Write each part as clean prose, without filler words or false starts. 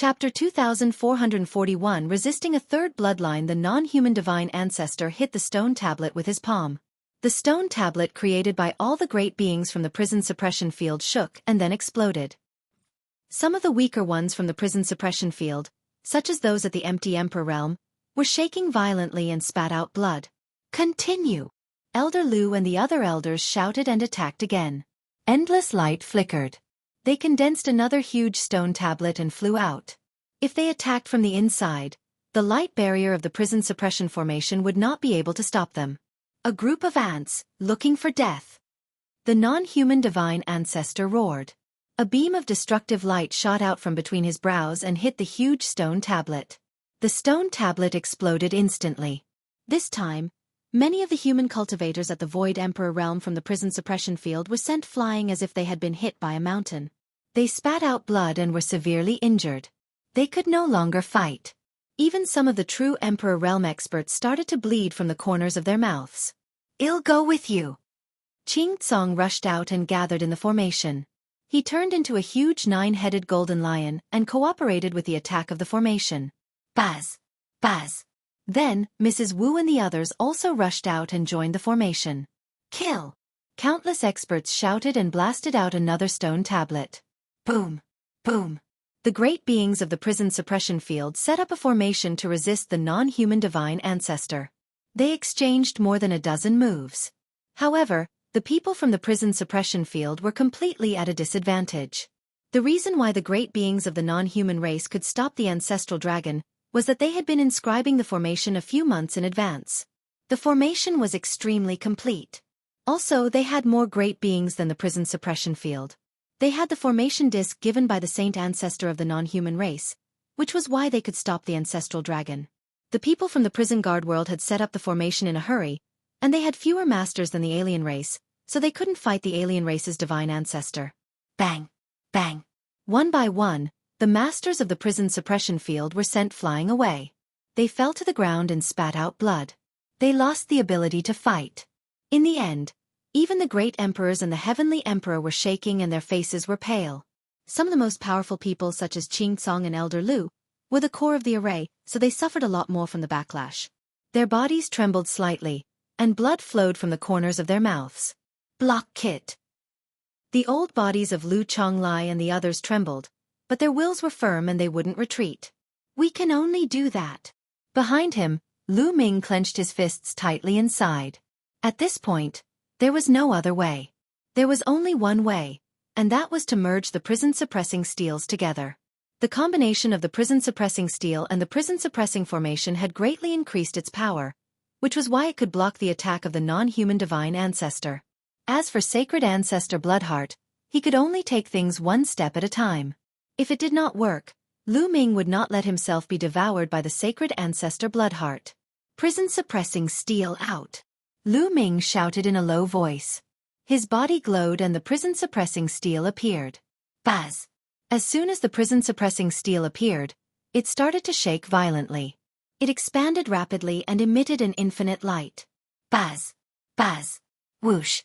Chapter 2441 Resisting a third bloodline. The non-human divine ancestor hit the stone tablet with his palm. The stone tablet created by all the great beings from the prison suppression field shook and then exploded. Some of the weaker ones from the prison suppression field, such as those at the empty Emperor realm, were shaking violently and spat out blood. Continue! Elder Lu and the other elders shouted and attacked again. Endless light flickered. They condensed another huge stone tablet and flew out. If they attacked from the inside, the light barrier of the prison suppression formation would not be able to stop them. A group of ants, looking for death. The non-human divine ancestor roared. A beam of destructive light shot out from between his brows and hit the huge stone tablet. The stone tablet exploded instantly. This time, many of the human cultivators at the Void Emperor realm from the prison suppression field were sent flying as if they had been hit by a mountain. They spat out blood and were severely injured. They could no longer fight. Even some of the true Emperor realm experts started to bleed from the corners of their mouths. "I'll go with you." Qing Tsong rushed out and gathered in the formation. He turned into a huge 9-headed golden lion and cooperated with the attack of the formation. Buzz! Buzz! Then, Mrs. Wu and the others also rushed out and joined the formation. Kill! Countless experts shouted and blasted out another stone tablet. Boom! Boom! The great beings of the prison suppression field set up a formation to resist the non-human divine ancestor. They exchanged more than a dozen moves. However, the people from the prison suppression field were completely at a disadvantage. The reason why the great beings of the non-human race could stop the ancestral dragon was that they had been inscribing the formation a few months in advance. The formation was extremely complete. Also, they had more great beings than the prison suppression field. They had the formation disc given by the saint ancestor of the non-human race, which was why they could stop the ancestral dragon. The people from the prison guard world had set up the formation in a hurry, and they had fewer masters than the alien race, so they couldn't fight the alien race's divine ancestor. Bang! Bang! One by one, the masters of the prison suppression field were sent flying away. They fell to the ground and spat out blood. They lost the ability to fight. In the end, even the great emperors and the heavenly emperor were shaking and their faces were pale. Some of the most powerful people such as Qing Tsong and Elder Lu were the core of the array, so they suffered a lot more from the backlash. Their bodies trembled slightly, and blood flowed from the corners of their mouths. Block kit. The old bodies of Lu Chonglai and the others trembled, but their wills were firm and they wouldn't retreat. We can only do that. Behind him, Lu Ming clenched his fists tightly and sighed. At this point, there was no other way. There was only one way, and that was to merge the prison-suppressing steels together. The combination of the prison-suppressing steel and the prison-suppressing formation had greatly increased its power, which was why it could block the attack of the non-human divine ancestor. As for Sacred Ancestor Bloodheart, he could only take things one step at a time. If it did not work, Lu Ming would not let himself be devoured by the Sacred Ancestor Bloodheart. Prison-suppressing steel out. Lu Ming shouted in a low voice. His body glowed and the prison-suppressing steel appeared. Buzz! As soon as the prison-suppressing steel appeared, it started to shake violently. It expanded rapidly and emitted an infinite light. Buzz! Buzz! Whoosh!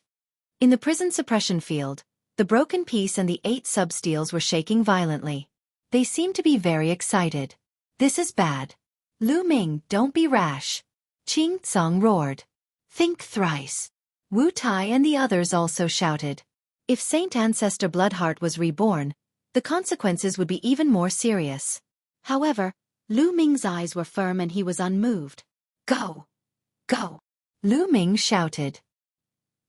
In the prison suppression field, the broken piece and the 8 substeels were shaking violently. They seemed to be very excited. This is bad. Lu Ming, don't be rash. Qing Tsong roared. Think thrice. Wu Tai and the others also shouted. If Saint Ancestor Bloodheart was reborn, the consequences would be even more serious. However, Lu Ming's eyes were firm and he was unmoved. Go! Go! Lu Ming shouted.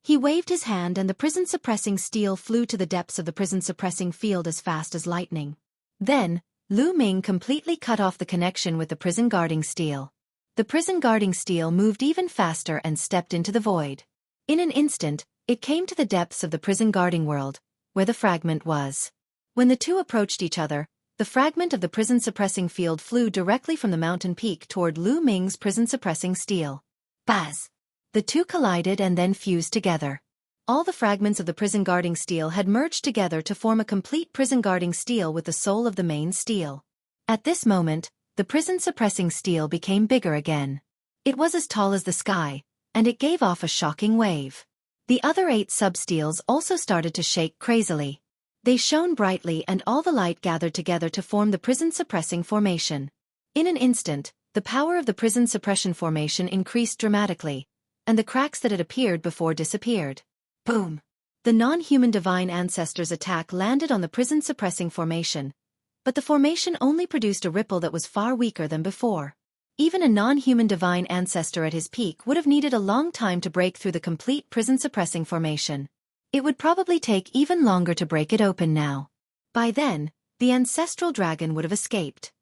He waved his hand and the prison-suppressing steel flew to the depths of the prison-suppressing field as fast as lightning. Then, Lu Ming completely cut off the connection with the prison-guarding steel. The prison-guarding steel moved even faster and stepped into the void. In an instant, it came to the depths of the prison-guarding world, where the fragment was. When the two approached each other, the fragment of the prison-suppressing field flew directly from the mountain peak toward Lu Ming's prison-suppressing steel. Buzz! The two collided and then fused together. All the fragments of the prison-guarding steel had merged together to form a complete prison-guarding steel with the soul of the main steel. At this moment, the prison-suppressing steel became bigger again. It was as tall as the sky, and it gave off a shocking wave. The other 8 substeels also started to shake crazily. They shone brightly and all the light gathered together to form the prison-suppressing formation. In an instant, the power of the prison suppression formation increased dramatically, and the cracks that had appeared before disappeared. Boom! The non-human divine ancestor's attack landed on the prison-suppressing formation, but the formation only produced a ripple that was far weaker than before. Even a non-human divine ancestor at his peak would have needed a long time to break through the complete prison-suppressing formation. It would probably take even longer to break it open now. By then, the ancestral dragon would have escaped.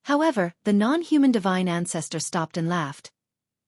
However, the non-human divine ancestor stopped and laughed.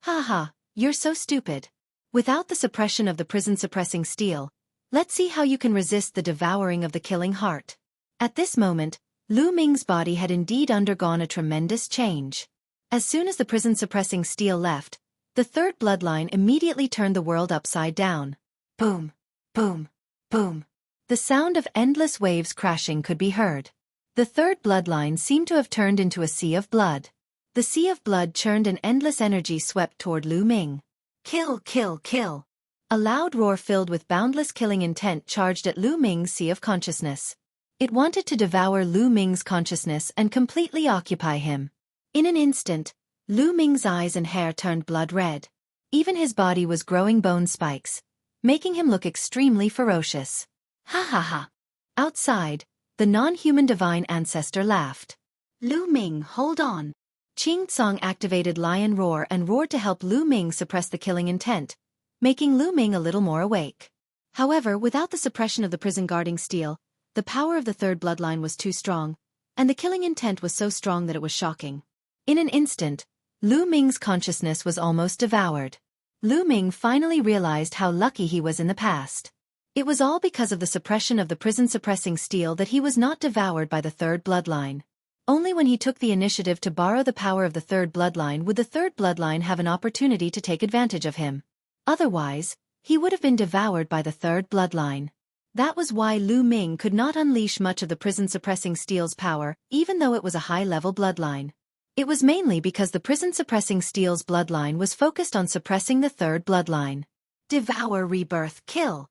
Ha ha, you're so stupid. Without the suppression of the prison-suppressing steel, let's see how you can resist the devouring of the killing heart. At this moment, Lu Ming's body had indeed undergone a tremendous change. As soon as the prison-suppressing steel left, the third bloodline immediately turned the world upside down. Boom, boom, boom. The sound of endless waves crashing could be heard. The third bloodline seemed to have turned into a sea of blood. The sea of blood churned and endless energy swept toward Lu Ming. Kill, kill, kill. A loud roar filled with boundless killing intent charged at Lu Ming's sea of consciousness. It wanted to devour Lu Ming's consciousness and completely occupy him. In an instant, Lu Ming's eyes and hair turned blood red. Even his body was growing bone spikes, making him look extremely ferocious. Ha ha ha. Outside, the non-human divine ancestor laughed. Lu Ming, hold on. Qing Tsong activated Lion Roar and roared to help Lu Ming suppress the killing intent, making Lu Ming a little more awake. However, without the suppression of the prison guarding steel, the power of the third bloodline was too strong, and the killing intent was so strong that it was shocking. In an instant, Lu Ming's consciousness was almost devoured. Lu Ming finally realized how lucky he was in the past. It was all because of the suppression of the prison-suppressing steel that he was not devoured by the third bloodline. Only when he took the initiative to borrow the power of the third bloodline would the third bloodline have an opportunity to take advantage of him. Otherwise, he would have been devoured by the third bloodline. That was why Lu Ming could not unleash much of the prison-suppressing steel's power, even though it was a high-level bloodline. It was mainly because the prison-suppressing steel's bloodline was focused on suppressing the third bloodline. Devour, rebirth, kill.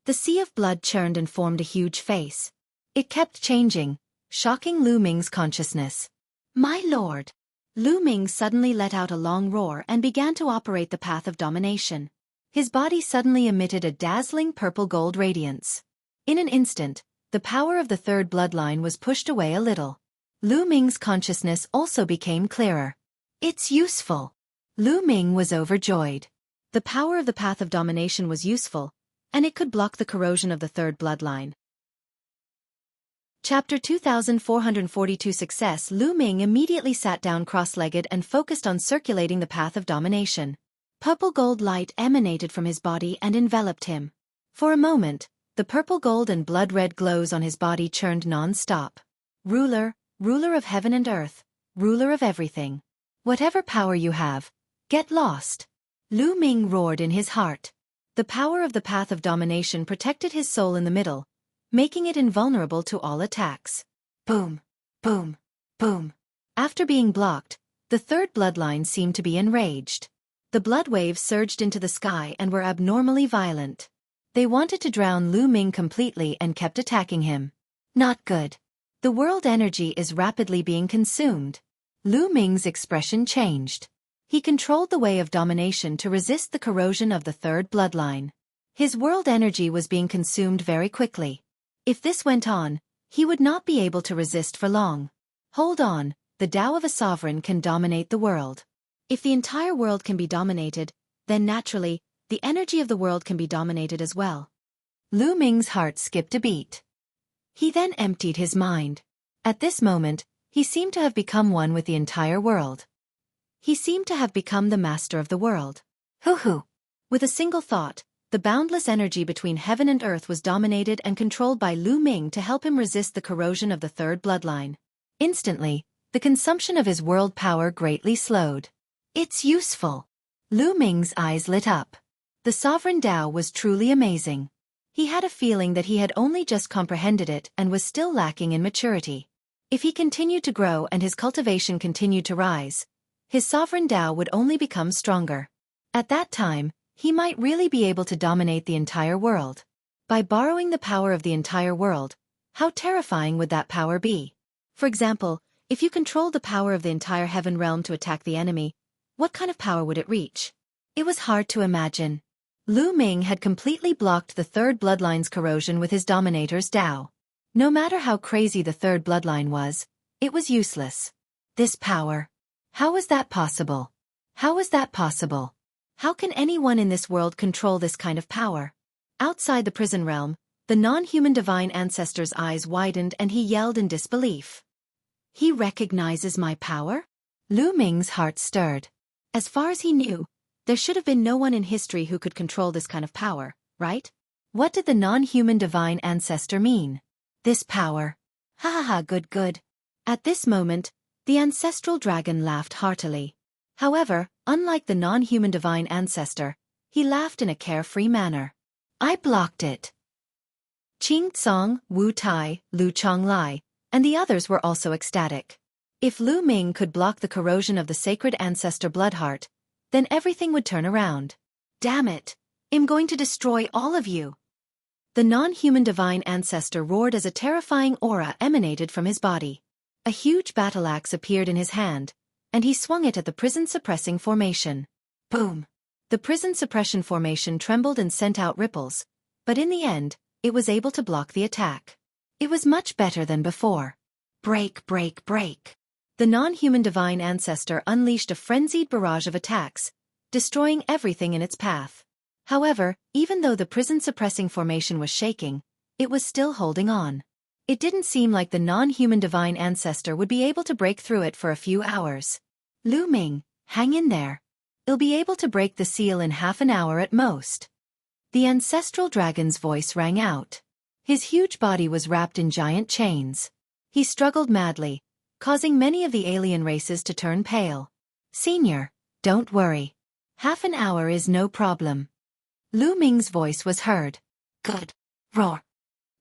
The sea of blood churned and formed a huge face. It kept changing, shocking Lu Ming's consciousness. My lord! Lu Ming suddenly let out a long roar and began to operate the path of domination. His body suddenly emitted a dazzling purple-gold radiance. In an instant, the power of the third bloodline was pushed away a little. Lu Ming's consciousness also became clearer. It's useful. Lu Ming was overjoyed. The power of the path of domination was useful, and it could block the corrosion of the third bloodline. Chapter 2442 Success. Lu Ming immediately sat down cross-legged and focused on circulating the path of domination. Purple gold light emanated from his body and enveloped him. For a moment, the purple gold and blood-red glows on his body churned non-stop. Ruler, ruler of heaven and earth, ruler of everything. Whatever power you have, get lost. Lu Ming roared in his heart. The power of the path of domination protected his soul in the middle, making it invulnerable to all attacks. Boom, boom, boom. After being blocked, the third bloodline seemed to be enraged. The blood waves surged into the sky and were abnormally violent. They wanted to drown Lu Ming completely and kept attacking him. Not good. The world energy is rapidly being consumed. Lu Ming's expression changed. He controlled the way of domination to resist the corrosion of the third bloodline. His world energy was being consumed very quickly. If this went on, he would not be able to resist for long. Hold on, the Tao of a sovereign can dominate the world. If the entire world can be dominated, then naturally, the energy of the world can be dominated as well. Lu Ming's heart skipped a beat. He then emptied his mind. At this moment, he seemed to have become one with the entire world. He seemed to have become the master of the world. Hoo-hoo! With a single thought, the boundless energy between heaven and earth was dominated and controlled by Lu Ming to help him resist the corrosion of the third bloodline. Instantly, the consumption of his world power greatly slowed. It's useful. Lu Ming's eyes lit up. The sovereign Tao was truly amazing. He had a feeling that he had only just comprehended it and was still lacking in maturity. If he continued to grow and his cultivation continued to rise, his sovereign Tao would only become stronger. At that time, he might really be able to dominate the entire world. By borrowing the power of the entire world, how terrifying would that power be? For example, if you controlled the power of the entire heaven realm to attack the enemy, what kind of power would it reach? It was hard to imagine. Lu Ming had completely blocked the third bloodline's corrosion with his dominator's Dao. No matter how crazy the third bloodline was, it was useless. This power. How was that possible? How was that possible? How can anyone in this world control this kind of power? Outside the prison realm, the non-human divine ancestor's eyes widened and he yelled in disbelief. He recognizes my power? Lu Ming's heart stirred. As far as he knew, there should have been no one in history who could control this kind of power, right? What did the non-human divine ancestor mean? This power. Ha ha ha, good. At this moment, the ancestral dragon laughed heartily. However, unlike the non-human divine ancestor, he laughed in a carefree manner. I blocked it. Qing Tsong, Wu Tai, Lu Chonglai, and the others were also ecstatic. If Lu Ming could block the corrosion of the sacred ancestor Bloodheart, then everything would turn around. Damn it! I'm going to destroy all of you! The non-human divine ancestor roared as a terrifying aura emanated from his body. A huge battle axe appeared in his hand, and he swung it at the prison suppressing formation. Boom! The prison suppression formation trembled and sent out ripples, but in the end, it was able to block the attack. It was much better than before. Break! The non-human divine ancestor unleashed a frenzied barrage of attacks, destroying everything in its path. However, even though the prison suppressing formation was shaking, it was still holding on. It didn't seem like the non-human divine ancestor would be able to break through it for a few hours. Lu Ming, hang in there. It'll be able to break the seal in half an hour at most. The ancestral dragon's voice rang out. His huge body was wrapped in giant chains. He struggled madly, causing many of the alien races to turn pale. Senior, don't worry. Half an hour is no problem. Lu Ming's voice was heard. Good. Roar.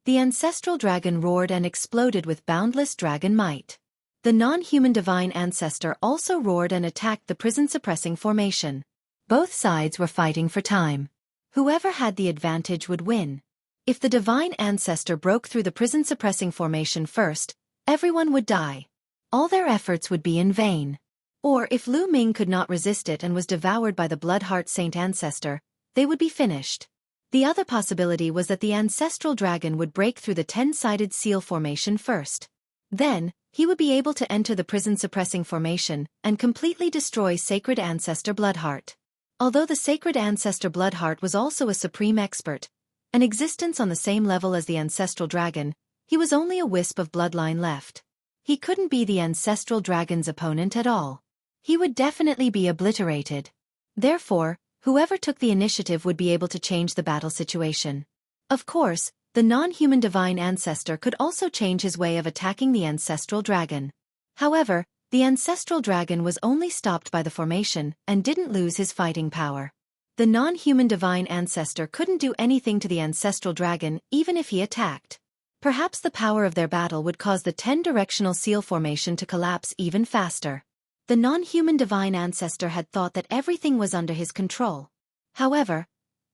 The ancestral dragon roared and exploded with boundless dragon might. The non-human divine ancestor also roared and attacked the prison-suppressing formation. Both sides were fighting for time. Whoever had the advantage would win. If the divine ancestor broke through the prison-suppressing formation first, everyone would die. All their efforts would be in vain. Or if Lu Ming could not resist it and was devoured by the Bloodheart Saint ancestor, they would be finished. The other possibility was that the ancestral dragon would break through the 10-sided seal formation first. Then, he would be able to enter the prison-suppressing formation and completely destroy Sacred Ancestor Bloodheart. Although the Sacred Ancestor Bloodheart was also a supreme expert, an existence on the same level as the ancestral dragon, he was only a wisp of bloodline left. He couldn't be the ancestral dragon's opponent at all. He would definitely be obliterated. Therefore, whoever took the initiative would be able to change the battle situation. Of course, the non-human divine ancestor could also change his way of attacking the ancestral dragon. However, the ancestral dragon was only stopped by the formation and didn't lose his fighting power. The non-human divine ancestor couldn't do anything to the ancestral dragon even if he attacked. Perhaps the power of their battle would cause the 10-directional seal formation to collapse even faster. The non-human divine ancestor had thought that everything was under his control. However,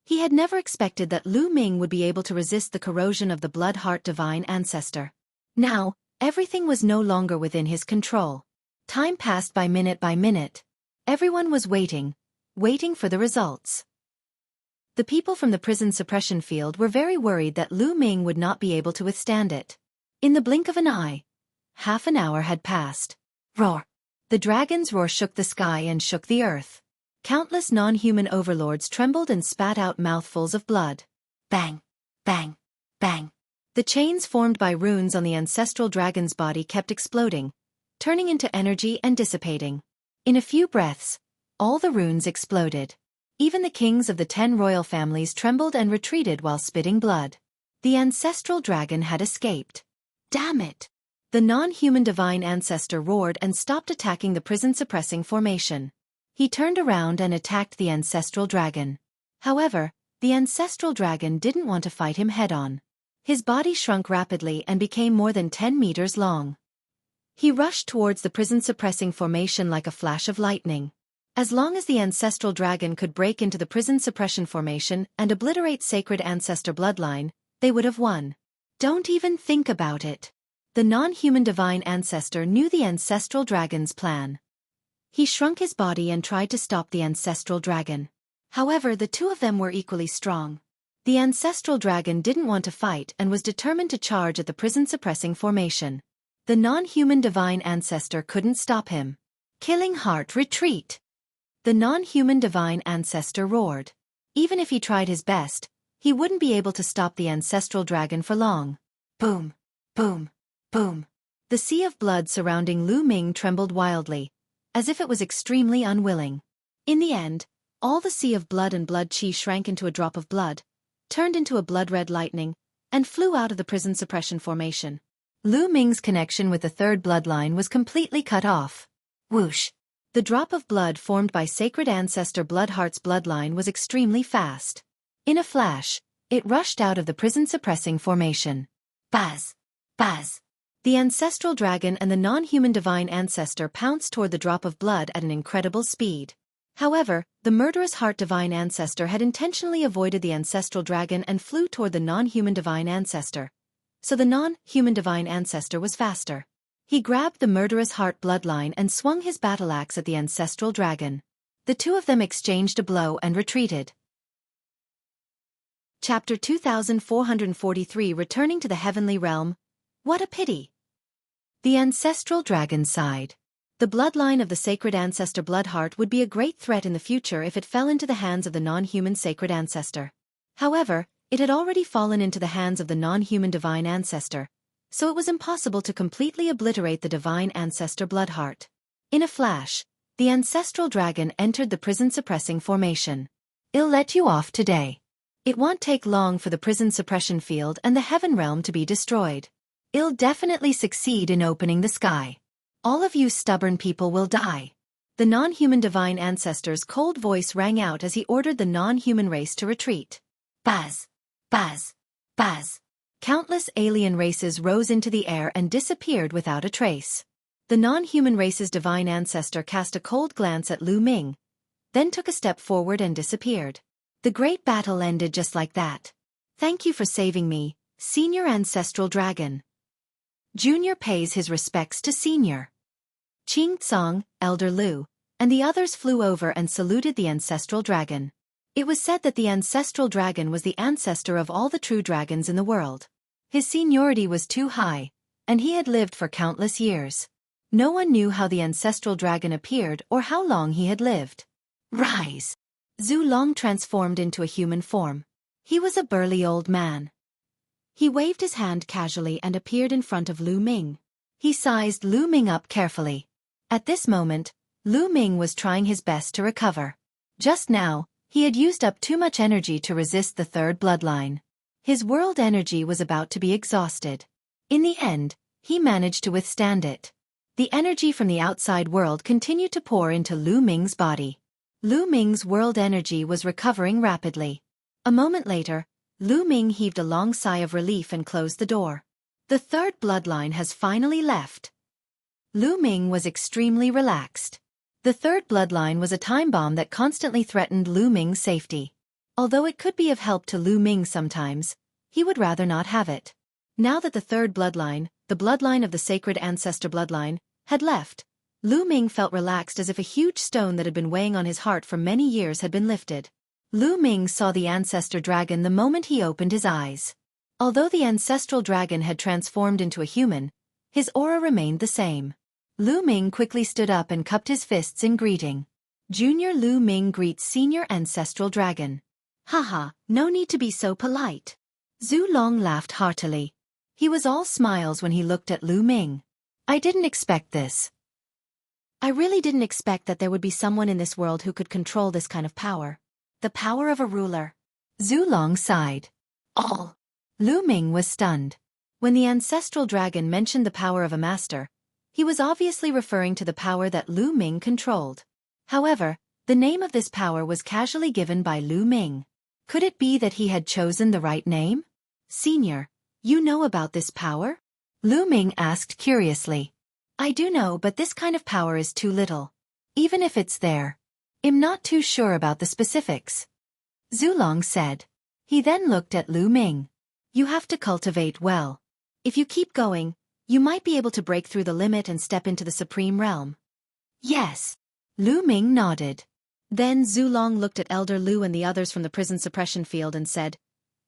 he had never expected that Lu Ming would be able to resist the corrosion of the Bloodheart divine ancestor. Now, everything was no longer within his control. Time passed by minute. Everyone was waiting for the results. The people from the prison suppression field were very worried that Lu Ming would not be able to withstand it. In the blink of an eye, half an hour had passed. Roar! The dragon's roar shook the sky and shook the earth. Countless non-human overlords trembled and spat out mouthfuls of blood. Bang! Bang! Bang! The chains formed by runes on the ancestral dragon's body kept exploding, turning into energy and dissipating. In a few breaths, all the runes exploded. Even the kings of the 10 royal families trembled and retreated while spitting blood. The ancestral dragon had escaped. Damn it! The non-human divine ancestor roared and stopped attacking the prison-suppressing formation. He turned around and attacked the ancestral dragon. However, the ancestral dragon didn't want to fight him head-on. His body shrunk rapidly and became more than 10 meters long. He rushed towards the prison-suppressing formation like a flash of lightning. As long as the ancestral dragon could break into the prison suppression formation and obliterate Sacred Ancestor bloodline, they would have won. Don't even think about it. The non-human divine ancestor knew the ancestral dragon's plan. He shrunk his body and tried to stop the ancestral dragon. However, the two of them were equally strong. The ancestral dragon didn't want to fight and was determined to charge at the prison-suppressing formation. The non-human divine ancestor couldn't stop him. Killing heart, retreat! The non-human divine ancestor roared. Even if he tried his best, he wouldn't be able to stop the ancestral dragon for long. Boom! Boom! Boom! The sea of blood surrounding Lu Ming trembled wildly, as if it was extremely unwilling. In the end, all the sea of blood and blood chi shrank into a drop of blood, turned into a blood-red lightning, and flew out of the prison suppression formation. Lu Ming's connection with the third bloodline was completely cut off. Whoosh! The drop of blood formed by sacred ancestor Bloodheart's bloodline was extremely fast. In a flash, it rushed out of the prison-suppressing formation. Buzz! Buzz! The ancestral dragon and the non-human divine ancestor pounced toward the drop of blood at an incredible speed. However, the murderous heart divine ancestor had intentionally avoided the ancestral dragon and flew toward the non-human divine ancestor. So the non-human divine ancestor was faster. He grabbed the murderous heart bloodline and swung his battle axe at the ancestral dragon. The two of them exchanged a blow and retreated. Chapter 2443 Returning to the Heavenly Realm. What a pity! The ancestral dragon sighed. The bloodline of the sacred ancestor Bloodheart would be a great threat in the future if it fell into the hands of the non-human sacred ancestor. However, it had already fallen into the hands of the non-human divine ancestor, so it was impossible to completely obliterate the divine ancestor Bloodheart. In a flash, the ancestral dragon entered the prison-suppressing formation. "I'll let you off today. It won't take long for the prison suppression field and the heaven realm to be destroyed. I'll definitely succeed in opening the sky. All of you stubborn people will die." The non-human divine ancestor's cold voice rang out as he ordered the non-human race to retreat. Buzz! Buzz! Buzz! Countless alien races rose into the air and disappeared without a trace. The non-human race's divine ancestor cast a cold glance at Lu Ming, then took a step forward and disappeared. The great battle ended just like that. Thank you for saving me, Senior Ancestral Dragon. Junior pays his respects to Senior. Qing Tsong, Elder Lu, and the others flew over and saluted the ancestral dragon. It was said that the ancestral dragon was the ancestor of all the true dragons in the world. His seniority was too high, and he had lived for countless years. No one knew how the ancestral dragon appeared or how long he had lived. Rise! Zhu Long transformed into a human form. He was a burly old man. He waved his hand casually and appeared in front of Lu Ming. He sized Lu Ming up carefully. At this moment, Lu Ming was trying his best to recover. Just now, he had used up too much energy to resist the third bloodline. His world energy was about to be exhausted. In the end, he managed to withstand it. The energy from the outside world continued to pour into Lu Ming's body. Lu Ming's world energy was recovering rapidly. A moment later, Lu Ming heaved a long sigh of relief and closed the door. The third bloodline has finally left. Lu Ming was extremely relaxed. The third bloodline was a time bomb that constantly threatened Lu Ming's safety. Although it could be of help to Lu Ming sometimes, he would rather not have it. Now that the third bloodline, the bloodline of the sacred ancestor bloodline, had left, Lu Ming felt relaxed as if a huge stone that had been weighing on his heart for many years had been lifted. Lu Ming saw the ancestor dragon the moment he opened his eyes. Although the ancestral dragon had transformed into a human, his aura remained the same. Lu Ming quickly stood up and cupped his fists in greeting. Junior Lu Ming greets Senior Ancestral Dragon. Haha, no need to be so polite. Zhu Long laughed heartily. He was all smiles when he looked at Lu Ming. I didn't expect this. I really didn't expect that there would be someone in this world who could control this kind of power. The power of a ruler. Zhu Long sighed. All. Lu Ming was stunned. When the ancestral dragon mentioned the power of a master, he was obviously referring to the power that Lu Ming controlled. However, the name of this power was casually given by Lu Ming. Could it be that he had chosen the right name? Senior, you know about this power? Lu Ming asked curiously. I do know, but this kind of power is too little. Even if it's there, I'm not too sure about the specifics. Zhu Long said. He then looked at Lu Ming. You have to cultivate well. If you keep going, you might be able to break through the limit and step into the supreme realm. Yes. Lu Ming nodded. Then Zulong looked at Elder Lu and the others from the prison suppression field and said,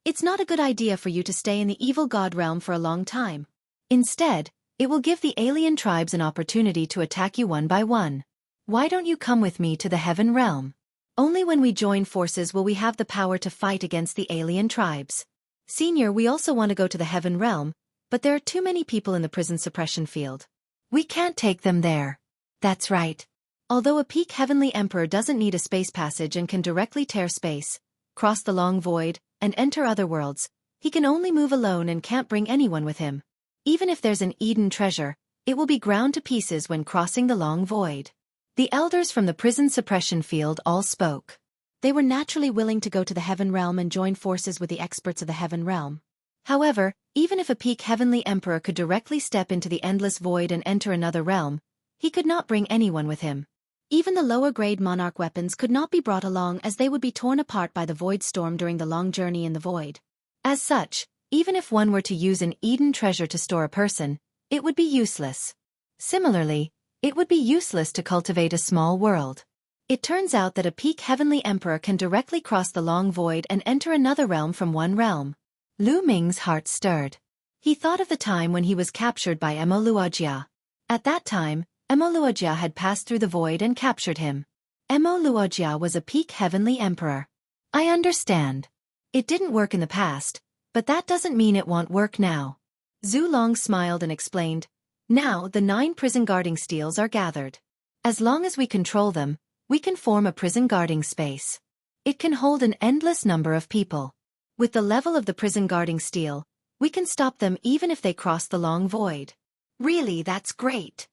"It's not a good idea for you to stay in the evil god realm for a long time. Instead, it will give the alien tribes an opportunity to attack you one by one. Why don't you come with me to the heaven realm? Only when we join forces will we have the power to fight against the alien tribes. Senior, we also want to go to the heaven realm, but there are too many people in the prison suppression field. We can't take them there." That's right. Although a peak heavenly emperor doesn't need a space passage and can directly tear space, cross the long void, and enter other worlds, he can only move alone and can't bring anyone with him. Even if there's an Eden treasure, it will be ground to pieces when crossing the long void. The elders from the prison suppression field all spoke. They were naturally willing to go to the heaven realm and join forces with the experts of the heaven realm. However, even if a peak heavenly emperor could directly step into the endless void and enter another realm, he could not bring anyone with him. Even the lower-grade monarch weapons could not be brought along as they would be torn apart by the void storm during the long journey in the void. As such, even if one were to use an Eden treasure to store a person, it would be useless. Similarly, it would be useless to cultivate a small world. It turns out that a peak heavenly emperor can directly cross the long void and enter another realm from one realm. Lu Ming's heart stirred. He thought of the time when he was captured by Wuxia. At that time, Wuxia had passed through the void and captured him. Wuxia was a peak heavenly emperor. I understand. It didn't work in the past, but that doesn't mean it won't work now. Zulong smiled and explained, "Now the 9 prison guarding steels are gathered. As long as we control them, we can form a prison guarding space. It can hold an endless number of people. With the level of the prison guarding steel, we can stop them even if they cross the long void." Really, that's great.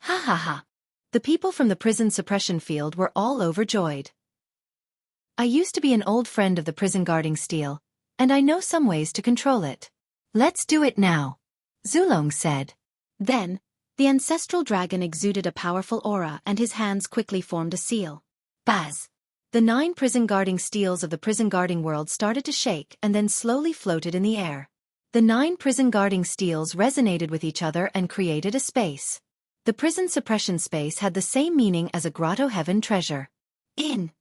Ha ha ha. The people from the prison suppression field were all overjoyed. I used to be an old friend of the prison guarding steel, and I know some ways to control it. Let's do it now, Zulong said. Then, the ancestral dragon exuded a powerful aura and his hands quickly formed a seal. Buzz! The 9 prison guarding steels of the prison guarding world started to shake and then slowly floated in the air. The 9 prison guarding steels resonated with each other and created a space. The prison suppression space had the same meaning as a grotto heaven treasure. In!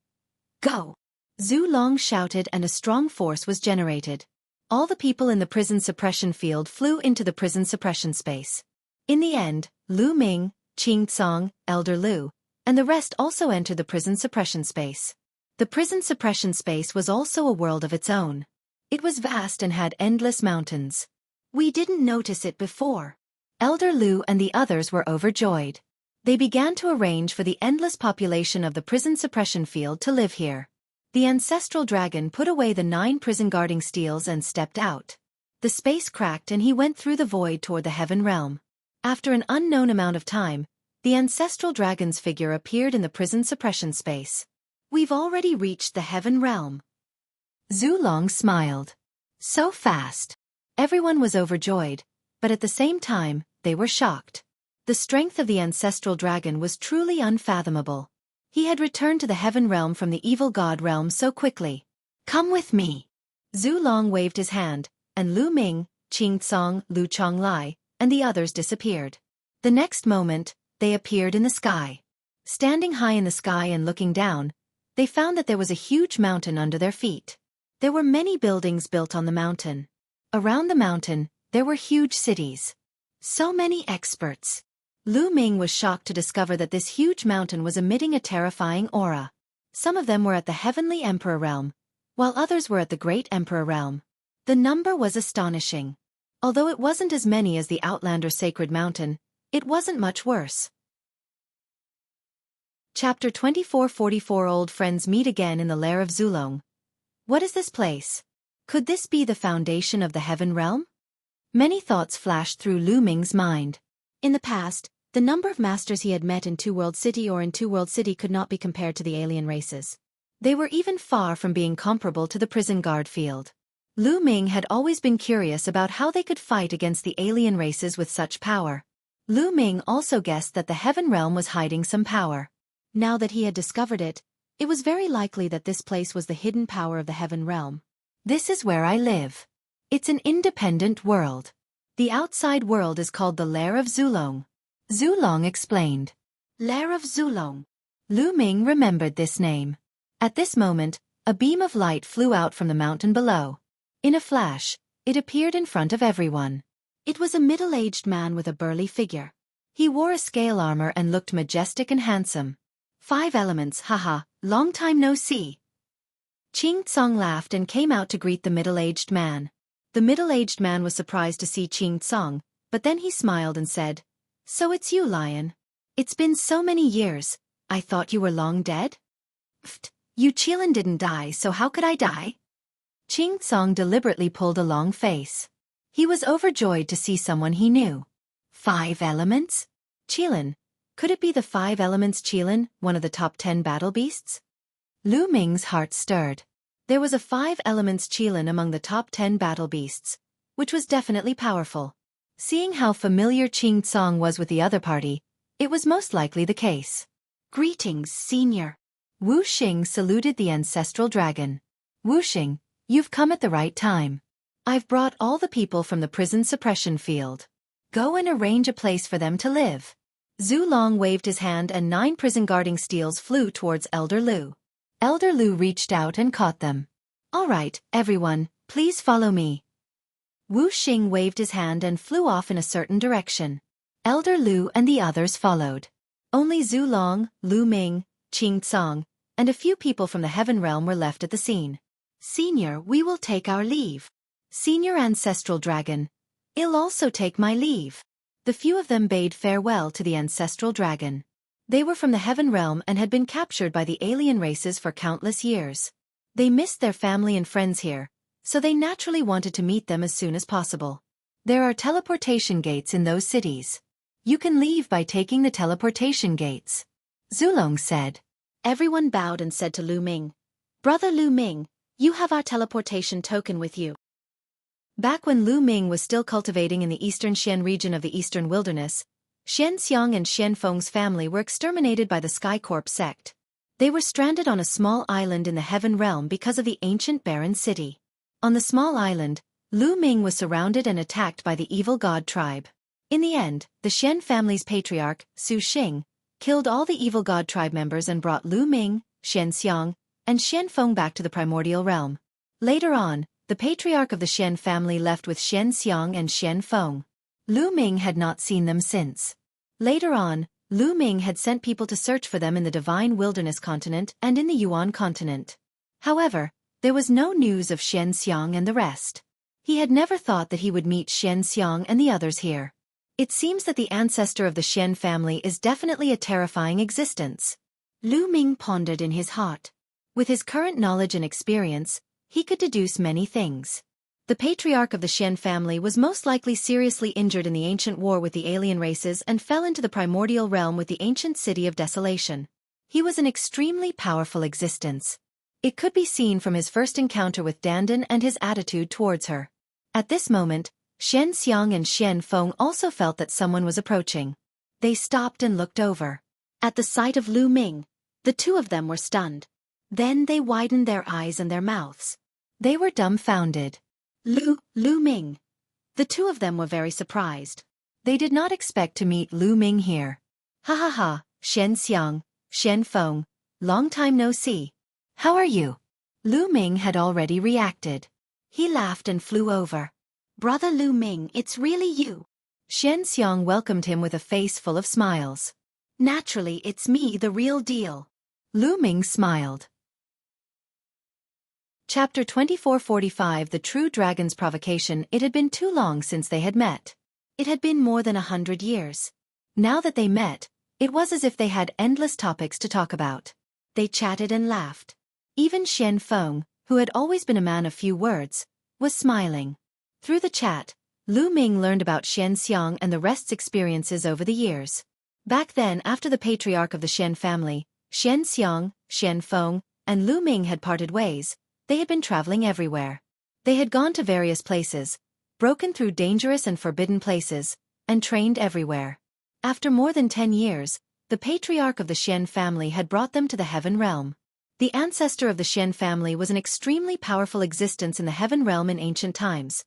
Go! Zulong shouted and a strong force was generated. All the people in the prison suppression field flew into the prison suppression space. In the end, Lu Ming, Qing Tsong, Elder Lu, and the rest also entered the prison suppression space. The prison suppression space was also a world of its own. It was vast and had endless mountains. We didn't notice it before. Elder Lu and the others were overjoyed. They began to arrange for the endless population of the prison suppression field to live here. The ancestral dragon put away the 9 prison guarding steels and stepped out. The space cracked and he went through the void toward the heaven realm. After an unknown amount of time, the ancestral dragon's figure appeared in the prison suppression space. We've already reached the heaven realm. Zulong smiled. So fast. Everyone was overjoyed, but at the same time, they were shocked. The strength of the ancestral dragon was truly unfathomable. He had returned to the heaven realm from the evil god realm so quickly. Come with me. Zulong waved his hand, and Lu Ming, Qing Tsong, Lu Chonglai, and the others disappeared. The next moment, they appeared in the sky. Standing high in the sky and looking down, they found that there was a huge mountain under their feet. There were many buildings built on the mountain. Around the mountain, there were huge cities. So many experts. Lu Ming was shocked to discover that this huge mountain was emitting a terrifying aura. Some of them were at the Heavenly Emperor realm, while others were at the Great Emperor realm. The number was astonishing. Although it wasn't as many as the Outlander Sacred Mountain, it wasn't much worse. Chapter 2444 Old friends meet again in the lair of Zulong. What is this place? Could this be the foundation of the heaven realm? Many thoughts flashed through Lu Ming's mind. In the past, the number of masters he had met in Two World City or in Two World City could not be compared to the alien races. They were even far from being comparable to the prison guard field. Lu Ming had always been curious about how they could fight against the alien races with such power. Lu Ming also guessed that the heaven realm was hiding some power. Now that he had discovered it, it was very likely that this place was the hidden power of the heaven realm. This is where I live. It's an independent world. The outside world is called the Lair of Zulong. Zulong explained. Lair of Zulong. Lu Ming remembered this name. At this moment, a beam of light flew out from the mountain below. In a flash, it appeared in front of everyone. It was a middle-aged man with a burly figure. He wore a scale armor and looked majestic and handsome. 5 elements, haha, long time no see. Ching Tsong laughed and came out to greet the middle-aged man. The middle-aged man was surprised to see Ching Tsong, but then he smiled and said, "So it's you, Lion. It's been so many years, I thought you were long dead?" "Pfft, you Qilin didn't die, so how could I die?" Ching Tsong deliberately pulled a long face. He was overjoyed to see someone he knew. 5 elements? Qilin. Could it be the 5 elements Qilin, one of the top 10 battle beasts? Lu Ming's heart stirred. There was a 5 elements Qilin among the top 10 battle beasts, which was definitely powerful. Seeing how familiar Ching Tsong was with the other party, it was most likely the case. "Greetings, senior." Wu Xing saluted the ancestral dragon. "Wu Xing, you've come at the right time. I've brought all the people from the prison suppression field. Go and arrange a place for them to live." Zulong waved his hand and 9 prison guarding steels flew towards Elder Lu. Elder Lu reached out and caught them. "All right, everyone, please follow me." Wu Xing waved his hand and flew off in a certain direction. Elder Lu and the others followed. Only Zulong, Lu Ming, Ching Tsong, and a few people from the Heaven Realm were left at the scene. "Senior, we will take our leave." "Senior Ancestral Dragon, I'll also take my leave." The few of them bade farewell to the Ancestral Dragon. They were from the Heaven Realm and had been captured by the alien races for countless years. They missed their family and friends here, so they naturally wanted to meet them as soon as possible. There are teleportation gates in those cities. You can leave by taking the teleportation gates. Zulong said. Everyone bowed and said to Lu Ming, "Brother Lu Ming, you have our teleportation token with you." Back when Lu Ming was still cultivating in the eastern Xian region of the Eastern Wilderness, Xian Xiang and Xian Feng's family were exterminated by the Sky Corp sect. They were stranded on a small island in the Heaven Realm because of the ancient barren city. On the small island, Lu Ming was surrounded and attacked by the evil god tribe. In the end, the Xian family's patriarch, Su Xing, killed all the evil god tribe members and brought Lu Ming, Xian Xiang, and Xian Feng back to the primordial realm. Later on, the patriarch of the Xian family left with Xian Xiang and Xian Feng. Lu Ming had not seen them since. Later on, Lu Ming had sent people to search for them in the Divine Wilderness continent and in the Yuan continent. However, there was no news of Xian Xiang and the rest. He had never thought that he would meet Xian Xiang and the others here. It seems that the ancestor of the Xian family is definitely a terrifying existence. Lu Ming pondered in his heart. With his current knowledge and experience, he could deduce many things. The patriarch of the Xian family was most likely seriously injured in the ancient war with the alien races and fell into the primordial realm with the ancient city of desolation. He was an extremely powerful existence. It could be seen from his first encounter with Dandan and his attitude towards her. At this moment, Xian Xiang and Xian Feng also felt that someone was approaching. They stopped and looked over. At the sight of Lu Ming, the two of them were stunned. Then they widened their eyes and their mouths. They were dumbfounded. Lu Ming. The two of them were very surprised. They did not expect to meet Lu Ming here. "Ha ha ha, Xian Xiang, Xian Feng, long time no see. How are you?" Lu Ming had already reacted. He laughed and flew over. "Brother Lu Ming, it's really you." Xian Xiang welcomed him with a face full of smiles. "Naturally, it's me, the real deal." Lu Ming smiled. Chapter 2445 The True Dragon's Provocation. It had been too long since they had met. It had been more than 100 years. Now that they met, it was as if they had endless topics to talk about. They chatted and laughed. Even Xian Feng, who had always been a man of few words, was smiling. Through the chat, Lu Ming learned about Xian Xiang and the rest's experiences over the years. Back then, after the patriarch of the Xian family, Xian Xiang, Xian Feng, and Lu Ming had parted ways, they had been traveling everywhere. They had gone to various places, broken through dangerous and forbidden places, and trained everywhere. After more than 10 years, the patriarch of the Xian family had brought them to the Heaven Realm. The ancestor of the Xian family was an extremely powerful existence in the Heaven Realm in ancient times,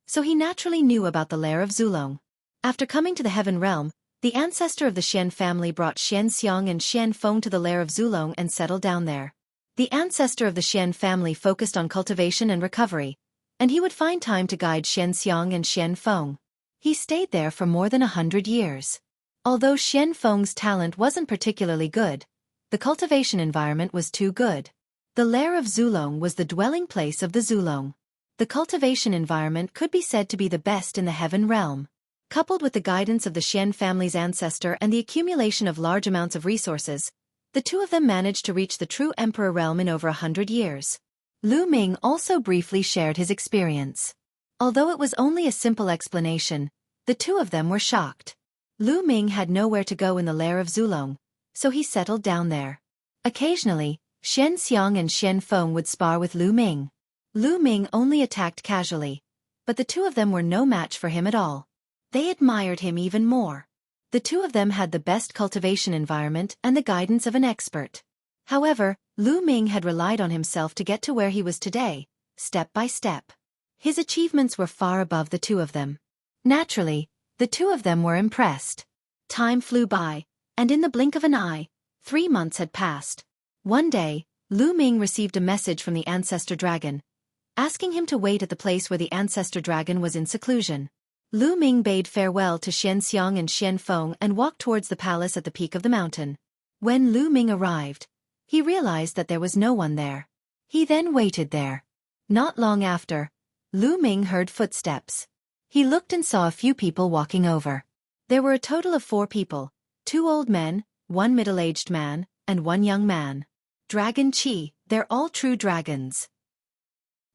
so he naturally knew about the lair of Zulong. After coming to the heaven realm, the ancestor of the Xian family brought Xian Xiang and Xian Feng to the lair of Zulong and settled down there. The ancestor of the Xian family focused on cultivation and recovery, and he would find time to guide Xian Xiang and Xian Feng. He stayed there for more than 100 years. Although Xian Feng's talent wasn't particularly good, the cultivation environment was too good. The lair of Zulong was the dwelling place of the Zulong. The cultivation environment could be said to be the best in the heaven realm. Coupled with the guidance of the Xian family's ancestor and the accumulation of large amounts of resources, the two of them managed to reach the true emperor realm in over 100 years. Lu Ming also briefly shared his experience. Although it was only a simple explanation, the two of them were shocked. Lu Ming had nowhere to go in the lair of Zulong, so he settled down there. Occasionally, Xian Xiang and Xian Feng would spar with Lu Ming. Lu Ming only attacked casually, but the two of them were no match for him at all. They admired him even more. The two of them had the best cultivation environment and the guidance of an expert. However, Lu Ming had relied on himself to get to where he was today, step by step. His achievements were far above the two of them. Naturally, the two of them were impressed. Time flew by, and in the blink of an eye, 3 months had passed. One day, Lu Ming received a message from the ancestor dragon, asking him to wait at the place where the ancestor dragon was in seclusion. Lu Ming bade farewell to Xian Xiang and Xian Feng and walked towards the palace at the peak of the mountain. When Lu Ming arrived, he realized that there was no one there. He then waited there. Not long after, Lu Ming heard footsteps. He looked and saw a few people walking over. There were a total of 4 people, 2 old men, 1 middle-aged man, and 1 young man. Dragon Qi, they're all true dragons.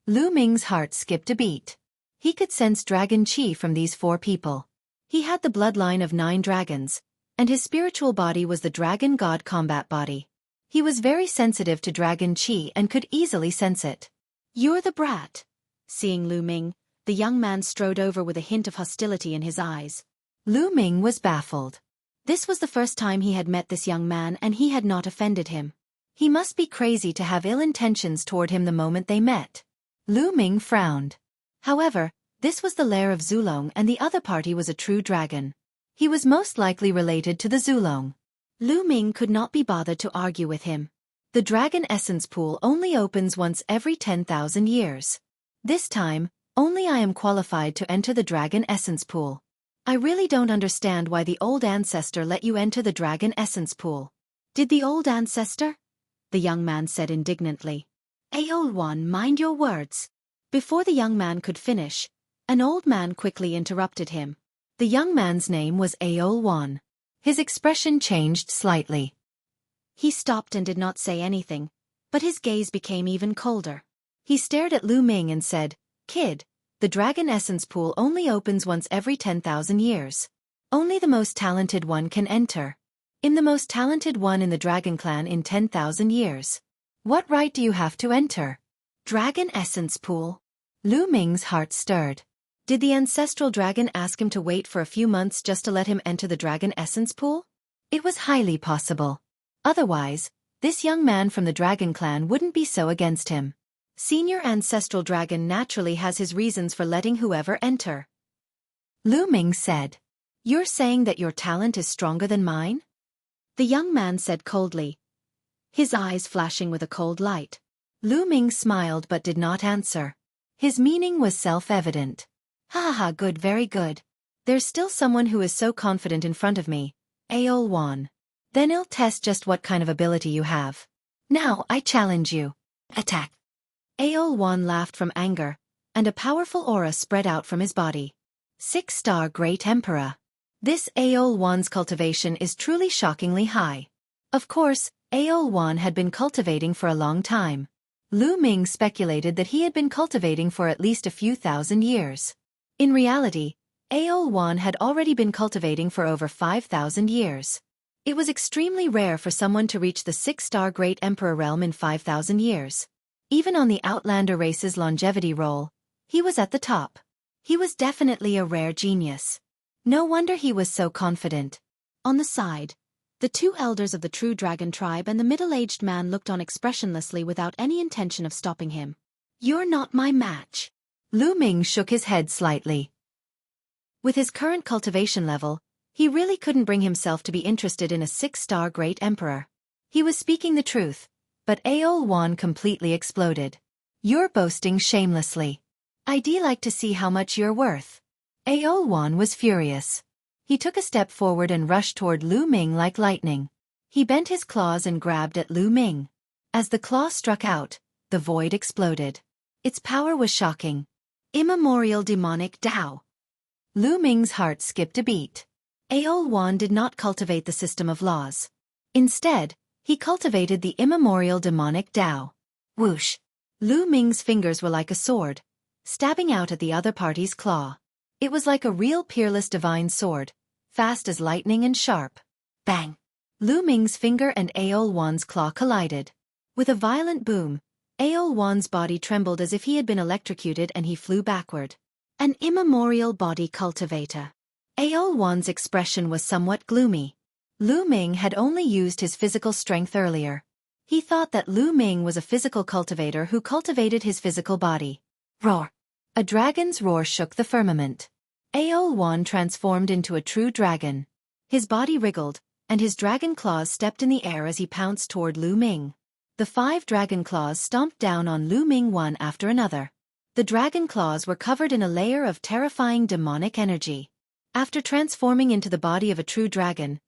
Lu Ming's heart skipped a beat. He could sense dragon Qi from these 4 people. He had the bloodline of 9 dragons, and his spiritual body was the dragon god combat body. He was very sensitive to dragon Qi and could easily sense it. You're the brat. Seeing Lu Ming, the young man strode over with a hint of hostility in his eyes. Lu Ming was baffled. This was the first time he had met this young man and he had not offended him. He must be crazy to have ill intentions toward him the moment they met. Lu Ming frowned. However, this was the lair of Zulong and the other party was a true dragon. He was most likely related to the Zulong. Lu Ming could not be bothered to argue with him. The dragon essence pool only opens once every 10,000 years. This time, only I am qualified to enter the dragon essence pool. I really don't understand why the old ancestor let you enter the dragon essence pool. Did the old ancestor? The young man said indignantly. Old one, mind your words. Before the young man could finish, an old man quickly interrupted him. The young man's name was Aol Wan. His expression changed slightly. He stopped and did not say anything, but his gaze became even colder. He stared at Lu Ming and said, Kid, the dragon essence pool only opens once every 10,000 years. Only the most talented one can enter. I'm the most talented one in the dragon clan in 10,000 years. What right do you have to enter? Dragon essence pool. Lu Ming's heart stirred. Did the ancestral dragon ask him to wait for a few months just to let him enter the dragon essence pool? It was highly possible. Otherwise, this young man from the dragon clan wouldn't be so against him. Senior ancestral dragon naturally has his reasons for letting whoever enter. Lu Ming said, You're saying that your talent is stronger than mine? The young man said coldly, his eyes flashing with a cold light. Lu Ming smiled but did not answer. His meaning was self-evident. Ha ha, good, very good. There's still someone who is so confident in front of me, Aol Wan. Then I'll test just what kind of ability you have. Now I challenge you. Attack. Aol Wan laughed from anger, and a powerful aura spread out from his body. 6-star Great Emperor. This Aol Wan's cultivation is truly shockingly high. Of course, Aol Wan had been cultivating for a long time. Lu Ming speculated that he had been cultivating for at least a few thousand years. In reality, Aol Wan had already been cultivating for over 5,000 years. It was extremely rare for someone to reach the 6-star Great Emperor realm in 5,000 years. Even on the Outlander race's longevity roll, he was at the top. He was definitely a rare genius. No wonder he was so confident. On the side, the 2 elders of the true dragon tribe and the middle-aged man looked on expressionlessly without any intention of stopping him. You're not my match. Lu Ming shook his head slightly. With his current cultivation level, he really couldn't bring himself to be interested in a 6-star great emperor. He was speaking the truth, but Aolwan completely exploded. You're boasting shamelessly. I'd like to see how much you're worth. Aolwan was furious. He took a step forward and rushed toward Lu Ming like lightning. He bent his claws and grabbed at Lu Ming. As the claw struck out, the void exploded. Its power was shocking. Immemorial demonic Tao. Lu Ming's heart skipped a beat. Aolwan did not cultivate the system of laws. Instead, he cultivated the immemorial demonic Tao. Whoosh! Lu Ming's fingers were like a sword, stabbing out at the other party's claw. It was like a real peerless divine sword, fast as lightning and sharp. Bang! Lu Ming's finger and Aolwan's claw collided. With a violent boom, Aolwan's body trembled as if he had been electrocuted and he flew backward. An immemorial body cultivator. Aolwan's expression was somewhat gloomy. Lu Ming had only used his physical strength earlier. He thought that Lu Ming was a physical cultivator who cultivated his physical body. Roar! A dragon's roar shook the firmament. Aolwan transformed into a true dragon. His body wriggled, and his dragon claws stepped in the air as he pounced toward Lu Ming. The 5 dragon claws stomped down on Lu Ming one after another. The dragon claws were covered in a layer of terrifying demonic energy. After transforming into the body of a true dragon,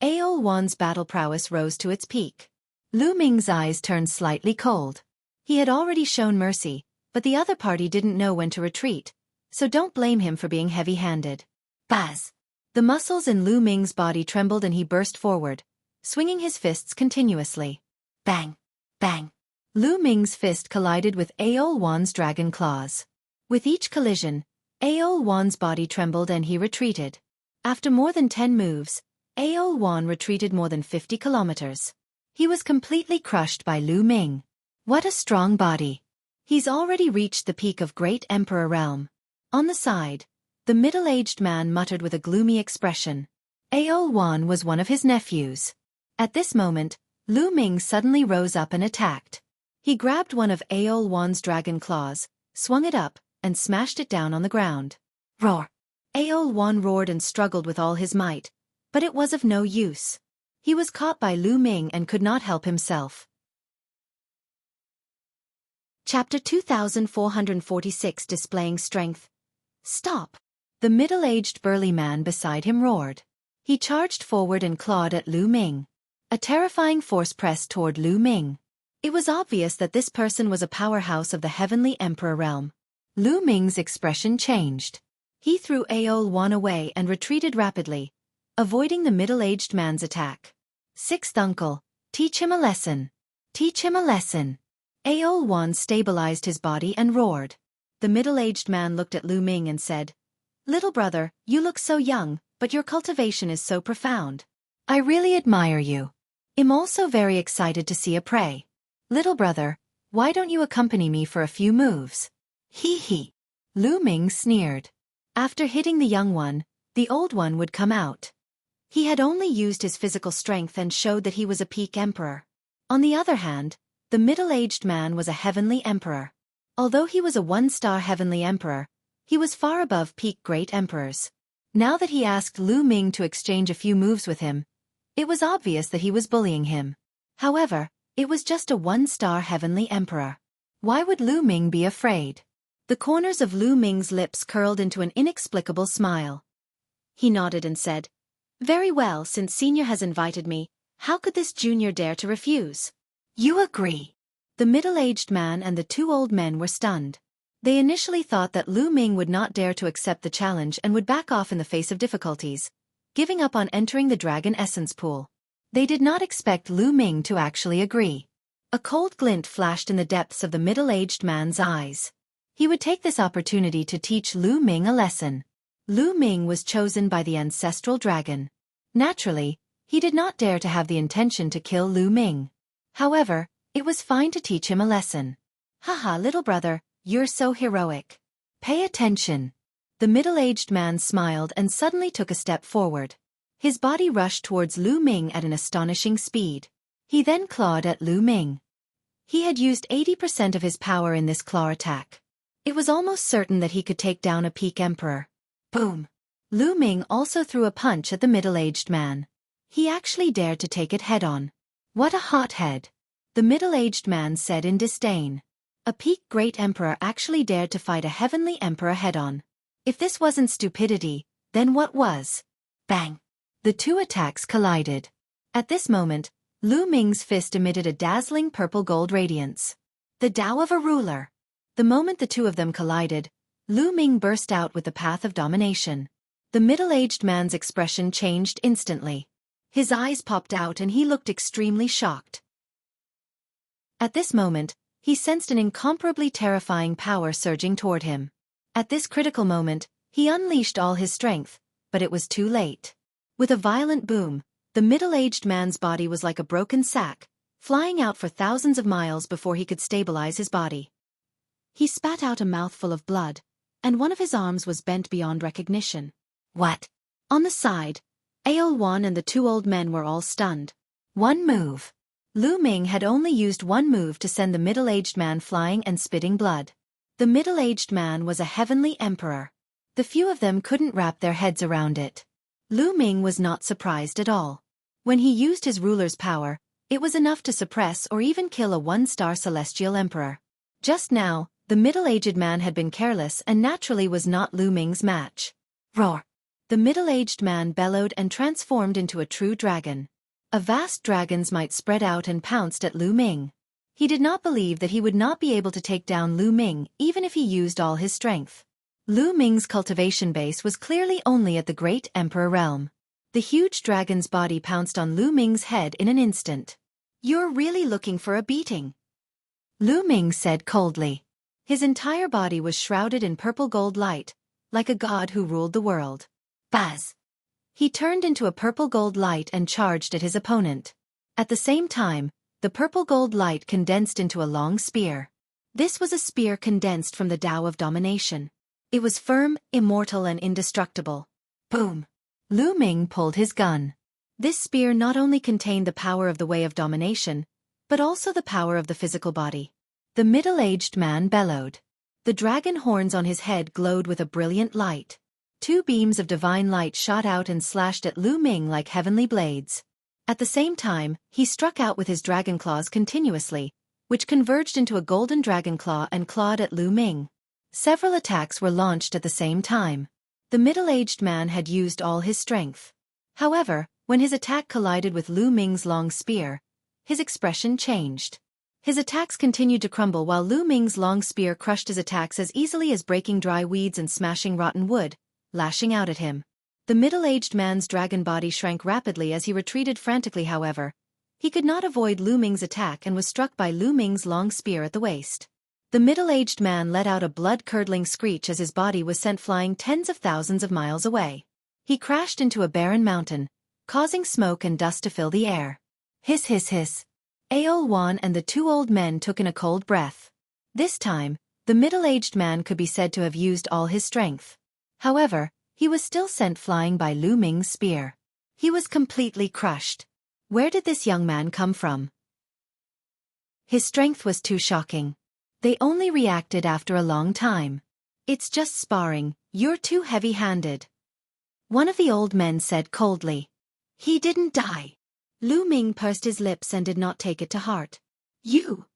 Aolwan's battle prowess rose to its peak. Lu Ming's eyes turned slightly cold. He had already shown mercy, but the other party didn't know when to retreat, so don't blame him for being heavy-handed. Buzz! The muscles in Lu Ming's body trembled and he burst forward, swinging his fists continuously. Bang! Bang! Lu Ming's fist collided with Aolwan's dragon claws. With each collision, Aolwan's body trembled and he retreated. After more than 10 moves, Aolwan retreated more than 50 kilometers. He was completely crushed by Lu Ming. What a strong body. He's already reached the peak of Great Emperor Realm. On the side, the middle-aged man muttered with a gloomy expression. Aolwan was one of his nephews. At this moment, Lu Ming suddenly rose up and attacked. He grabbed one of Aolwan's dragon claws, swung it up, and smashed it down on the ground. Roar! Aolwan roared and struggled with all his might, but it was of no use. He was caught by Lu Ming and could not help himself. Chapter 2446 Displaying Strength. Stop! The middle-aged burly man beside him roared. He charged forward and clawed at Lu Ming. A terrifying force pressed toward Lu Ming. It was obvious that this person was a powerhouse of the Heavenly Emperor realm. Lu Ming's expression changed. He threw Aolwan away and retreated rapidly, avoiding the middle-aged man's attack. Sixth uncle, teach him a lesson. Teach him a lesson. Aolwan stabilized his body and roared. The middle-aged man looked at Lu Ming and said, "Little brother, you look so young, but your cultivation is so profound. I really admire you. I'm also very excited to see a prey. Little brother, why don't you accompany me for a few moves?" Hee hee. Lu Ming sneered. After hitting the young one, the old one would come out. He had only used his physical strength and showed that he was a peak emperor. On the other hand, the middle-aged man was a heavenly emperor. Although he was a 1-star heavenly emperor, he was far above peak great emperors. Now that he asked Lu Ming to exchange a few moves with him, it was obvious that he was bullying him. However, it was just a 1-star heavenly emperor. Why would Lu Ming be afraid? The corners of Lu Ming's lips curled into an inexplicable smile. He nodded and said, "Very well, since Senior has invited me, how could this junior dare to refuse?" "You agree." The middle-aged man and the 2 old men were stunned. They initially thought that Lu Ming would not dare to accept the challenge and would back off in the face of difficulties, giving up on entering the Dragon Essence Pool. They did not expect Lu Ming to actually agree. A cold glint flashed in the depths of the middle-aged man's eyes. He would take this opportunity to teach Lu Ming a lesson. Lu Ming was chosen by the ancestral dragon. Naturally, he did not dare to have the intention to kill Lu Ming. However, it was fine to teach him a lesson. "Haha, little brother, you're so heroic. Pay attention." The middle-aged man smiled and suddenly took a step forward. His body rushed towards Lu Ming at an astonishing speed. He then clawed at Lu Ming. He had used 80% of his power in this claw attack. It was almost certain that he could take down a peak emperor. Boom! Lu Ming also threw a punch at the middle-aged man. He actually dared to take it head-on. What a hothead! The middle-aged man said in disdain. A peak great emperor actually dared to fight a heavenly emperor head-on. If this wasn't stupidity, then what was? Bang! The two attacks collided. At this moment, Lu Ming's fist emitted a dazzling purple-gold radiance. The Tao of a ruler. The moment the two of them collided, Lu Ming burst out with the path of domination. The middle-aged man's expression changed instantly. His eyes popped out and he looked extremely shocked. At this moment, he sensed an incomparably terrifying power surging toward him. At this critical moment, he unleashed all his strength, but it was too late. With a violent boom, the middle-aged man's body was like a broken sack, flying out for thousands of miles before he could stabilize his body. He spat out a mouthful of blood, and one of his arms was bent beyond recognition. What? On the side, Aolwan and the two old men were all stunned. One move. Lu Ming had only used one move to send the middle-aged man flying and spitting blood. The middle-aged man was a heavenly emperor. The few of them couldn't wrap their heads around it. Lu Ming was not surprised at all. When he used his ruler's power, it was enough to suppress or even kill a one-star celestial emperor. Just now, the middle-aged man had been careless and naturally was not Lu Ming's match. Roar! The middle-aged man bellowed and transformed into a true dragon. A vast dragon's might spread out and pounced at Lu Ming. He did not believe that he would not be able to take down Lu Ming even if he used all his strength. Lu Ming's cultivation base was clearly only at the great emperor realm. The huge dragon's body pounced on Lu Ming's head in an instant. "You're really looking for a beating," Lu Ming said coldly. His entire body was shrouded in purple gold light, like a god who ruled the world. Buzz! He turned into a purple gold light and charged at his opponent. At the same time, the purple gold light condensed into a long spear. This was a spear condensed from the Tao of domination. It was firm, immortal and indestructible. Boom! Lu Ming pulled his gun. This spear not only contained the power of the way of domination, but also the power of the physical body. The middle-aged man bellowed. The dragon horns on his head glowed with a brilliant light. Two beams of divine light shot out and slashed at Lu Ming like heavenly blades. At the same time, he struck out with his dragon claws continuously, which converged into a golden dragon claw and clawed at Lu Ming. Several attacks were launched at the same time. The middle-aged man had used all his strength. However, when his attack collided with Lu Ming's long spear, his expression changed. His attacks continued to crumble while Lu Ming's long spear crushed his attacks as easily as breaking dry weeds and smashing rotten wood, lashing out at him. The middle-aged man's dragon body shrank rapidly as he retreated frantically. However, he could not avoid Lu Ming's attack and was struck by Lu Ming's long spear at the waist. The middle-aged man let out a blood-curdling screech as his body was sent flying tens of thousands of miles away. He crashed into a barren mountain, causing smoke and dust to fill the air. Hiss hiss hiss. Aolwan and the two old men took in a cold breath. This time, the middle-aged man could be said to have used all his strength. However, he was still sent flying by Lu Ming's spear. He was completely crushed. Where did this young man come from? His strength was too shocking. They only reacted after a long time. "It's just sparring, you're too heavy-handed," one of the old men said coldly. "He didn't die." Lu Ming pursed his lips and did not take it to heart. "You?"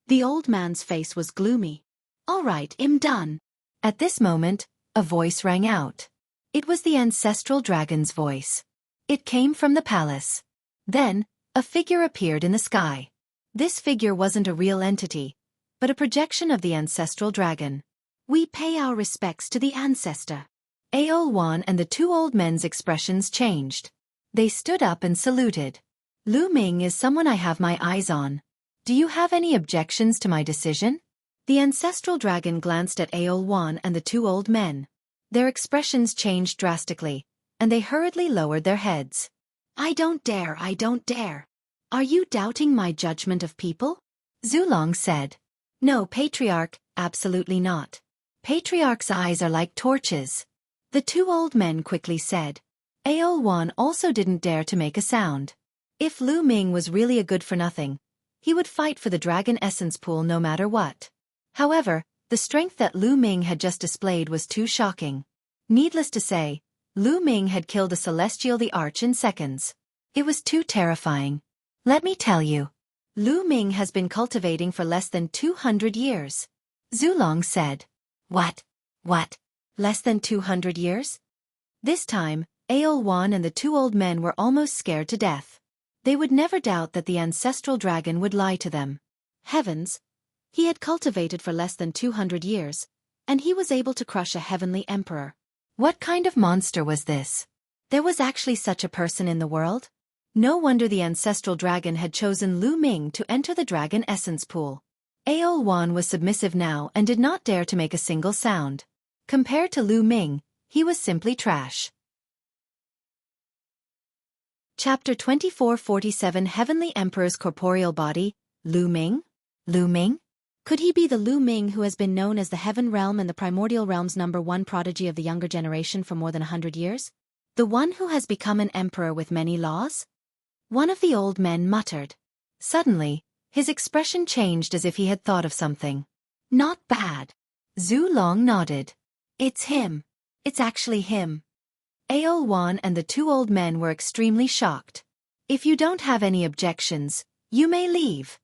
The old man's face was gloomy. "All right, I'm done." At this moment, a voice rang out. It was the ancestral dragon's voice. It came from the palace. Then, a figure appeared in the sky. This figure wasn't a real entity, but a projection of the ancestral dragon. "We pay our respects to the ancestor." Aolwan and the two old men's expressions changed. They stood up and saluted. "Lu Ming is someone I have my eyes on. Do you have any objections to my decision?" The ancestral dragon glanced at Aolwan and the two old men. Their expressions changed drastically, and they hurriedly lowered their heads. I don't dare. Are you doubting my judgment of people?" Zulong said. "No, Patriarch, absolutely not. Patriarch's eyes are like torches." The two old men quickly said. Aolwan also didn't dare to make a sound. If Lu Ming was really a good-for-nothing, he would fight for the dragon essence pool no matter what. However, The strength that Lu Ming had just displayed was too shocking. Needless to say, Lu Ming had killed a celestial the Arch in seconds. It was too terrifying. Let me tell you. Lu Ming has been cultivating for less than 200 years. Zulong said. What? Less than 200 years? This time, Aolwan and the two old men were almost scared to death. They would never doubt that the ancestral dragon would lie to them. Heavens! He had cultivated for less than 200 years, and he was able to crush a heavenly emperor. What kind of monster was this? There was actually such a person in the world? No wonder the ancestral dragon had chosen Lu Ming to enter the dragon essence pool. Aolwan was submissive now and did not dare to make a single sound. Compared to Lu Ming, he was simply trash. Chapter 2447 Heavenly Emperor's Corporeal Body, Lu Ming? Lu Ming? Could he be the Lu Ming who has been known as the Heaven Realm and the Primordial Realm's #1 prodigy of the younger generation for more than 100 years? The one who has become an emperor with many laws? One of the old men muttered. Suddenly, his expression changed as if he had thought of something. Not bad. Zulong nodded. It's him. It's actually him. Aolwan and the two old men were extremely shocked. If you don't have any objections, you may leave.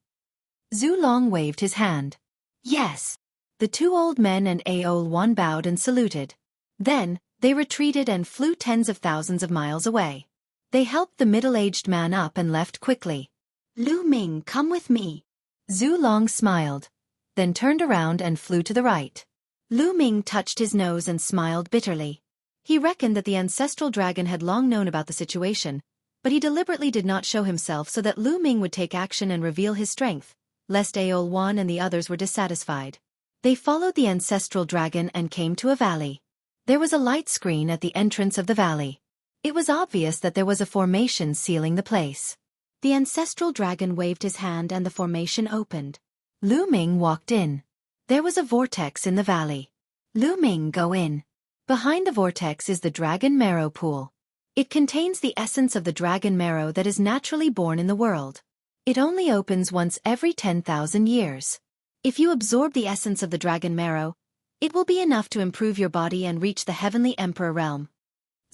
Zulong waved his hand. Yes. The two old men and Aolwan bowed and saluted. Then, they retreated and flew tens of thousands of miles away. They helped the middle-aged man up and left quickly. Lu Ming, come with me. Zulong smiled, then turned around and flew to the right. Lu Ming touched his nose and smiled bitterly. He reckoned that the ancestral dragon had long known about the situation, but he deliberately did not show himself so that Lu Ming would take action and reveal his strength, lest Aolwan and the others were dissatisfied. They followed the ancestral dragon and came to a valley. There was a light screen at the entrance of the valley. It was obvious that there was a formation sealing the place. The ancestral dragon waved his hand and the formation opened. Lu Ming walked in. There was a vortex in the valley. Lu Ming, go in. Behind the vortex is the dragon marrow pool. It contains the essence of the dragon marrow that is naturally born in the world. It only opens once every 10,000 years. If you absorb the essence of the dragon marrow, it will be enough to improve your body and reach the Heavenly Emperor realm.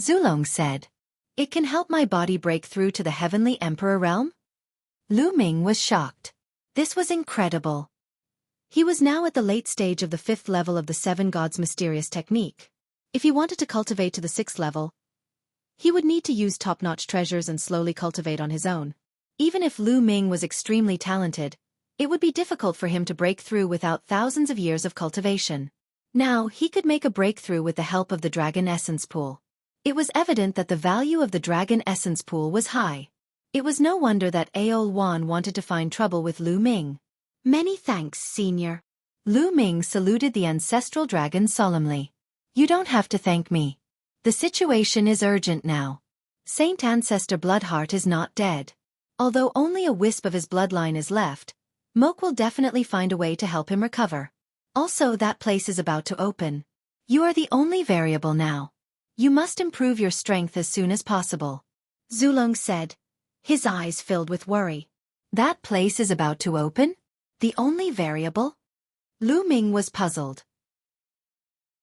Zulong said. It can help my body break through to the Heavenly Emperor realm? Lu Ming was shocked. This was incredible. He was now at the late stage of the 5th level of the 7 Gods mysterious technique. If he wanted to cultivate to the 6th level, he would need to use top-notch treasures and slowly cultivate on his own. Even if Lu Ming was extremely talented, it would be difficult for him to break through without thousands of years of cultivation. Now, he could make a breakthrough with the help of the Dragon Essence Pool. It was evident that the value of the Dragon Essence Pool was high. It was no wonder that Aolwan wanted to find trouble with Lu Ming. Many thanks, Senior. Lu Ming saluted the ancestral dragon solemnly. You don't have to thank me. The situation is urgent now. Saint Ancestor Bloodheart is not dead. Although only a wisp of his bloodline is left, Moke will definitely find a way to help him recover. Also, that place is about to open. You are the only variable now. You must improve your strength as soon as possible. Zulong said, his eyes filled with worry. That place is about to open? The only variable? Lu Ming was puzzled.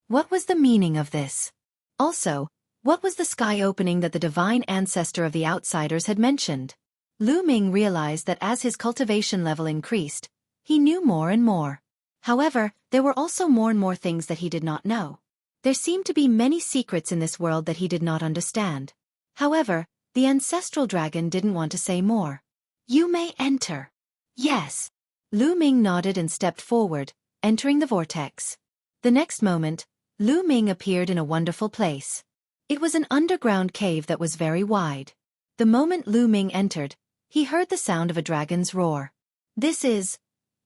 What was the meaning of this? Also, what was the sky opening that the divine ancestor of the outsiders had mentioned? Lu Ming realized that as his cultivation level increased, he knew more and more. However, there were also more and more things that he did not know. There seemed to be many secrets in this world that he did not understand. However, the ancestral dragon didn't want to say more. You may enter. Yes. Lu Ming nodded and stepped forward, entering the vortex. The next moment, Lu Ming appeared in a wonderful place. It was an underground cave that was very wide. The moment Lu Ming entered, he heard the sound of a dragon's roar. This is...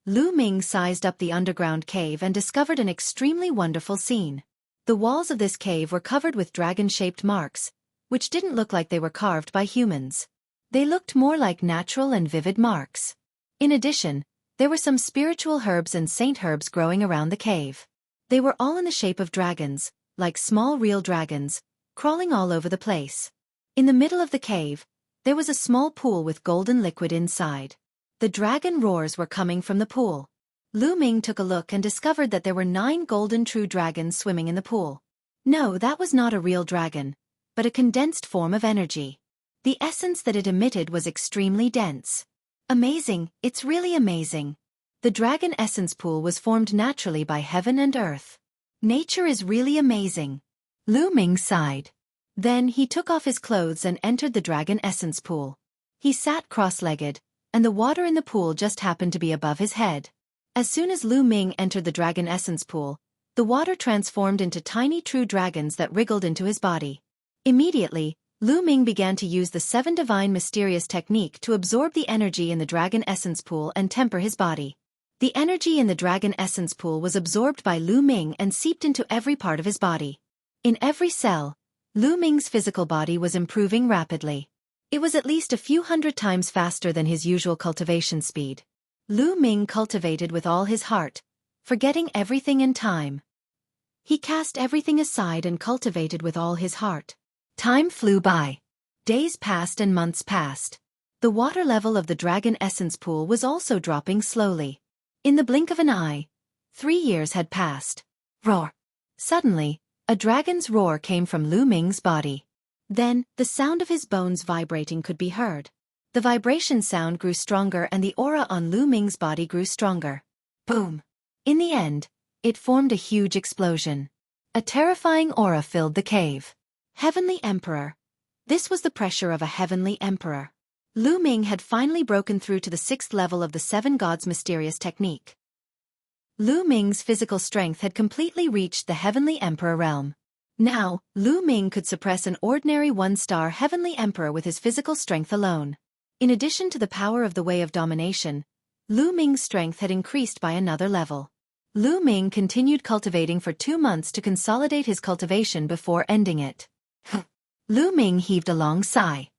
Lu Ming sized up the underground cave and discovered an extremely wonderful scene. The walls of this cave were covered with dragon-shaped marks, which didn't look like they were carved by humans. They looked more like natural and vivid marks. In addition, there were some spiritual herbs and saint herbs growing around the cave. They were all in the shape of dragons, like small real dragons, crawling all over the place. In the middle of the cave, there was a small pool with golden liquid inside. The dragon roars were coming from the pool. Lu Ming took a look and discovered that there were 9 golden true dragons swimming in the pool. No, that was not a real dragon, but a condensed form of energy. The essence that it emitted was extremely dense. Amazing, it's really amazing. The dragon essence pool was formed naturally by heaven and earth. Nature is really amazing. Lu Ming sighed. Then he took off his clothes and entered the dragon essence pool. He sat cross-legged, and the water in the pool just happened to be above his head. As soon as Lu Ming entered the dragon essence pool, the water transformed into tiny true dragons that wriggled into his body. Immediately, Lu Ming began to use the 7 divine mysterious technique to absorb the energy in the dragon essence pool and temper his body. The energy in the dragon essence pool was absorbed by Lu Ming and seeped into every part of his body. In every cell, Lu Ming's physical body was improving rapidly. It was at least a few hundred times faster than his usual cultivation speed. Lu Ming cultivated with all his heart, forgetting everything in time. He cast everything aside and cultivated with all his heart. Time flew by. Days passed and months passed. The water level of the dragon essence pool was also dropping slowly. In the blink of an eye, 3 years had passed. Roar! Suddenly, a dragon's roar came from Lu Ming's body. Then, the sound of his bones vibrating could be heard. The vibration sound grew stronger and the aura on Lu Ming's body grew stronger. Boom! In the end, it formed a huge explosion. A terrifying aura filled the cave. Heavenly Emperor. This was the pressure of a heavenly emperor. Lu Ming had finally broken through to the 6th level of the 7 gods' mysterious technique. Lu Ming's physical strength had completely reached the heavenly emperor realm. Now, Lu Ming could suppress an ordinary 1-star heavenly emperor with his physical strength alone. In addition to the power of the way of domination, Lu Ming's strength had increased by another level. Lu Ming continued cultivating for 2 months to consolidate his cultivation before ending it. Lu Ming heaved a long sigh.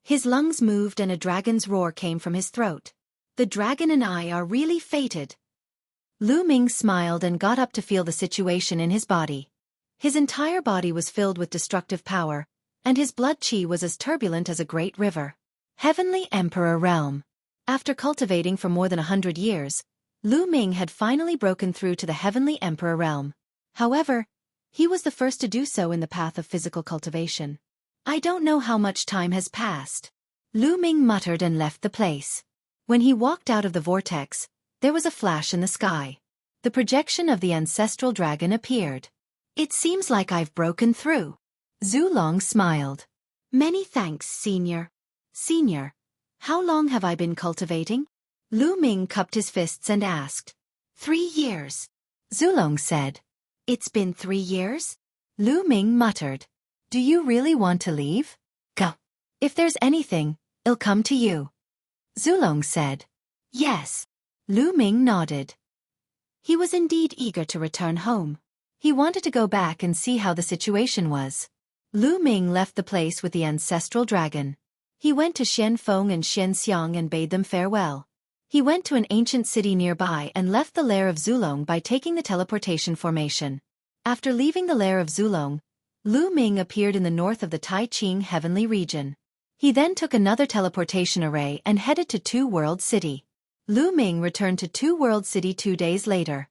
His lungs moved and a dragon's roar came from his throat. The dragon and I are really fated. Lu Ming smiled and got up to feel the situation in his body. His entire body was filled with destructive power, and his blood qi was as turbulent as a great river. Heavenly Emperor Realm. After cultivating for more than 100 years, Lu Ming had finally broken through to the Heavenly Emperor Realm. However, he was the first to do so in the path of physical cultivation. I don't know how much time has passed. Lu Ming muttered and left the place. When he walked out of the vortex, there was a flash in the sky. The projection of the ancestral dragon appeared. It seems like I've broken through. Zulong smiled. Many thanks, Senior. Senior, how long have I been cultivating? Lu Ming cupped his fists and asked. 3 years. Zulong said. It's been 3 years? Lu Ming muttered. Do you really want to leave? Go. If there's anything, it'll come to you. Zulong said. Yes. Lu Ming nodded. He was indeed eager to return home. He wanted to go back and see how the situation was. Lu Ming left the place with the ancestral dragon. He went to Xianfeng and Xianxiang and bade them farewell. He went to an ancient city nearby and left the lair of Zulong by taking the teleportation formation. After leaving the lair of Zulong, Lu Ming appeared in the north of the Tai Ching heavenly region. He then took another teleportation array and headed to Two World City. Lu Ming returned to Two World City 2 days later.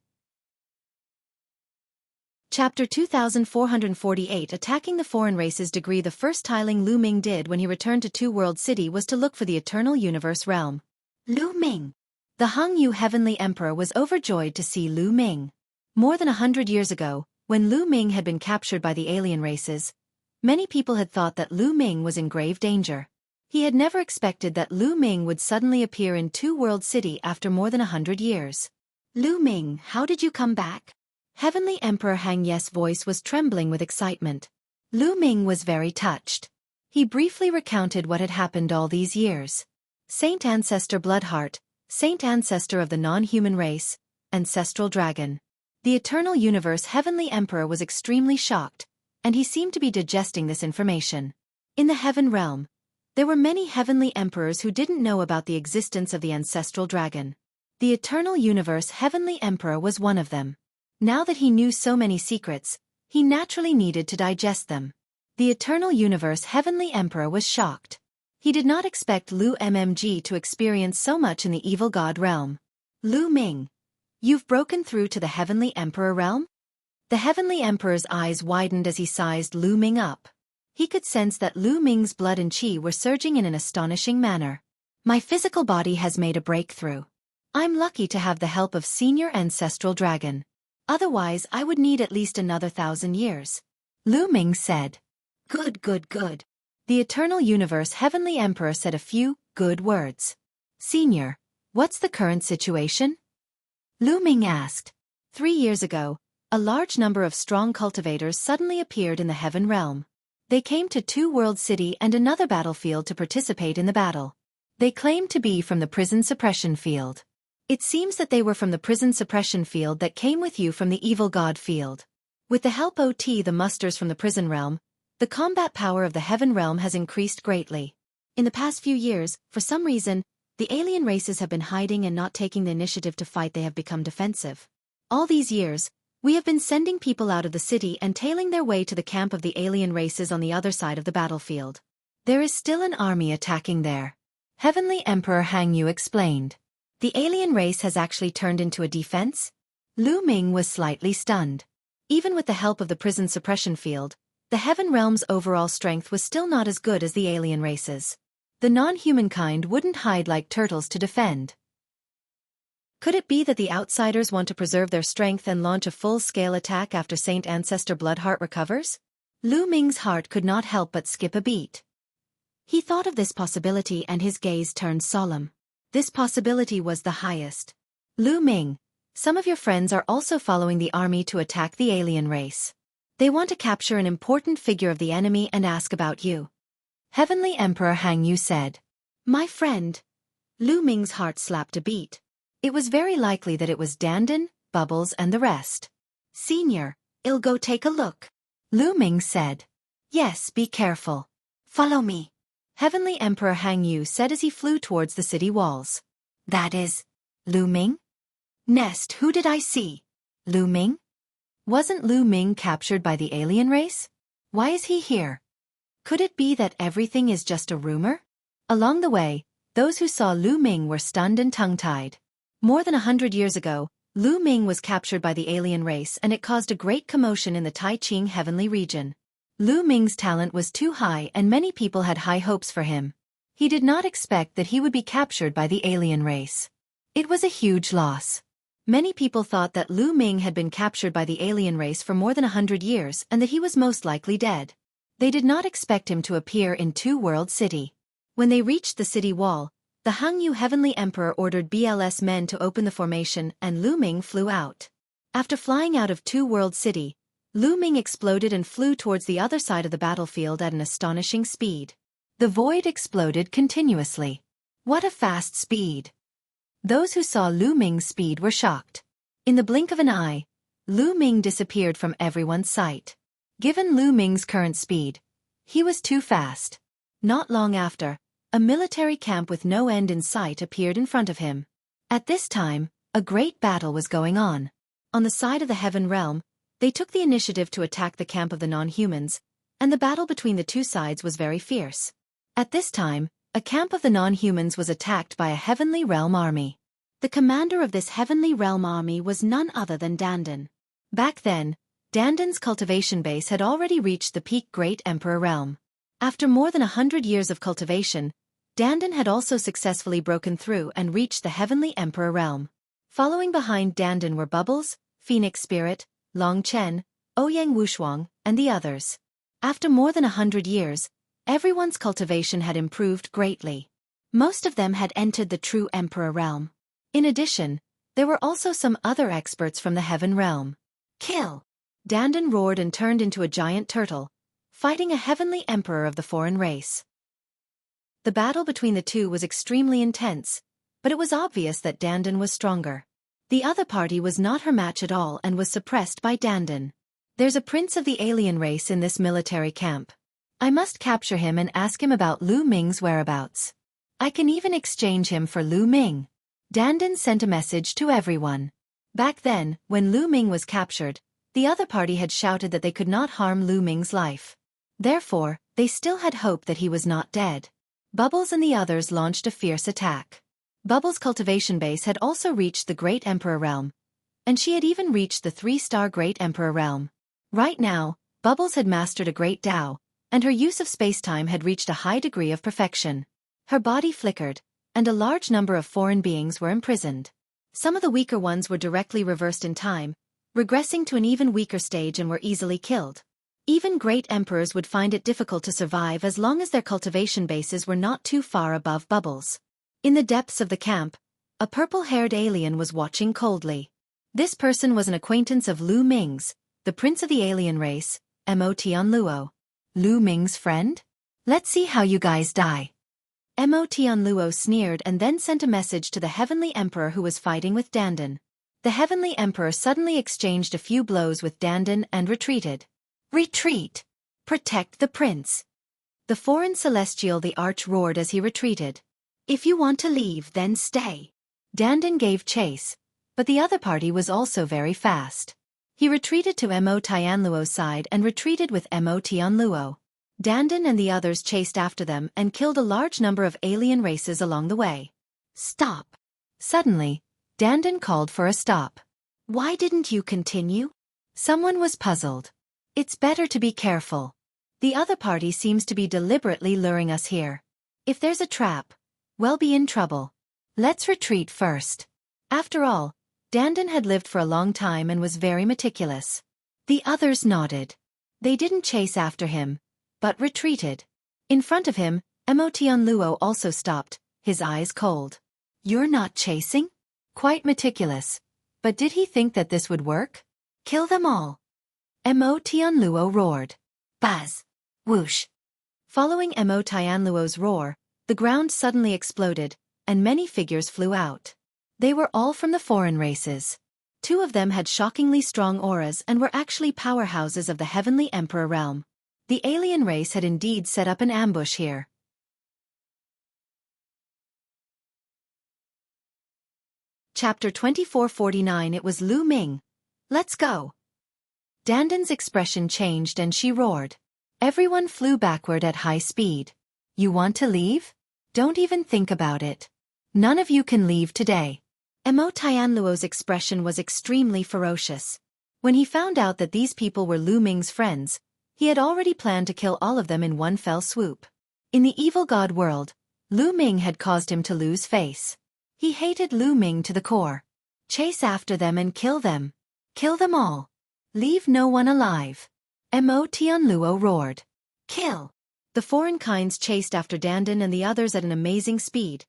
Chapter 2448 Attacking the Foreign Races Degree. The first tiling Lu Ming did when he returned to Two World City was to look for the Eternal Universe Realm. Lu Ming. The Hung Yu Heavenly Emperor was overjoyed to see Lu Ming. More than 100 years ago, when Lu Ming had been captured by the alien races, many people had thought that Lu Ming was in grave danger. He had never expected that Lu Ming would suddenly appear in Two World City after more than 100 years. Lu Ming, how did you come back? Heavenly Emperor Hang Ye's voice was trembling with excitement. Lu Ming was very touched. He briefly recounted what had happened all these years. Saint Ancestor Bloodheart, Saint Ancestor of the non-human race, Ancestral Dragon. The Eternal Universe Heavenly Emperor was extremely shocked, and he seemed to be digesting this information. In the Heaven Realm, there were many Heavenly Emperors who didn't know about the existence of the Ancestral Dragon. The Eternal Universe Heavenly Emperor was one of them. Now that he knew so many secrets, he naturally needed to digest them. The Eternal Universe Heavenly Emperor was shocked. He did not expect Lu Mmg to experience so much in the Evil God realm. Lu Ming. You've broken through to the Heavenly Emperor realm? The Heavenly Emperor's eyes widened as he sized Lu Ming up. He could sense that Lu Ming's blood and qi were surging in an astonishing manner. My physical body has made a breakthrough. I'm lucky to have the help of Senior Ancestral Dragon. Otherwise, I would need at least another 1,000 years. Lu Ming said. Good, good, good. The Eternal Universe Heavenly Emperor said a few good words. Senior, what's the current situation? Lu Ming asked. 3 years ago, a large number of strong cultivators suddenly appeared in the Heaven Realm. They came to Two World City and another battlefield to participate in the battle. They claimed to be from the prison suppression field. It seems that they were from the prison suppression field that came with you from the evil god field. With the help of the musters from the prison realm, the combat power of the Heaven Realm has increased greatly. In the past few years, for some reason, the alien races have been hiding and not taking the initiative to fight. They have become defensive. All these years, we have been sending people out of the city and tailing their way to the camp of the alien races on the other side of the battlefield. There is still an army attacking there. Heavenly Emperor Hang Yu explained. The alien race has actually turned into a defense? Lu Ming was slightly stunned. Even with the help of the prison suppression field, the Heaven Realm's overall strength was still not as good as the alien races. The non-humankind wouldn't hide like turtles to defend. Could it be that the outsiders want to preserve their strength and launch a full-scale attack after Saint Ancestor Bloodheart recovers? Lu Ming's heart could not help but skip a beat. He thought of this possibility and his gaze turned solemn. This possibility was the highest. Lu Ming, some of your friends are also following the army to attack the alien race. They want to capture an important figure of the enemy and ask about you. Heavenly Emperor Hang Yu said. My friend. Lu Ming's heart slapped a beat. It was very likely that it was Dandan, Bubbles and the rest. Senior, I'll go take a look. Lu Ming said. Yes, be careful. Follow me. Heavenly Emperor Hang Yu said as he flew towards the city walls. That is, Lu Ming? Nest, who did I see? Lu Ming? Wasn't Lu Ming captured by the alien race? Why is he here? Could it be that everything is just a rumor? Along the way, those who saw Lu Ming were stunned and tongue-tied. More than 100 years ago, Lu Ming was captured by the alien race and it caused a great commotion in the Tai-Ching heavenly region. Lu Ming's talent was too high and many people had high hopes for him. He did not expect that he would be captured by the alien race. It was a huge loss. Many people thought that Lu Ming had been captured by the alien race for more than 100 years and that he was most likely dead. They did not expect him to appear in Two World City. When they reached the city wall, the Hang Yu Heavenly Emperor ordered BLS men to open the formation and Lu Ming flew out. After flying out of Two World City, Lu Ming exploded and flew towards the other side of the battlefield at an astonishing speed. The void exploded continuously. What a fast speed! Those who saw Lu Ming's speed were shocked. In the blink of an eye, Lu Ming disappeared from everyone's sight. Given Lu Ming's current speed, he was too fast. Not long after, a military camp with no end in sight appeared in front of him. At this time, a great battle was going on. On the side of the Heaven Realm, they took the initiative to attack the camp of the non-humans, and the battle between the two sides was very fierce. At this time, a camp of the non-humans was attacked by a Heavenly Realm army. The commander of this Heavenly Realm army was none other than Dandan. Back then, Dandan's cultivation base had already reached the peak Great Emperor Realm. After more than 100 years of cultivation, Dandan had also successfully broken through and reached the Heavenly Emperor Realm. Following behind Dandan were Bubbles, Phoenix Spirit, Long Chen, Ouyang Wushuang, and the others. After more than 100 years, everyone's cultivation had improved greatly. Most of them had entered the true Emperor Realm. In addition, there were also some other experts from the Heaven Realm. Kill! Dandan roared and turned into a giant turtle, fighting a Heavenly Emperor of the foreign race. The battle between the two was extremely intense, but it was obvious that Dandan was stronger. The other party was not her match at all and was suppressed by Dandan. There's a prince of the alien race in this military camp. I must capture him and ask him about Lu Ming's whereabouts. I can even exchange him for Lu Ming. Dandan sent a message to everyone. Back then, when Lu Ming was captured, the other party had shouted that they could not harm Lu Ming's life. Therefore, they still had hope that he was not dead. Bubbles and the others launched a fierce attack. Bubbles' cultivation base had also reached the Great Emperor Realm, and she had even reached the 3-star Great Emperor realm. Right now, Bubbles had mastered a great Tao, and her use of spacetime had reached a high degree of perfection. Her body flickered, and a large number of foreign beings were imprisoned. Some of the weaker ones were directly reversed in time, regressing to an even weaker stage and were easily killed. Even great emperors would find it difficult to survive as long as their cultivation bases were not too far above Bubbles. In the depths of the camp, a purple-haired alien was watching coldly. This person was an acquaintance of Lu Ming's, the prince of the alien race, Mo Tianluo. Lu Ming's friend? Let's see how you guys die. Mo Tianluo sneered and then sent a message to the Heavenly Emperor who was fighting with Dandan. The Heavenly Emperor suddenly exchanged a few blows with Dandan and retreated. Retreat! Protect the prince! The foreign celestial the arch roared as he retreated. If you want to leave, then stay. Dandan gave chase, but the other party was also very fast. He retreated to Mo Tianluo's side and retreated with Mo Tianluo. Dandan and the others chased after them and killed a large number of alien races along the way. Stop! Suddenly, Dandan called for a stop. Why didn't you continue? Someone was puzzled. It's better to be careful. The other party seems to be deliberately luring us here. If there's a trap, we'll be in trouble. Let's retreat first. After all, Dandan had lived for a long time and was very meticulous. The others nodded. They didn't chase after him, but retreated. In front of him, Mo Tianluo also stopped, his eyes cold. You're not chasing? Quite meticulous. But did he think that this would work? Kill them all. Mo Tianluo roared. Buzz! Whoosh! Following Mo Tianluo's roar, the ground suddenly exploded, and many figures flew out. They were all from the foreign races. 2 of them had shockingly strong auras and were actually powerhouses of the Heavenly Emperor realm. The alien race had indeed set up an ambush here. Chapter 2449. It was Lu Ming. Let's go. Dandan's expression changed and she roared. Everyone flew backward at high speed. You want to leave? Don't even think about it. None of you can leave today. Mo Tianluo's expression was extremely ferocious. When he found out that these people were Lu Ming's friends, he had already planned to kill all of them in one fell swoop. In the evil god world, Lu Ming had caused him to lose face. He hated Lu Ming to the core. Chase after them and kill them. Kill them all. Leave no one alive. Mo Tianluo roared. Kill! The foreign kinds chased after Dandan and the others at an amazing speed,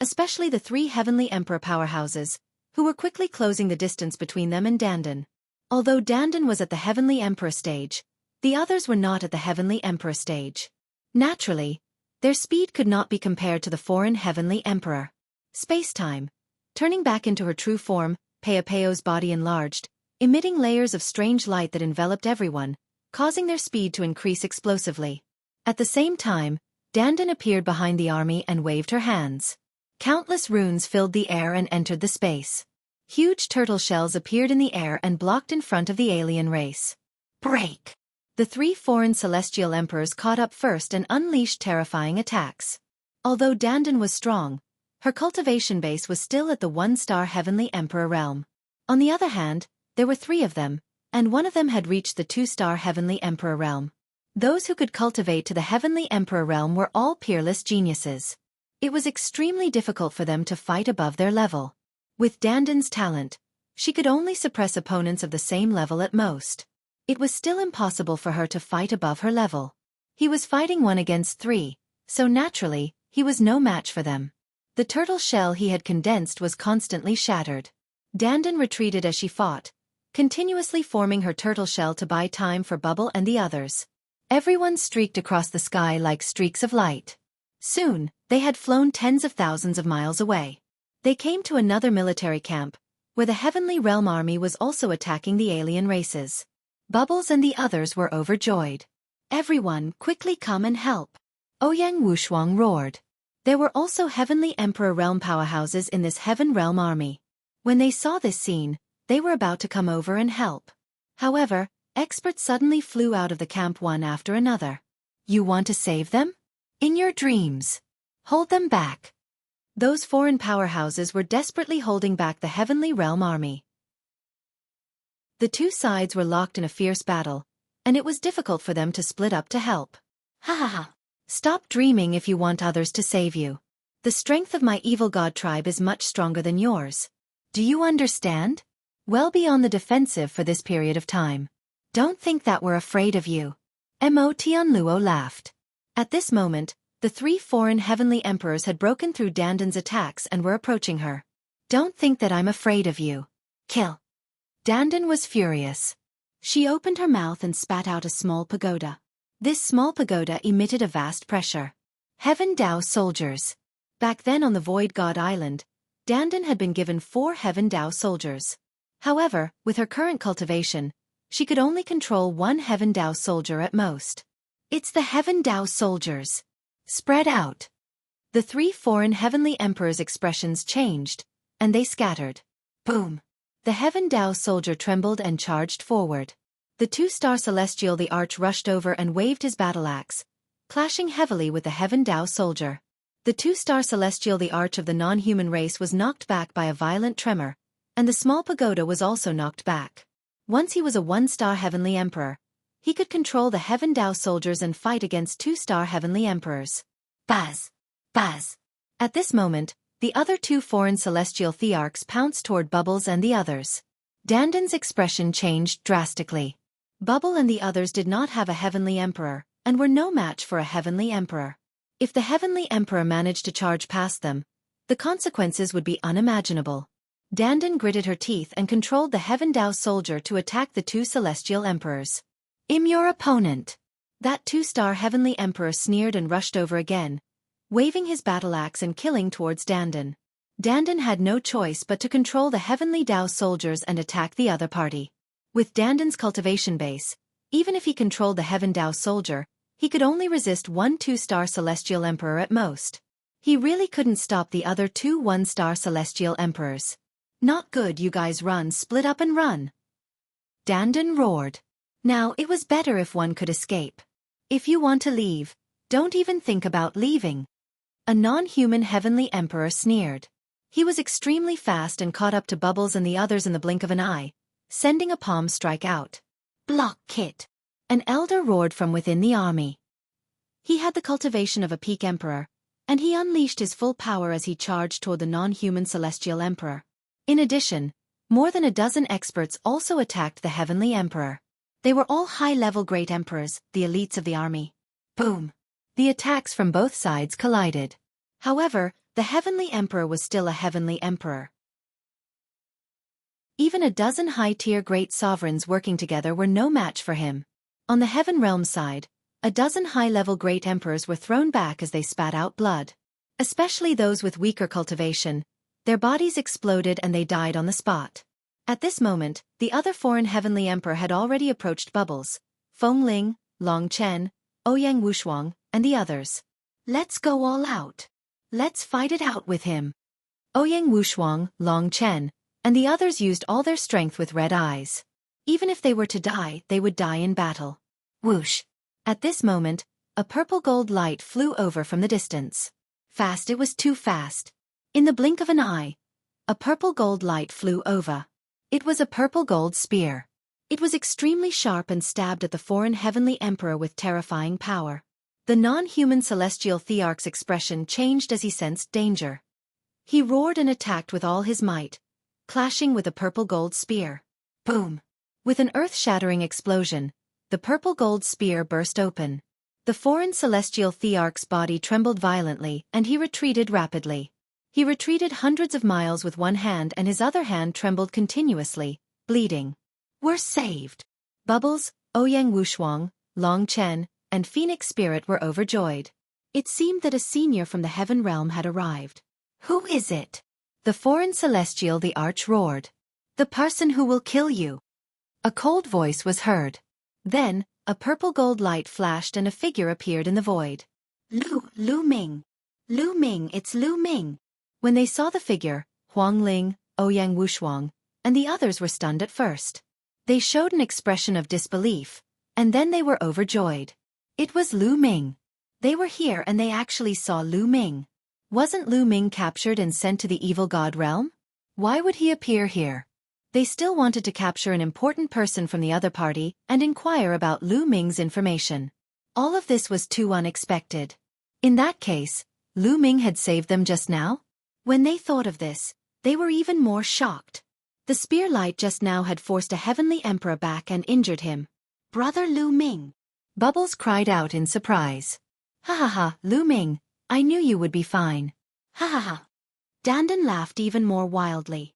especially the 3 Heavenly Emperor powerhouses, who were quickly closing the distance between them and Dandan. Although Dandan was at the Heavenly Emperor stage, the others were not at the Heavenly Emperor stage. Naturally, their speed could not be compared to the foreign Heavenly Emperor. Spacetime. Turning back into her true form, Peopeo's body enlarged, emitting layers of strange light that enveloped everyone, causing their speed to increase explosively. At the same time, Dandan appeared behind the army and waved her hands. Countless runes filled the air and entered the space. Huge turtle shells appeared in the air and blocked in front of the alien race. Break! The 3 foreign celestial emperors caught up first and unleashed terrifying attacks. Although Dandan was strong, her cultivation base was still at the 1-star Heavenly Emperor realm. On the other hand, there were 3 of them, and one of them had reached the 2-star Heavenly Emperor realm. Those who could cultivate to the Heavenly Emperor realm were all peerless geniuses. It was extremely difficult for them to fight above their level. With Dandan's talent, she could only suppress opponents of the same level at most. It was still impossible for her to fight above her level. He was fighting 1 against 3, so naturally, he was no match for them. The turtle shell he had condensed was constantly shattered. Dandan retreated as she fought, continuously forming her turtle shell to buy time for Bubble and the others. Everyone streaked across the sky like streaks of light. Soon, they had flown tens of thousands of miles away. They came to another military camp, where the Heavenly Realm army was also attacking the alien races. Bubbles and the others were overjoyed. Everyone, quickly come and help. Ouyang Wushuang roared. There were also Heavenly Emperor realm powerhouses in this Heaven Realm army. When they saw this scene, they were about to come over and help. However, experts suddenly flew out of the camp one after another. You want to save them? In your dreams. Hold them back. Those foreign powerhouses were desperately holding back the Heavenly Realm army. The two sides were locked in a fierce battle, and it was difficult for them to split up to help. Ha ha ha. Stop dreaming if you want others to save you. The strength of my evil god tribe is much stronger than yours. Do you understand? Well, be on the defensive for this period of time. Don't think that we're afraid of you. Mo Tianluo laughed. At this moment, the three foreign heavenly emperors had broken through Dandan's attacks and were approaching her. Don't think that I'm afraid of you. Kill. Dandan was furious. She opened her mouth and spat out a small pagoda. This small pagoda emitted a vast pressure. Heaven Dao soldiers. Back then on the Void God Island, Dandan had been given 4 Heaven Dao soldiers. However, with her current cultivation, she could only control 1 Heaven Dao soldier at most. It's the Heaven Dao soldiers. Spread out. The 3 foreign heavenly emperors' expressions changed, and they scattered. Boom. The Heaven Dao soldier trembled and charged forward. The 2-star celestial the Arch rushed over and waved his battle axe, clashing heavily with the Heaven Dao soldier. The 2-star celestial the Arch of the non-human race was knocked back by a violent tremor, and the small pagoda was also knocked back. Once he was a 1-star heavenly emperor, he could control the Heaven Dao soldiers and fight against 2-star heavenly emperors. Buzz! Buzz! At this moment, the other 2 foreign celestial thearchs pounced toward Bubbles and the others. Dandan's expression changed drastically. Bubble and the others did not have a heavenly emperor, and were no match for a heavenly emperor. If the heavenly emperor managed to charge past them, the consequences would be unimaginable. Dandan gritted her teeth and controlled the Heaven Dao soldier to attack the 2 celestial emperors. "I'm your opponent." That 2-star heavenly emperor sneered and rushed over again, waving his battle axe and killing towards Dandan. Dandan had no choice but to control the heavenly Dao soldiers and attack the other party. With Dandan's cultivation base, even if he controlled the Heaven Dao soldier, he could only resist 1 2-star celestial emperor at most. He really couldn't stop the other 2 1-star celestial emperors. "Not good, you guys, run, split up and run." Dandan roared. Now it was better if one could escape. If you want to leave, don't even think about leaving. A non-human heavenly emperor sneered. He was extremely fast and caught up to Bubbles and the others in the blink of an eye, sending a palm strike out. "Block, Kit!" An elder roared from within the army. He had the cultivation of a peak emperor, and he unleashed his full power as he charged toward the non-human celestial emperor. In addition, more than a dozen experts also attacked the heavenly emperor. They were all high-level great emperors, the elites of the army. Boom! The attacks from both sides collided. However, the heavenly emperor was still a heavenly emperor. Even a dozen high-tier great sovereigns working together were no match for him. On the Heaven Realm side, a dozen high-level great emperors were thrown back as they spat out blood. Especially those with weaker cultivation, their bodies exploded and they died on the spot. At this moment, the other foreign heavenly emperor had already approached Bubbles, Feng Ling, Long Chen, Ouyang Wushuang, and the others. "Let's go all out. Let's fight it out with him." Ouyang Wushuang, Long Chen, and the others used all their strength with red eyes. Even if they were to die, they would die in battle. Whoosh! At this moment, a purple gold light flew over from the distance. Fast, it was too fast. In the blink of an eye, a purple gold light flew over. It was a purple gold spear. It was extremely sharp and stabbed at the foreign heavenly emperor with terrifying power. The non-human celestial thearch's expression changed as he sensed danger. He roared and attacked with all his might, clashing with a purple gold spear. Boom! With an earth-shattering explosion, the purple gold spear burst open. The foreign celestial thearch's body trembled violently and he retreated rapidly. He retreated hundreds of miles with one hand and his other hand trembled continuously, bleeding. "We're saved!" Bubbles, Ouyang Wushuang, Long Chen, and Phoenix Spirit were overjoyed. It seemed that a senior from the Heaven Realm had arrived. "Who is it?" The foreign celestial the Arch roared. "The person who will kill you." A cold voice was heard. Then, a purple gold light flashed and a figure appeared in the void. Lu Ming. Lu Ming, it's Lu Ming." When they saw the figure, Huang Ling, Ouyang Wushuang, and the others were stunned at first. They showed an expression of disbelief, and then they were overjoyed. It was Lu Ming. They were here and they actually saw Lu Ming. Wasn't Lu Ming captured and sent to the evil god realm? Why would he appear here? They still wanted to capture an important person from the other party and inquire about Lu Ming's information. All of this was too unexpected. In that case, Lu Ming had saved them just now? When they thought of this, they were even more shocked. The spear light just now had forced a heavenly emperor back and injured him. Brother Lu Ming! Bubbles cried out in surprise. Ha ha ha, Lu Ming, I knew you would be fine. Ha ha ha. Dandan laughed even more wildly.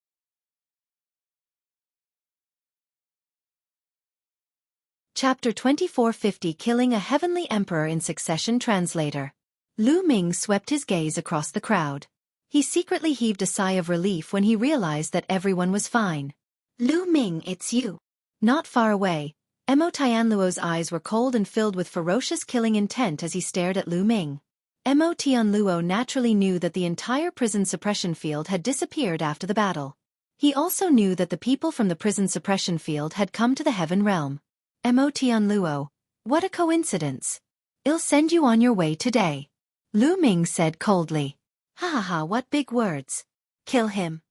Chapter 2450 Killing a Heavenly Emperor in Succession. Translator. Lu Ming swept his gaze across the crowd. He secretly heaved a sigh of relief when he realized that everyone was fine. Lu Ming, it's you. Not far away, Mo Tianluo's eyes were cold and filled with ferocious killing intent as he stared at Lu Ming. Mo Tianluo naturally knew that the entire prison suppression field had disappeared after the battle. He also knew that the people from the prison suppression field had come to the heaven realm. Mo Tianluo, what a coincidence. I'll send you on your way today. Lu Ming said coldly. Ha ha ha, what big words. Kill him.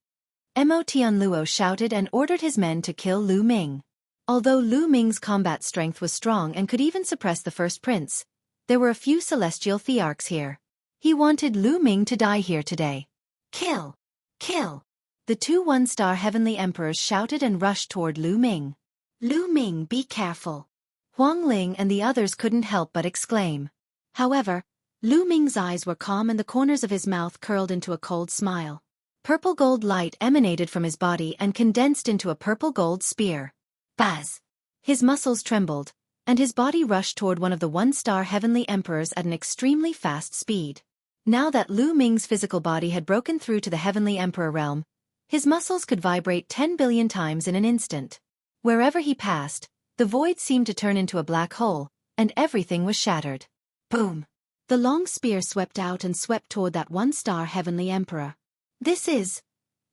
Mo Tianluo shouted and ordered his men to kill Lu Ming. Although Lu Ming's combat strength was strong and could even suppress the first prince, there were a few celestial thearchs here. He wanted Lu Ming to die here today. Kill! Kill! The two one-star heavenly emperors shouted and rushed toward Lu Ming. Lu Ming, be careful. Huang Ling and the others couldn't help but exclaim. However, Lu Ming's eyes were calm and the corners of his mouth curled into a cold smile. Purple gold light emanated from his body and condensed into a purple gold spear. Buzz! His muscles trembled, and his body rushed toward one of the one-star heavenly emperors at an extremely fast speed. Now that Lu Ming's physical body had broken through to the heavenly emperor realm, his muscles could vibrate 10 billion times in an instant. Wherever he passed, the void seemed to turn into a black hole, and everything was shattered. Boom! The long spear swept out and swept toward that one-star heavenly emperor. This is...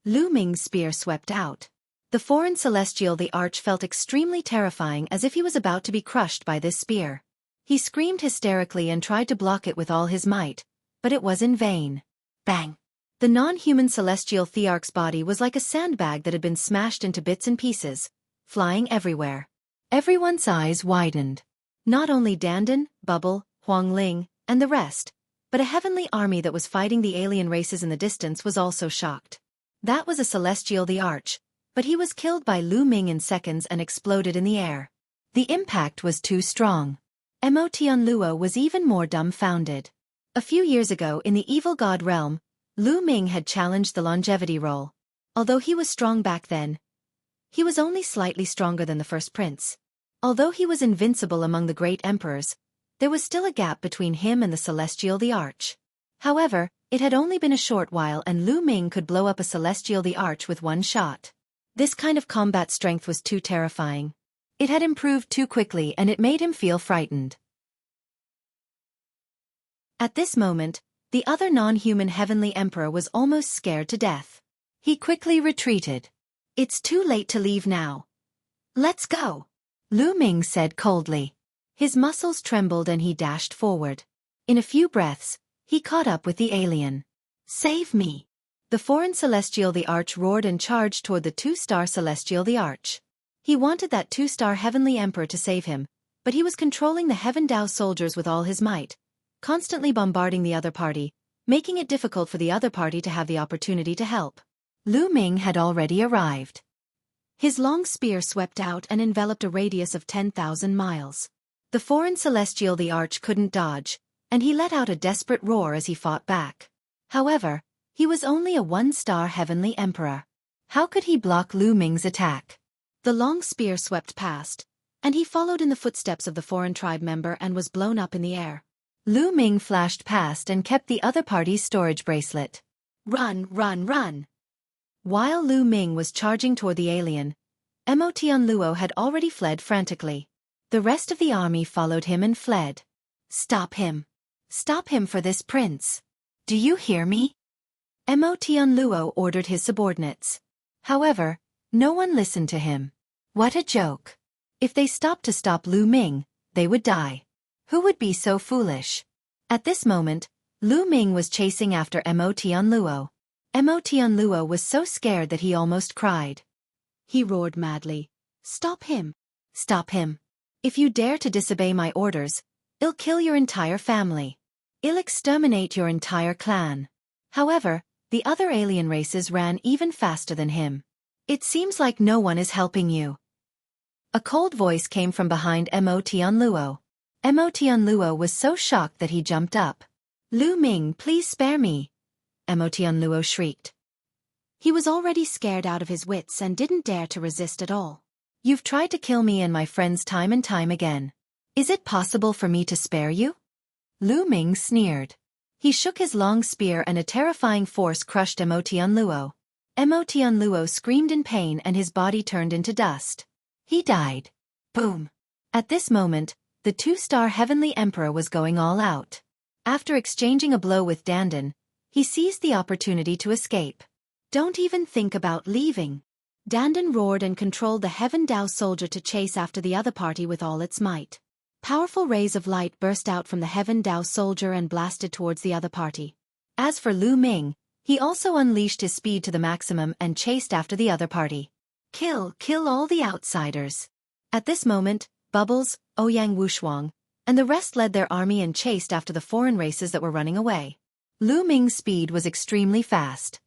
Lu Ming's spear swept out. The foreign celestial the arch felt extremely terrifying as if he was about to be crushed by this spear. He screamed hysterically and tried to block it with all his might, but it was in vain. Bang! The non-human celestial thearch's body was like a sandbag that had been smashed into bits and pieces, flying everywhere. Everyone's eyes widened. Not only Dandan, Bubble, Huang Ling, and the rest, but a heavenly army that was fighting the alien races in the distance was also shocked. That was a celestial the arch, but he was killed by Lu Ming in seconds and exploded in the air. The impact was too strong. Mo Tianluo was even more dumbfounded. A few years ago in the evil god realm, Lu Ming had challenged the longevity role. Although he was strong back then, he was only slightly stronger than the first prince. Although he was invincible among the great emperors, there was still a gap between him and the celestial the arch. However, it had only been a short while and Lu Ming could blow up a celestial the arch with one shot. This kind of combat strength was too terrifying. It had improved too quickly and it made him feel frightened. At this moment, the other non-human heavenly emperor was almost scared to death. He quickly retreated. It's too late to leave now. Let's go, Lu Ming said coldly. His muscles trembled and he dashed forward. In a few breaths, he caught up with the alien. Save me! The foreign celestial the arch roared and charged toward the two-star celestial the arch. He wanted that two-star heavenly emperor to save him, but he was controlling the Heaven Dao soldiers with all his might, constantly bombarding the other party, making it difficult for the other party to have the opportunity to help. Lu Ming had already arrived. His long spear swept out and enveloped a radius of 10,000 miles. The foreign celestial the arch couldn't dodge, and he let out a desperate roar as he fought back. However, he was only a one-star heavenly emperor. How could he block Lu Ming's attack? The long spear swept past, and he followed in the footsteps of the foreign tribe member and was blown up in the air. Lu Ming flashed past and kept the other party's storage bracelet. Run, run, run! While Lu Ming was charging toward the alien, Mo Tianluo had already fled frantically. The rest of the army followed him and fled. Stop him! Stop him for this prince! Do you hear me? Mo Tianluo ordered his subordinates. However, no one listened to him. What a joke! If they stopped to stop Lu Ming, they would die. Who would be so foolish? At this moment, Lu Ming was chasing after Mo Tianluo. Mo Tianluo was so scared that he almost cried. he roared madly. "Stop him! Stop him! If you dare to disobey my orders, I'll kill your entire family. I'll exterminate your entire clan." However, the other alien races ran even faster than him. "It seems like no one is helping you." A cold voice came from behind Mo Tianluo. Mo Tianluo was so shocked that he jumped up. "Lu Ming, please spare me!" Mo Tianluo shrieked. He was already scared out of his wits and didn't dare to resist at all. "You've tried to kill me and my friends time and time again. Is it possible for me to spare you?" Lu Ming sneered. He shook his long spear and a terrifying force crushed Mo Tianluo. Mo Tianluo screamed in pain and his body turned into dust. He died. Boom! At this moment, the two-star Heavenly Emperor was going all out. After exchanging a blow with Dandan, he seized the opportunity to escape. "Don't even think about leaving." Dandan roared and controlled the Heaven Dao soldier to chase after the other party with all its might. Powerful rays of light burst out from the Heaven Dao soldier and blasted towards the other party. As for Lu Ming, he also unleashed his speed to the maximum and chased after the other party. Kill all the outsiders." At this moment, Bubbles, Ouyang Wushuang, and the rest led their army and chased after the foreign races that were running away. Lu Ming's speed was extremely fast.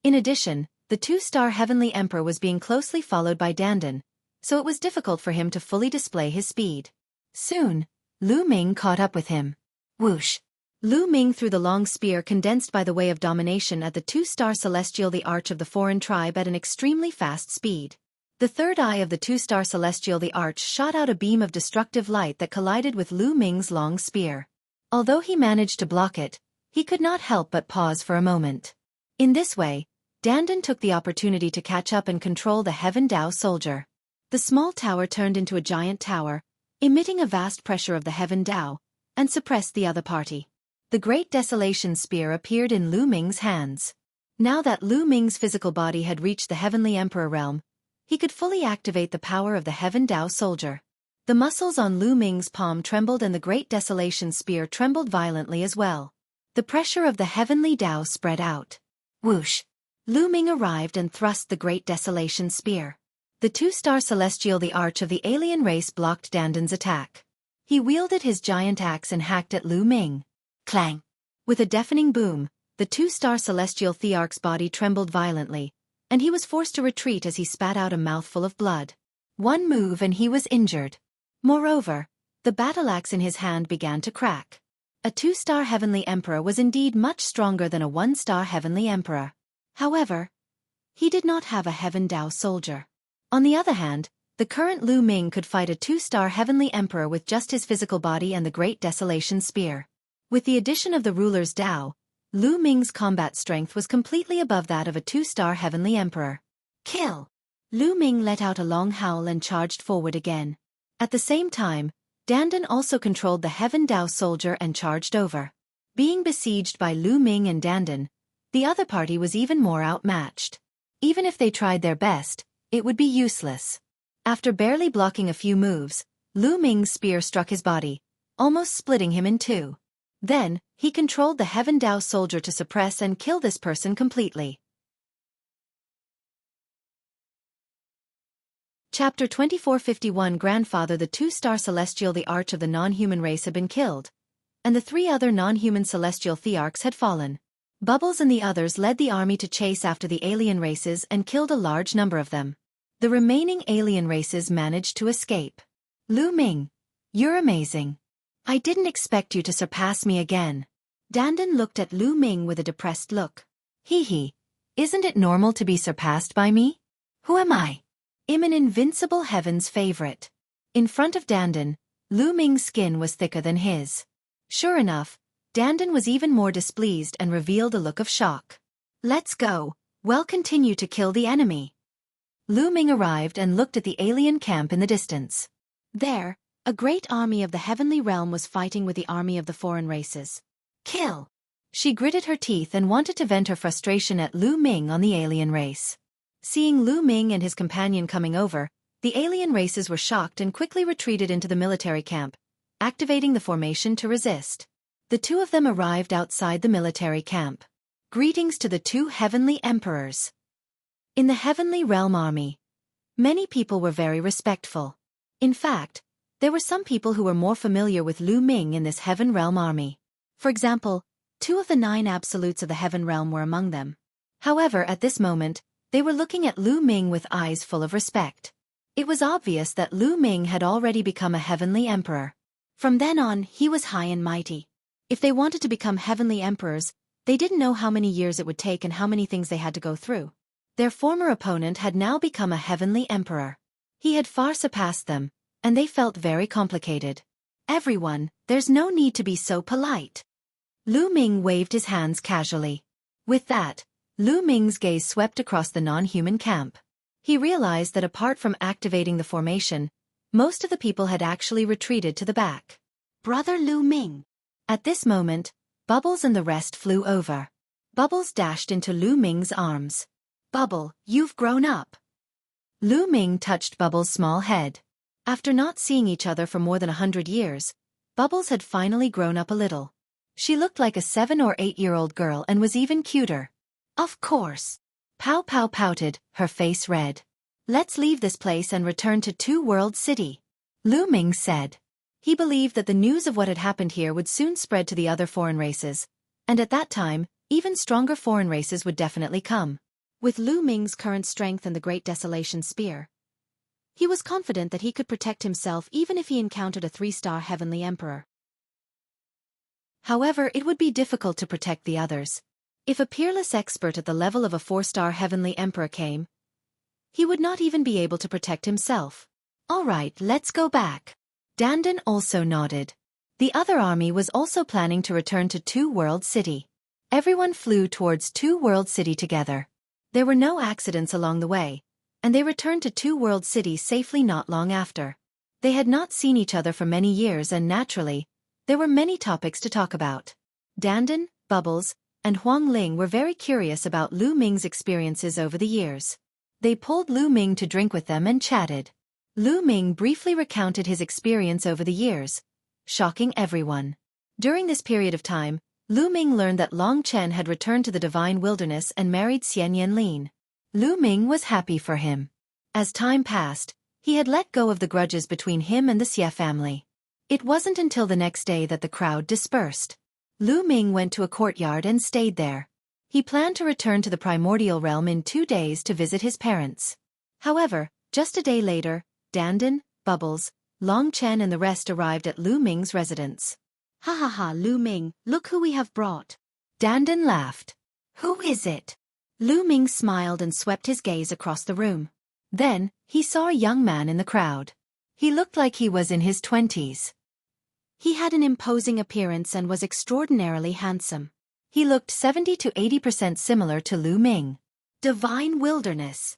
In addition, the two-star Heavenly Emperor was being closely followed by Dandan, so it was difficult for him to fully display his speed. Soon, Lu Ming caught up with him. Whoosh! Lu Ming threw the long spear condensed by the way of domination at the two-star Celestial the Arch of the foreign tribe at an extremely fast speed. The third eye of the two-star Celestial the Arch shot out a beam of destructive light that collided with Lu Ming's long spear. Although he managed to block it, he could not help but pause for a moment. In this way, Dandan took the opportunity to catch up and control the Heaven Dao soldier. The small tower turned into a giant tower, emitting a vast pressure of the Heaven Dao, and suppressed the other party. The Great Desolation Spear appeared in Lu Ming's hands. Now that Lu Ming's physical body had reached the Heavenly Emperor realm, he could fully activate the power of the Heaven Dao soldier. The muscles on Lu Ming's palm trembled and the Great Desolation Spear trembled violently as well. The pressure of the Heavenly Dao spread out. Whoosh! Lu Ming arrived and thrust the Great Desolation Spear. The two-star Celestial the Arch of the alien race blocked Dandan's attack. He wielded his giant axe and hacked at Lu Ming. Clang! With a deafening boom, the two-star Celestial Thearch's body trembled violently, and he was forced to retreat as he spat out a mouthful of blood. One move and he was injured. Moreover, the battle axe in his hand began to crack. A two-star Heavenly Emperor was indeed much stronger than a one-star Heavenly Emperor. However, he did not have a Heaven Dao soldier. On the other hand, the current Lu Ming could fight a two-star Heavenly Emperor with just his physical body and the Great Desolation Spear. With the addition of the ruler's Dao, Lu Ming's combat strength was completely above that of a two-star Heavenly Emperor. Kill! Lu Ming let out a long howl and charged forward again. At the same time, Dandan also controlled the Heaven Dao soldier and charged over. Being besieged by Lu Ming and Dandan, the other party was even more outmatched. Even if they tried their best, it would be useless. After barely blocking a few moves, Lu Ming's spear struck his body, almost splitting him in two. Then, he controlled the Heaven Dao soldier to suppress and kill this person completely. Chapter 2451 Grandfather The two-star Celestial the Arch of the non-human race had been killed, and the three other non-human Celestial Thearchs had fallen. Bubbles and the others led the army to chase after the alien races and killed a large number of them. The remaining alien races managed to escape. Lu Ming, you're amazing. I didn't expect you to surpass me again. Dandan looked at Lu Ming with a depressed look. Hee, isn't it normal to be surpassed by me? Who am I? I'm an invincible heaven's favorite. In front of Dandan, Lu Ming's skin was thicker than his. Sure enough, Dandan was even more displeased and revealed a look of shock. Let's go, we'll continue to kill the enemy. Lu Ming arrived and looked at the alien camp in the distance. There, a great army of the heavenly realm was fighting with the army of the foreign races. Kill! She gritted her teeth and wanted to vent her frustration at Lu Ming on the alien race. Seeing Lu Ming and his companion coming over, the alien races were shocked and quickly retreated into the military camp, activating the formation to resist. The two of them arrived outside the military camp. Greetings to the two heavenly emperors. In the Heavenly Realm Army, many people were very respectful. In fact, there were some people who were more familiar with Lu Ming in this Heaven Realm Army. For example, 2 of the 9 absolutes of the Heaven Realm were among them. However, at this moment, they were looking at Lu Ming with eyes full of respect. It was obvious that Lu Ming had already become a heavenly emperor. From then on, he was high and mighty. If they wanted to become heavenly emperors, they didn't know how many years it would take and how many things they had to go through. Their former opponent had now become a heavenly emperor. He had far surpassed them, and they felt very complicated. Everyone, there's no need to be so polite. Lu Ming waved his hands casually. With that, Lu Ming's gaze swept across the non-human camp. He realized that apart from activating the formation, most of the people had actually retreated to the back. Brother Lu Ming. At this moment, Bubbles and the rest flew over. Bubbles dashed into Lu Ming's arms. Bubble, you've grown up. Lu Ming touched Bubbles' small head. After not seeing each other for more than 100 years, Bubbles had finally grown up a little. She looked like a 7 or 8-year-old girl and was even cuter. Of course. Pow Pow pouted, her face red. Let's leave this place and return to Two World City, Lu Ming said. He believed that the news of what had happened here would soon spread to the other foreign races, and at that time, even stronger foreign races would definitely come. With Lu Ming's current strength and the Great Desolation Spear, he was confident that he could protect himself even if he encountered a 3-star heavenly emperor. However, it would be difficult to protect the others. If a peerless expert at the level of a 4-star heavenly emperor came, he would not even be able to protect himself. All right, let's go back. Dandan also nodded. The other army was also planning to return to Two World City. Everyone flew towards Two World City together. There were no accidents along the way, and they returned to Two World City safely not long after. They had not seen each other for many years and naturally, there were many topics to talk about. Dandan, Bubbles, and Huang Ling were very curious about Lu Ming's experiences over the years. They pulled Lu Ming to drink with them and chatted. Lu Ming briefly recounted his experience over the years, shocking everyone. During this period of time, Lu Ming learned that Long Chen had returned to the Divine Wilderness and married Xian Yanlin. Lu Ming was happy for him. As time passed, he had let go of the grudges between him and the Xie family. It wasn't until the next day that the crowd dispersed. Lu Ming went to a courtyard and stayed there. He planned to return to the primordial realm in 2 days to visit his parents. However, just a day later, Dandan, Bubbles, Long Chen and the rest arrived at Lu Ming's residence. Ha ha ha, Lu Ming, look who we have brought. Dandan laughed. Who is it? Lu Ming smiled and swept his gaze across the room. Then, he saw a young man in the crowd. He looked like he was in his 20s. He had an imposing appearance and was extraordinarily handsome. He looked 70 to 80% similar to Lu Ming. Divine Wilderness.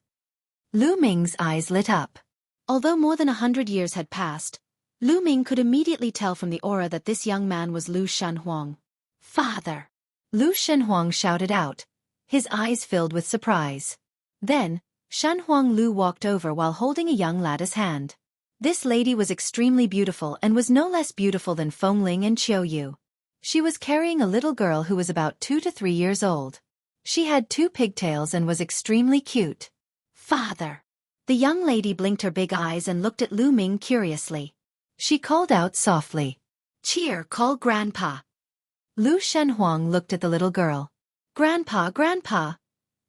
Lu Ming's eyes lit up. Although more than 100 years had passed, Lu Ming could immediately tell from the aura that this young man was Lu Shenhuang. Father! Lu Shenhuang shouted out, his eyes filled with surprise. Then, Shenhuang Lu walked over while holding a young lad's hand. This lady was extremely beautiful and was no less beautiful than Feng Ling and Qiu Yu. She was carrying a little girl who was about 2 to 3 years old. She had 2 pigtails and was extremely cute. Father! The young lady blinked her big eyes and looked at Lu Ming curiously. She called out softly. Cheer, call Grandpa. Lu Shenhuang looked at the little girl. Grandpa, Grandpa!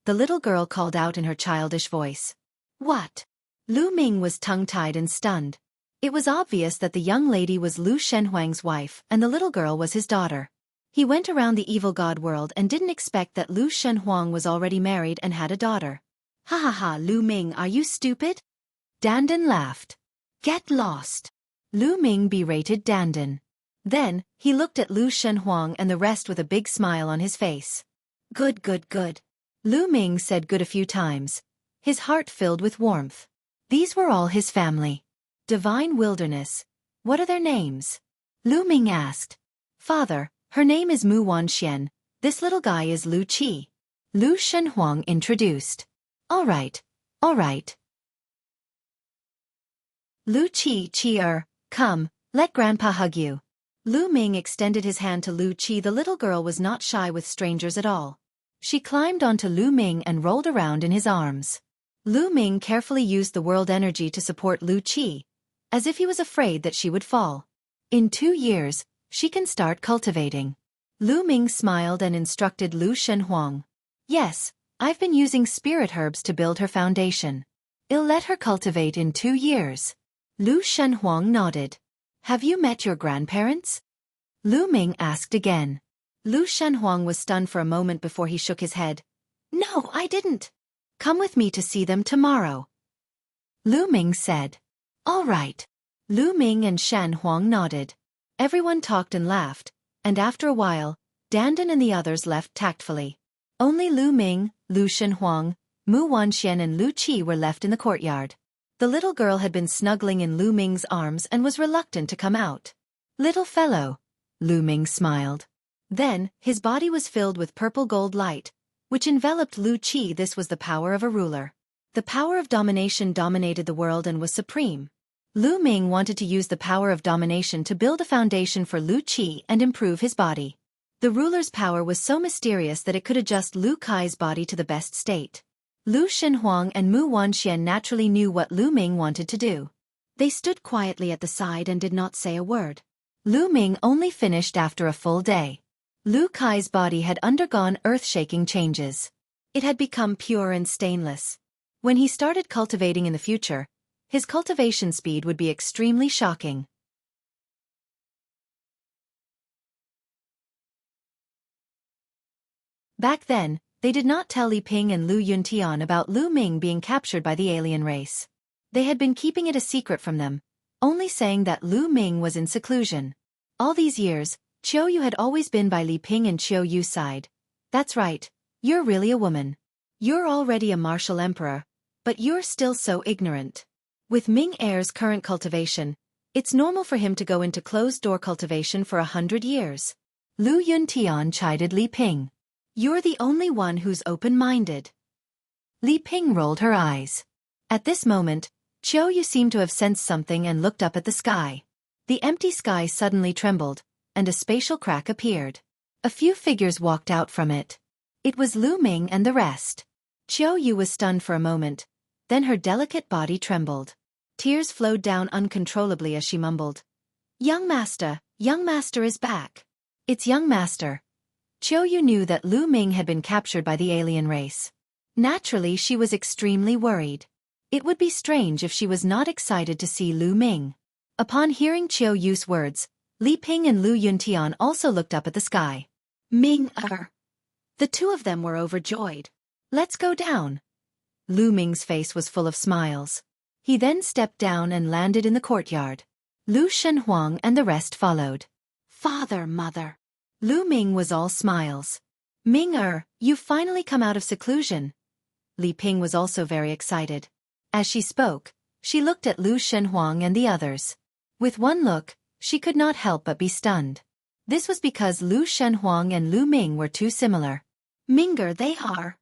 The little girl called out in her childish voice. What? Lu Ming was tongue-tied and stunned. It was obvious that the young lady was Lu Shenhuang's wife and the little girl was his daughter. He went around the evil god world and didn't expect that Lu Shenhuang was already married and had a daughter. Ha ha ha, Lu Ming, are you stupid? Dandan laughed. Get lost. Lu Ming berated Dandan. Then, he looked at Lu Shenhuang and the rest with a big smile on his face. Good, good, good. Lu Ming said good a few times, his heart filled with warmth. These were all his family. Divine Wilderness. What are their names? Lu Ming asked. Father, her name is Mu Wanxian. This little guy is Lu Qi. Lu Shenhuang introduced. All right. Lu Qi, come, let Grandpa hug you. Lu Ming extended his hand to Lu Qi. The little girl was not shy with strangers at all. She climbed onto Lu Ming and rolled around in his arms. Lu Ming carefully used the world energy to support Lu Qi, as if he was afraid that she would fall. In 2 years, she can start cultivating. Lu Ming smiled and instructed Lu Shenhuang. Yes, I've been using spirit herbs to build her foundation. I'll let her cultivate in 2 years. Lu Shenhuang nodded. Have you met your grandparents? Lu Ming asked again. Lu Shenhuang was stunned for a moment before he shook his head. No, I didn't. Come with me to see them tomorrow. Lu Ming said. All right. Lu Ming and Shenhuang nodded. Everyone talked and laughed, and after a while, Dandan and the others left tactfully. Only Lu Ming, Lu Shenhuang, Mu Wanxian and Lu Qi were left in the courtyard. The little girl had been snuggling in Lu Ming's arms and was reluctant to come out. Little fellow, Lu Ming smiled. Then, his body was filled with purple gold light, which enveloped Lu Qi. This was the power of a ruler. The power of domination dominated the world and was supreme. Lu Ming wanted to use the power of domination to build a foundation for Lu Qi and improve his body. The ruler's power was so mysterious that it could adjust Lu Kai's body to the best state. Lu Shenhuang and Mu Wanxian naturally knew what Lu Ming wanted to do. They stood quietly at the side and did not say a word. Lu Ming only finished after a full day. Lu Kai's body had undergone earth-shaking changes. It had become pure and stainless. When he started cultivating in the future, his cultivation speed would be extremely shocking. Back then, they did not tell Li Ping and Lu Yuntian about Lu Ming being captured by the alien race. They had been keeping it a secret from them, only saying that Lu Ming was in seclusion. All these years, Qiu Yu had always been by Li Ping and Qiu Yu's side. That's right, you're really a woman. You're already a martial emperor, but you're still so ignorant. With Ming Heir's current cultivation, it's normal for him to go into closed-door cultivation for 100 years. Lu Yuntian chided Li Ping. You're the only one who's open-minded. Li Ping rolled her eyes. At this moment, Qiu Yu seemed to have sensed something and looked up at the sky. The empty sky suddenly trembled, and a spatial crack appeared. A few figures walked out from it. It was Lu Ming and the rest. Qiu Yu was stunned for a moment, then her delicate body trembled. Tears flowed down uncontrollably as she mumbled. Young master is back. It's young master. Qiu Yu knew that Lu Ming had been captured by the alien race. Naturally, she was extremely worried. It would be strange if she was not excited to see Lu Ming. Upon hearing Qiu Yu's words, Li Ping and Lu Yuntian also looked up at the sky. Ming-er. The two of them were overjoyed. Let's go down. Lu Ming's face was full of smiles. He then stepped down and landed in the courtyard. Lu Shenhuang and the rest followed. Father, mother. Lu Ming was all smiles. Ming-er, you've finally come out of seclusion. Li Ping was also very excited. As she spoke, she looked at Lu Shenhuang and the others. With one look, she could not help but be stunned. This was because Lu Shenhuang and Lu Ming were too similar. Ming-er, they are.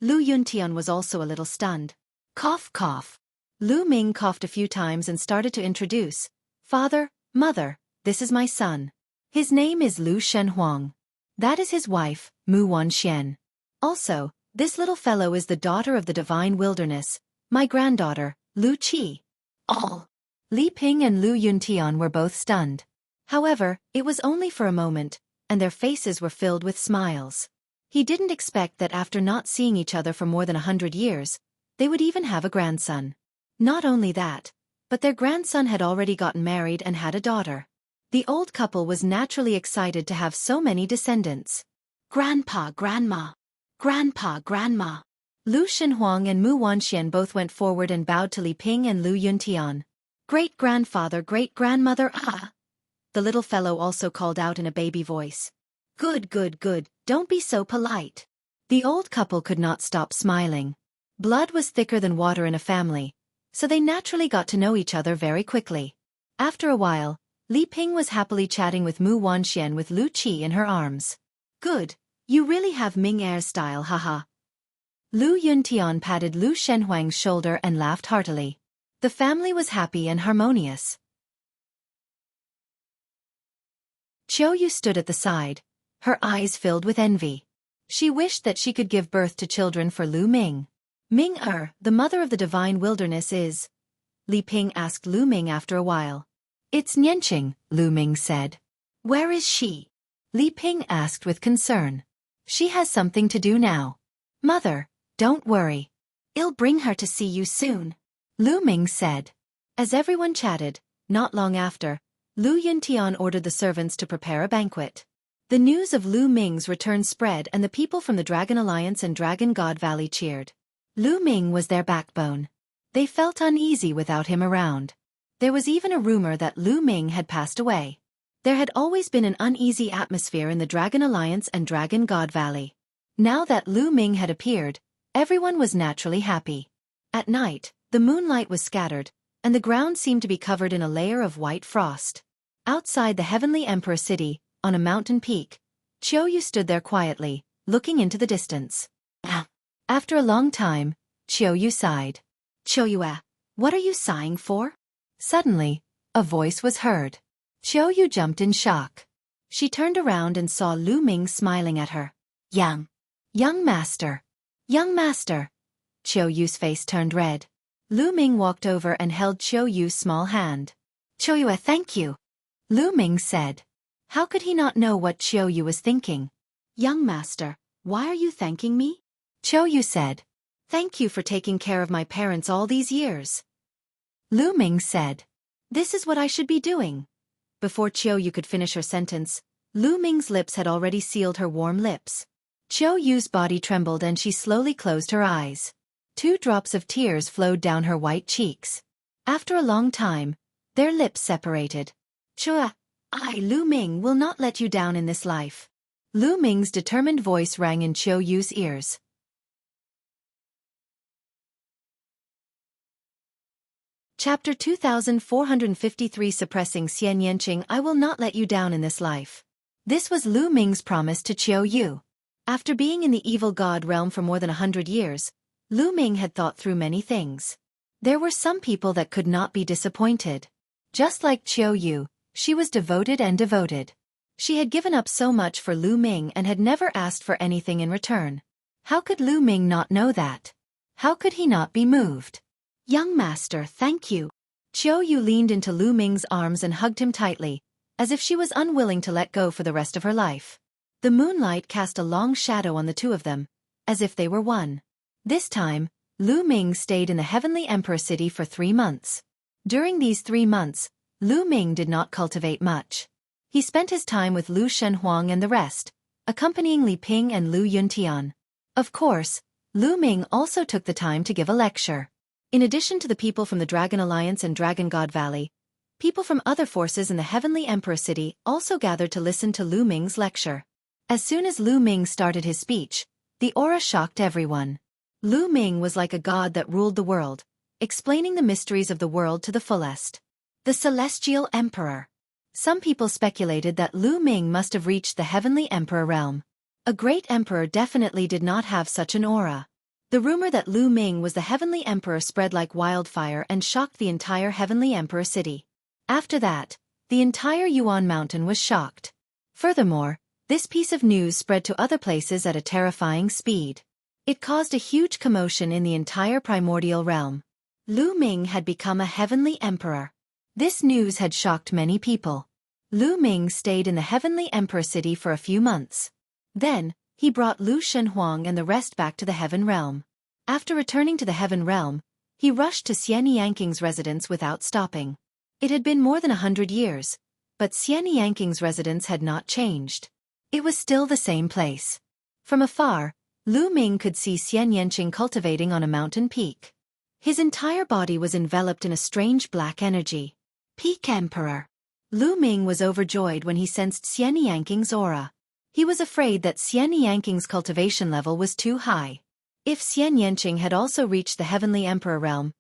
Lu Yuntian was also a little stunned. Cough, cough. Lu Ming coughed a few times and started to introduce. Father, mother, this is my son. His name is Lu Shenhuang. That is his wife, Mu Wanxian. Also, this little fellow is the daughter of the divine wilderness, my granddaughter, Lu Qi. All. Li Ping and Lu Yuntian were both stunned. However, it was only for a moment, and their faces were filled with smiles. He didn't expect that after not seeing each other for more than 100 years, they would even have a grandson. Not only that, but their grandson had already gotten married and had a daughter. The old couple was naturally excited to have so many descendants. Grandpa, grandma. Grandpa, grandma. Lu Shenhuang and Mu Wanxian both went forward and bowed to Li Ping and Lu Yuntian. Great-grandfather, great-grandmother, ah! The little fellow also called out in a baby voice. Good, good, good, don't be so polite. The old couple could not stop smiling. Blood was thicker than water in a family, so they naturally got to know each other very quickly. After a while, Li Ping was happily chatting with Mu Wanxian with Lu Qi in her arms. Good, you really have Ming Heir style, haha. Lu Yuntian patted Lu Shenhuang's shoulder and laughed heartily. The family was happy and harmonious. Qiu Yu stood at the side, her eyes filled with envy. She wished that she could give birth to children for Lu Ming. The mother of the divine wilderness is? Li Ping asked Lu Ming after a while. It's Nianqing, Lu Ming said. Where is she? Li Ping asked with concern. She has something to do now. Mother, don't worry. I'll bring her to see you soon, Lu Ming said. As everyone chatted, not long after, Lu Yuntian ordered the servants to prepare a banquet. The news of Lu Ming's return spread and the people from the Dragon Alliance and Dragon God Valley cheered. Lu Ming was their backbone. They felt uneasy without him around. There was even a rumor that Lu Ming had passed away. There had always been an uneasy atmosphere in the Dragon Alliance and Dragon God Valley. Now that Lu Ming had appeared, everyone was naturally happy. At night, the moonlight was scattered, and the ground seemed to be covered in a layer of white frost. Outside the Heavenly Emperor City, on a mountain peak, Xiaoyu stood there quietly, looking into the distance. After a long time, Xiaoyu sighed. Xiaoyu, what are you sighing for? Suddenly, a voice was heard. Xiaoyu jumped in shock. She turned around and saw Lu Ming smiling at her. Young master. Young master. Xiaoyu's face turned red. Lu Ming walked over and held Xiaoyu's small hand. Xiaoyu, thank you. Lu Ming said. How could he not know what Xiaoyu was thinking? Young master, why are you thanking me? Xiaoyu said. Thank you for taking care of my parents all these years. Lu Ming said. This is what I should be doing. Before Xiaoyu could finish her sentence, Lu Ming's lips had already sealed her warm lips. Xiaoyu's body trembled and she slowly closed her eyes. 2 drops of tears flowed down her white cheeks. After a long time, their lips separated. Lu Ming will not let you down in this life. Lu Ming's determined voice rang in Xiaoyu's ears. Chapter 2453 Suppressing Xian Yanqing. I will not let you down in this life. This was Lu Ming's promise to Xiaoyu. After being in the evil god realm for more than 100 years, Lu Ming had thought through many things. There were some people that could not be disappointed. Just like Xiaoyu, she was devoted and devoted. She had given up so much for Lu Ming and had never asked for anything in return. How could Lu Ming not know that? How could he not be moved? Young master, thank you. Xiaoyu leaned into Lu Ming's arms and hugged him tightly, as if she was unwilling to let go for the rest of her life. The moonlight cast a long shadow on the two of them, as if they were one. This time, Lu Ming stayed in the Heavenly Emperor City for 3 months. During these 3 months, Lu Ming did not cultivate much. He spent his time with Lu Shenhuang and the rest, accompanying Li Ping and Lu Yuntian. Of course, Lu Ming also took the time to give a lecture. In addition to the people from the Dragon Alliance and Dragon God Valley, people from other forces in the Heavenly Emperor City also gathered to listen to Lu Ming's lecture. As soon as Lu Ming started his speech, the aura shocked everyone. Lu Ming was like a god that ruled the world, explaining the mysteries of the world to the fullest. The Celestial Emperor. Some people speculated that Lu Ming must have reached the Heavenly Emperor realm. A great emperor definitely did not have such an aura. The rumor that Lu Ming was the Heavenly Emperor spread like wildfire and shocked the entire Heavenly Emperor City. After that, the entire Yuan Mountain was shocked. Furthermore, this piece of news spread to other places at a terrifying speed. It caused a huge commotion in the entire primordial realm. Lu Ming had become a Heavenly Emperor. This news had shocked many people. Lu Ming stayed in the Heavenly Emperor City for a few months. Then, he brought Lu Shenhuang and the rest back to the Heaven Realm. After returning to the Heaven Realm, he rushed to Xian Yanking's residence without stopping. It had been more than 100 years, but Xian Yanking's residence had not changed. It was still the same place. From afar, Lu Ming could see Xian Yanqing cultivating on a mountain peak. His entire body was enveloped in a strange black energy. Peak Emperor. Lu Ming was overjoyed when he sensed Xian Yanking's aura. He was afraid that Xian Yanking's cultivation level was too high. If Xian Yanqing had also reached the Heavenly Emperor realm,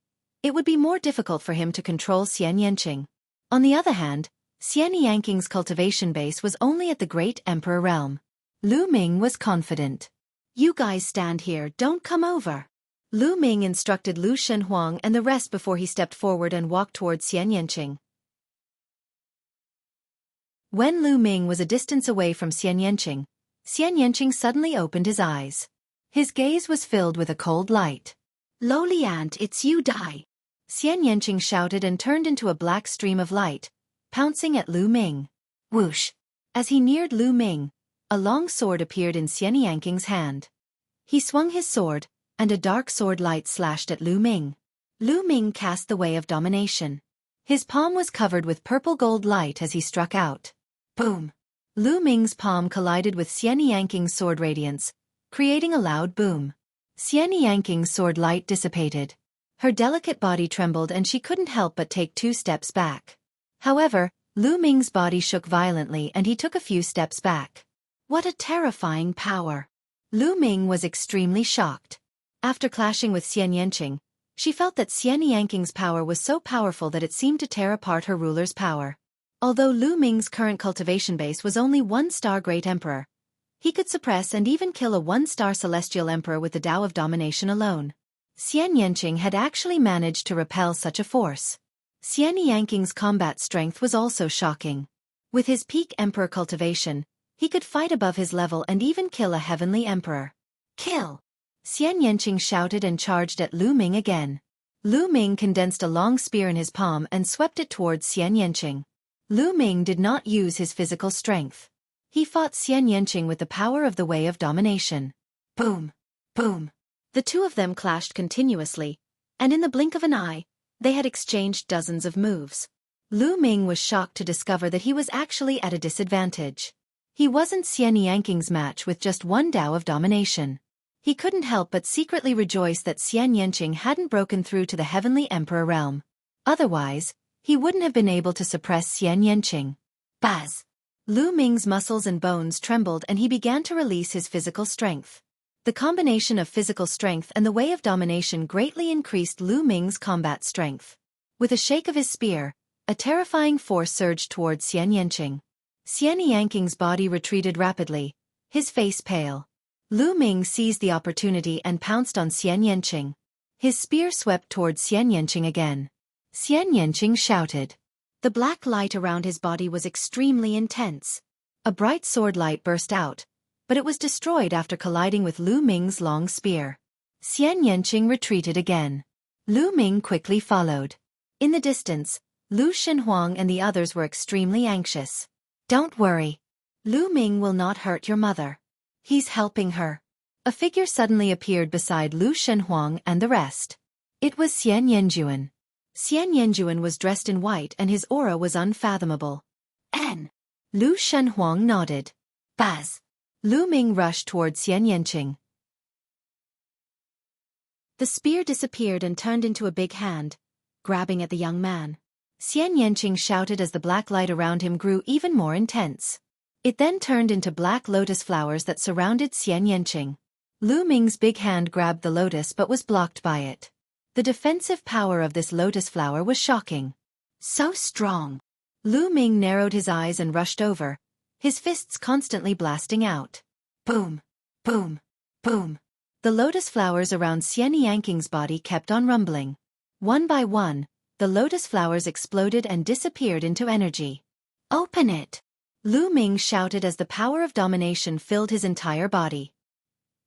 it would be more difficult for him to control Xian Yanqing. On the other hand, Xian Yanking's cultivation base was only at the Great Emperor realm. Lu Ming was confident. You guys stand here, don't come over. Lu Ming instructed Lu Shenhuang and the rest before he stepped forward and walked towards Xian Yanqing. When Lu Ming was a distance away from Xian Yanqing, Xian Yanqing suddenly opened his eyes. His gaze was filled with a cold light. "Lowly ant, it's you, die!" Xian Yanqing shouted and turned into a black stream of light, pouncing at Lu Ming. Whoosh! As he neared Lu Ming, a long sword appeared in Xian Yanqing's hand. He swung his sword, and a dark sword light slashed at Lu Ming. Lu Ming cast the Way of Domination. His palm was covered with purple-gold light as he struck out. Boom! Lu Ming's palm collided with Xian Yanqing's sword radiance, creating a loud boom. Xian Yanqing's sword light dissipated. Her delicate body trembled and she couldn't help but take 2 steps back. However, Lu Ming's body shook violently and he took a few steps back. What a terrifying power! Lu Ming was extremely shocked. After clashing with Xian Yanqing, she felt that Xian Yanqing's power was so powerful that it seemed to tear apart her ruler's power. Although Lu Ming's current cultivation base was only 1-star Great Emperor, he could suppress and even kill a 1-star Celestial Emperor with the Tao of Domination alone. Xian Yanqing had actually managed to repel such a force. Xian Yanqing's combat strength was also shocking. With his peak Emperor cultivation, he could fight above his level and even kill a heavenly Emperor. Kill! Xian Yanqing shouted and charged at Lu Ming again. Lu Ming condensed a long spear in his palm and swept it towards Xian Yanqing. Lu Ming did not use his physical strength. He fought Xian Yanqing with the power of the Way of Domination. Boom! Boom! The two of them clashed continuously, and in the blink of an eye, they had exchanged dozens of moves. Lu Ming was shocked to discover that he was actually at a disadvantage. He wasn't Xian Yanqing's match with just 1 Tao of Domination. He couldn't help but secretly rejoice that Xian Yanqing hadn't broken through to the Heavenly Emperor realm. Otherwise, he wouldn't have been able to suppress Xian Yanqing. Buzz! Lu Ming's muscles and bones trembled and he began to release his physical strength. The combination of physical strength and the Way of Domination greatly increased Lu Ming's combat strength. With a shake of his spear, a terrifying force surged towards Xian Yanqing. Xian Yanqing's body retreated rapidly, his face pale. Lu Ming seized the opportunity and pounced on Xian Yanqing. His spear swept towards Xian Yanqing again. Xian Yanqing shouted. The black light around his body was extremely intense. A bright sword light burst out, but it was destroyed after colliding with Lu Ming's long spear. Xian Yanqing retreated again. Lu Ming quickly followed. In the distance, Lu Shenhuang and the others were extremely anxious. Don't worry. Lu Ming will not hurt your mother. He's helping her. A figure suddenly appeared beside Lu Shenhuang and the rest. It was Xian Yanjuan. Xian Yanjuan was dressed in white and his aura was unfathomable. N. Lu Shenhuang nodded. Buzz! Lu Ming rushed towards Xian Yanqing. The spear disappeared and turned into a big hand, grabbing at the young man. Xian Yanqing shouted as the black light around him grew even more intense. It then turned into black lotus flowers that surrounded Xian Yanqing. Lu Ming's big hand grabbed the lotus but was blocked by it. The defensive power of this lotus flower was shocking. So strong! Lu Ming narrowed his eyes and rushed over, his fists constantly blasting out. Boom! Boom! Boom! The lotus flowers around Xian Yanqing's body kept on rumbling. One by one, the lotus flowers exploded and disappeared into energy. Open it! Lu Ming shouted as the power of domination filled his entire body.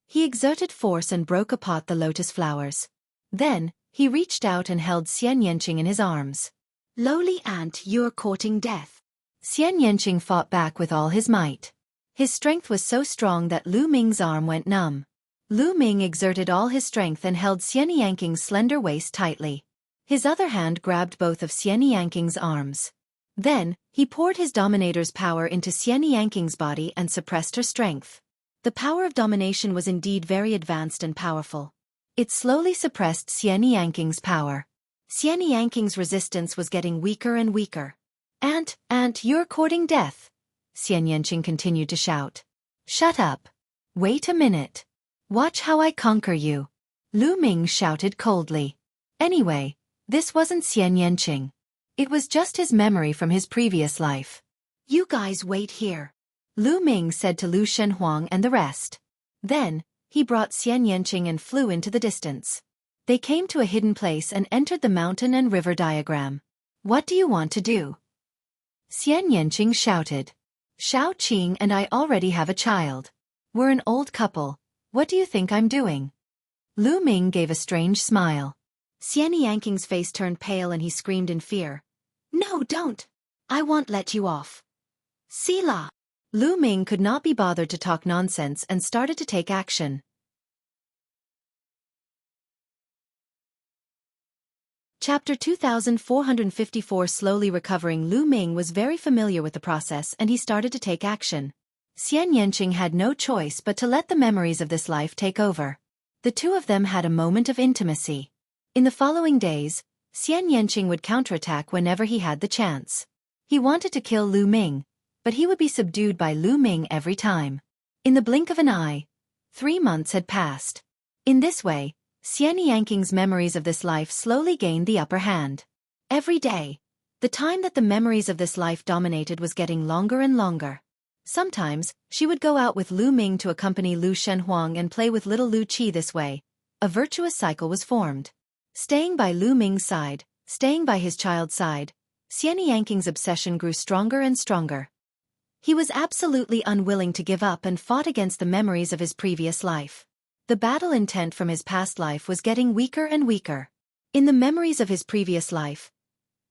He exerted force and broke apart the lotus flowers. Then, he reached out and held Xian Yanqing in his arms. Lowly ant, you're courting death. Xian Yanqing fought back with all his might. His strength was so strong that Lu Ming's arm went numb. Lu Ming exerted all his strength and held Xian Yanqing's slender waist tightly. His other hand grabbed both of Xian Yanqing's arms. Then, he poured his dominator's power into Xian Yanqing's body and suppressed her strength. The power of domination was indeed very advanced and powerful. It slowly suppressed Xian Yanqing's power. Xian Yanqing's resistance was getting weaker and weaker. Ant, you're courting death. Xian Yanqing continued to shout. Shut up. Wait a minute. Watch how I conquer you. Lu Ming shouted coldly. Anyway, this wasn't Xian Yanqing. It was just his memory from his previous life. You guys wait here. Lu Ming said to Lu Shenhuang and the rest. Then, he brought Xian Yanqing and flew into the distance. They came to a hidden place and entered the mountain and river diagram. What do you want to do? Xian Yanqing shouted. Shao Qing and I already have a child. We're an old couple. What do you think I'm doing? Lu Ming gave a strange smile. Xian Yanking's face turned pale and he screamed in fear. No, don't. I won't let you off. Sila. Lu Ming could not be bothered to talk nonsense and started to take action. Chapter 2454. Slowly recovering, Lu Ming was very familiar with the process and he started to take action. Xian Yanqing had no choice but to let the memories of this life take over. The two of them had a moment of intimacy. In the following days, Xian Yanqing would counterattack whenever he had the chance. He wanted to kill Lu Ming, but he would be subdued by Lu Ming every time. In the blink of an eye, 3 months had passed. In this way, Xian Yanking's memories of this life slowly gained the upper hand. Every day, the time that the memories of this life dominated was getting longer and longer. Sometimes, she would go out with Lu Ming to accompany Lu Shenhuang and play with little Lu Qi. This way, a virtuous cycle was formed. Staying by Lu Ming's side, staying by his child's side, Xian Yanking's obsession grew stronger and stronger. He was absolutely unwilling to give up and fought against the memories of his previous life. The battle intent from his past life was getting weaker and weaker. In the memories of his previous life,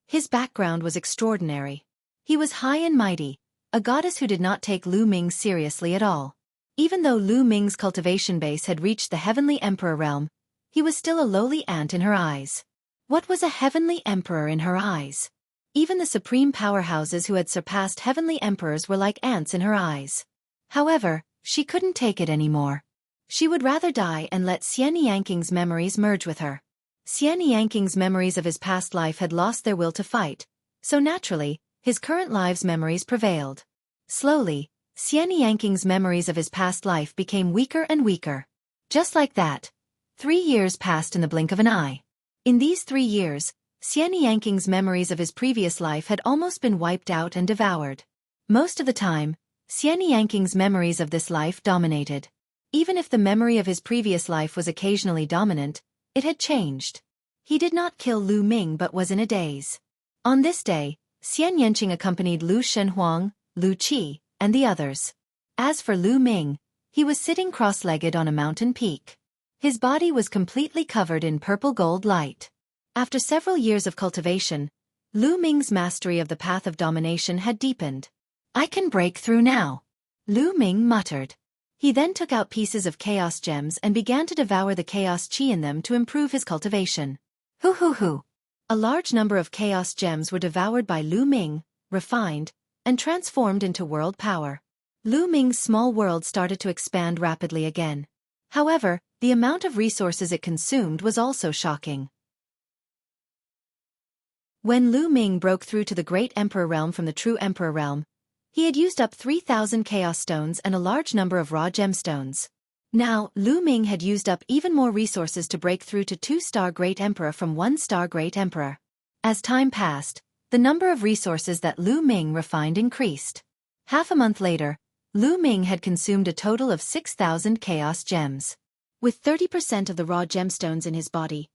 his background was extraordinary. He was high and mighty, a goddess who did not take Lu Ming seriously at all. Even though Lu Ming's cultivation base had reached the heavenly emperor realm, he was still a lowly ant in her eyes. What was a heavenly emperor in her eyes? Even the supreme powerhouses who had surpassed heavenly emperors were like ants in her eyes. However, she couldn't take it anymore. She would rather die and let Xian Yanking's memories merge with her. Xian Yanking's memories of his past life had lost their will to fight, so naturally, his current life's memories prevailed. Slowly, Xian Yanking's memories of his past life became weaker and weaker. Just like that, 3 years passed in the blink of an eye. In these 3 years, Xian Yanking's memories of his previous life had almost been wiped out and devoured. Most of the time, Xian Yanking's memories of this life dominated. Even if the memory of his previous life was occasionally dominant, it had changed. He did not kill Lu Ming but was in a daze. On this day, Xian Yanqing accompanied Lu Shenhuang, Lu Qi, and the others. As for Lu Ming, he was sitting cross-legged on a mountain peak. His body was completely covered in purple gold light. After several years of cultivation, Lu Ming's mastery of the path of domination had deepened. I can break through now, Lu Ming muttered. He then took out pieces of chaos gems and began to devour the chaos qi in them to improve his cultivation. Hoo. A large number of chaos gems were devoured by Lu Ming, refined, and transformed into world power. Lu Ming's small world started to expand rapidly again. However, the amount of resources it consumed was also shocking. When Lu Ming broke through to the Great Emperor realm from the True Emperor realm, he had used up 3,000 chaos stones and a large number of raw gemstones. Now, Lu Ming had used up even more resources to break through to 2-star Great Emperor from 1-star Great Emperor. As time passed, the number of resources that Lu Ming refined increased. Half a month later, Lu Ming had consumed a total of 6,000 chaos gems. With 30% of the raw gemstones in his body,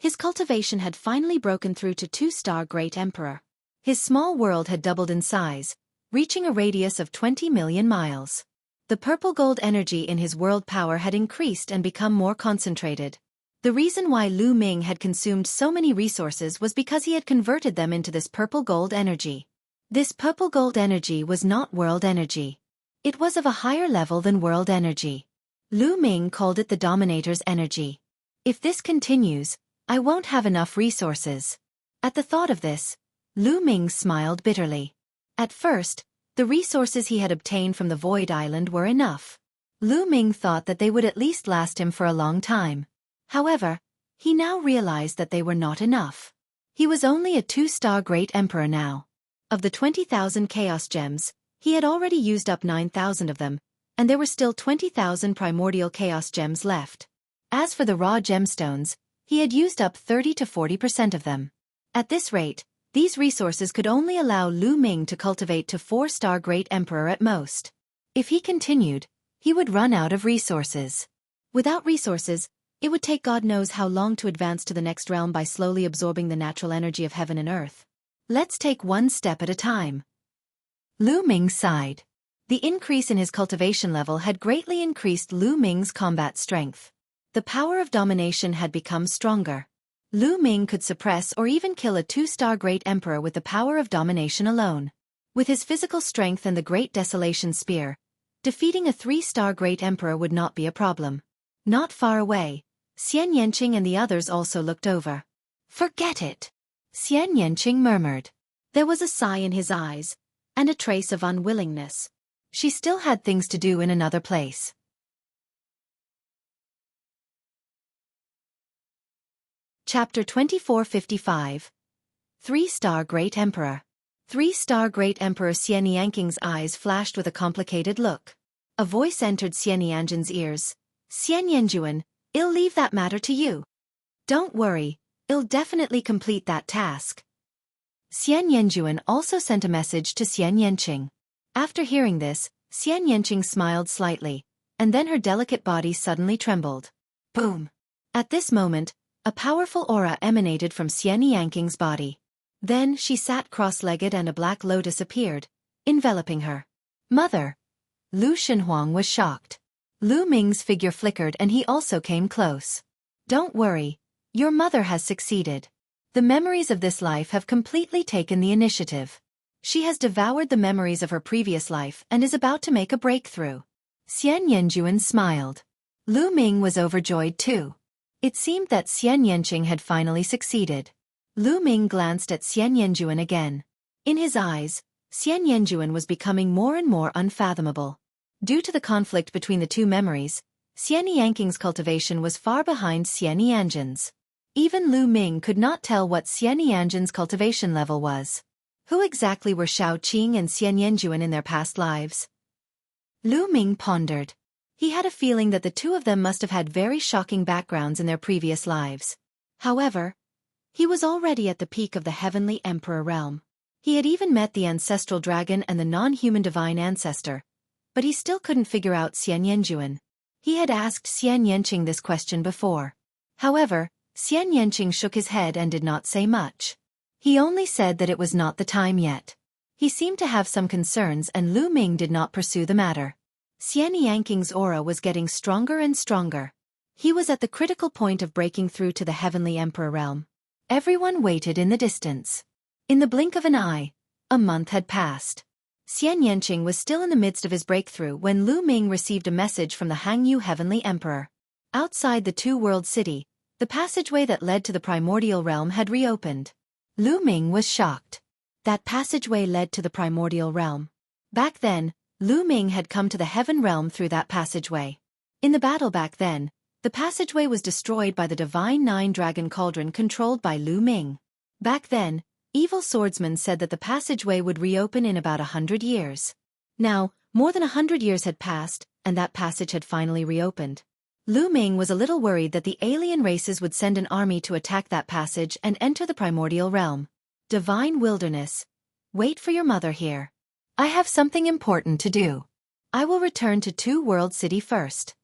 his cultivation had finally broken through to 2-star Great Emperor. His small world had doubled in size, reaching a radius of 20 million miles. The purple gold energy in his world power had increased and become more concentrated. The reason why Lu Ming had consumed so many resources was because he had converted them into this purple gold energy. This purple gold energy was not world energy. It was of a higher level than world energy. Lu Ming called it the Dominator's energy. If this continues, I won't have enough resources. At the thought of this, Lu Ming smiled bitterly. At first, the resources he had obtained from the Void Island were enough. Lu Ming thought that they would at least last him for a long time. However, he now realized that they were not enough. He was only a 2-star Great Emperor now. Of the 20,000 Chaos Gems, he had already used up 9,000 of them, and there were still 20,000 Primordial Chaos Gems left. As for the raw gemstones, he had used up 30 to 40% of them. At this rate, these resources could only allow Lu Ming to cultivate to 4-star Great Emperor at most. If he continued, he would run out of resources. Without resources, it would take God knows how long to advance to the next realm by slowly absorbing the natural energy of heaven and earth. Let's take one step at a time. Lu Ming sighed. The increase in his cultivation level had greatly increased Lu Ming's combat strength. The power of domination had become stronger. Lu Ming could suppress or even kill a 2-star Great Emperor with the power of domination alone. With his physical strength and the Great Desolation Spear, defeating a 3-star Great Emperor would not be a problem. Not far away, Xian Yanqing and the others also looked over. "Forget it," Xian Yanqing murmured. There was a sigh in his eyes, and a trace of unwillingness. She still had things to do in another place. Chapter 2455. 3-star Great Emperor. 3-star Great Emperor Xian Yanqing's eyes flashed with a complicated look. A voice entered Xian Yanjin's ears. "Xian Yanjuan, I'll leave that matter to you. Don't worry, I'll definitely complete that task." Xian Yanjuan also sent a message to Xian Yanqing. After hearing this, Xian Yanqing smiled slightly, and then her delicate body suddenly trembled. Boom! At this moment, a powerful aura emanated from Xian Yanqing's body. Then she sat cross-legged and a black lotus appeared, enveloping her. "Mother!" Lu Shenhuang was shocked. Lu Ming's figure flickered and he also came close. "Don't worry, your mother has succeeded. The memories of this life have completely taken the initiative. She has devoured the memories of her previous life and is about to make a breakthrough." Xian Yanjuan smiled. Lu Ming was overjoyed too. It seemed that Xian Yanqing had finally succeeded. Lu Ming glanced at Xian Yanjuan again. In his eyes, Xian Yanjuan was becoming more and more unfathomable. Due to the conflict between the two memories, Xian Yanqing's cultivation was far behind Xian Yanjin's. Even Lu Ming could not tell what Xian Yanjin's cultivation level was. Who exactly were Shao Qing and Xian Yanjuan in their past lives? Lu Ming pondered. He had a feeling that the two of them must have had very shocking backgrounds in their previous lives. However, he was already at the peak of the Heavenly Emperor realm. He had even met the ancestral dragon and the non-human divine ancestor, but he still couldn't figure out Xian Yanjuan. He had asked Xian Yanqing this question before. However, Xian Yanqing shook his head and did not say much. He only said that it was not the time yet. He seemed to have some concerns and Lu Ming did not pursue the matter. Xian Yanqing's aura was getting stronger and stronger. He was at the critical point of breaking through to the Heavenly Emperor realm. Everyone waited in the distance. In the blink of an eye, a month had passed. Xian Yanqing was still in the midst of his breakthrough when Lu Ming received a message from the Hangyu Heavenly Emperor. Outside the Two-World City, the passageway that led to the primordial realm had reopened. Lu Ming was shocked. That passageway led to the primordial realm. Back then, Lu Ming had come to the heaven realm through that passageway. In the battle back then, the passageway was destroyed by the divine Nine-Dragon Cauldron controlled by Lu Ming. Back then, evil swordsmen said that the passageway would reopen in about 100 years. Now, more than 100 years had passed, and that passage had finally reopened. Lu Ming was a little worried that the alien races would send an army to attack that passage and enter the primordial realm. Divine Wilderness. Wait for your mother here. I have something important to do. I will return to Two-World City first.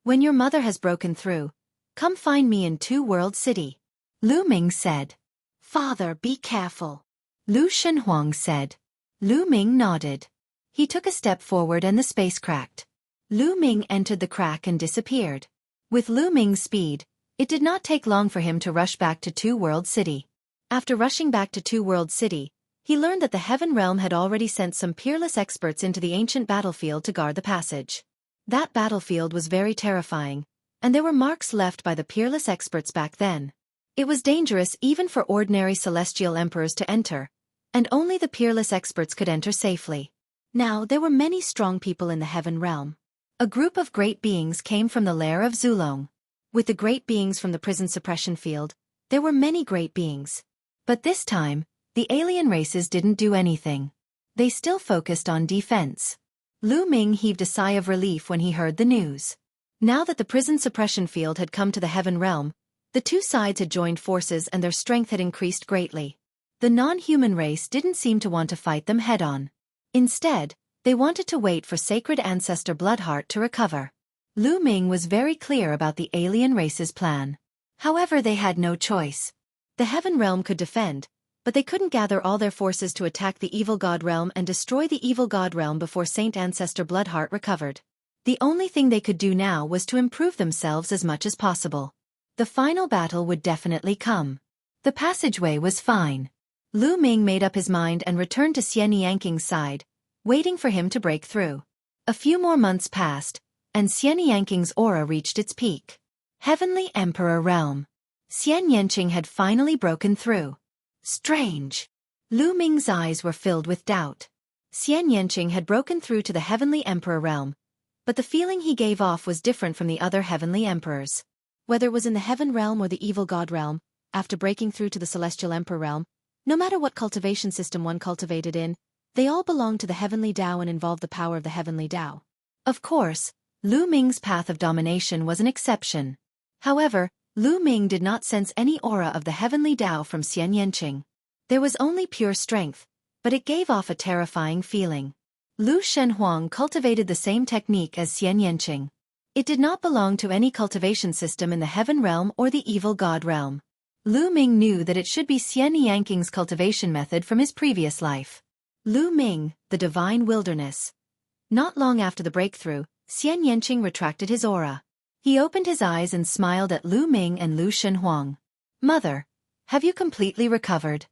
When your mother has broken through, come find me in Two-World City. Lu Ming said. Father, be careful. Lu Shenhuang said. Lu Ming nodded. He took a step forward and the space cracked. Lu Ming entered the crack and disappeared. With Lu Ming's speed, it did not take long for him to rush back to Two-World City. After rushing back to Two-World City, he learned that the Heaven Realm had already sent some peerless experts into the ancient battlefield to guard the passage. That battlefield was very terrifying, and there were marks left by the peerless experts back then. It was dangerous even for ordinary celestial emperors to enter, and only the peerless experts could enter safely. Now there were many strong people in the Heaven Realm. A group of great beings came from the lair of Zulong. With the great beings from the prison suppression field, there were many great beings. But this time, the alien races didn't do anything. They still focused on defense. Lu Ming heaved a sigh of relief when he heard the news. Now that the prison suppression field had come to the Heaven Realm, the two sides had joined forces and their strength had increased greatly. The non-human race didn't seem to want to fight them head-on. Instead, they wanted to wait for Sacred Ancestor Bloodheart to recover. Lu Ming was very clear about the alien race's plan. However, they had no choice. The Heaven Realm could defend, but they couldn't gather all their forces to attack the evil god realm and destroy the evil god realm before Saint Ancestor Bloodheart recovered. The only thing they could do now was to improve themselves as much as possible. The final battle would definitely come. The passageway was fine. Lu Ming made up his mind and returned to Xian Yanking's side, waiting for him to break through. A few more months passed, and Xian Yanking's aura reached its peak. Heavenly Emperor Realm. Xian Yanqing had finally broken through. Strange. Lu Ming's eyes were filled with doubt. Xian Yanqing had broken through to the Heavenly Emperor Realm, but the feeling he gave off was different from the other Heavenly Emperors. Whether it was in the Heaven Realm or the Evil God Realm, after breaking through to the Celestial Emperor Realm, no matter what cultivation system one cultivated in, they all belonged to the Heavenly Tao and involved the power of the Heavenly Tao. Of course, Lu Ming's path of domination was an exception. However, Lu Ming did not sense any aura of the Heavenly Tao from Xian Yanqing. There was only pure strength, but it gave off a terrifying feeling. Lu Shenhuang cultivated the same technique as Xian Yanqing. It did not belong to any cultivation system in the Heaven Realm or the Evil God Realm. Lu Ming knew that it should be Xian Yanking's cultivation method from his previous life. Lu Ming, the Divine Wilderness. Not long after the breakthrough, Xian Yanqing retracted his aura. He opened his eyes and smiled at Lu Ming and Lu Shenhuang. "Mother, have you completely recovered?"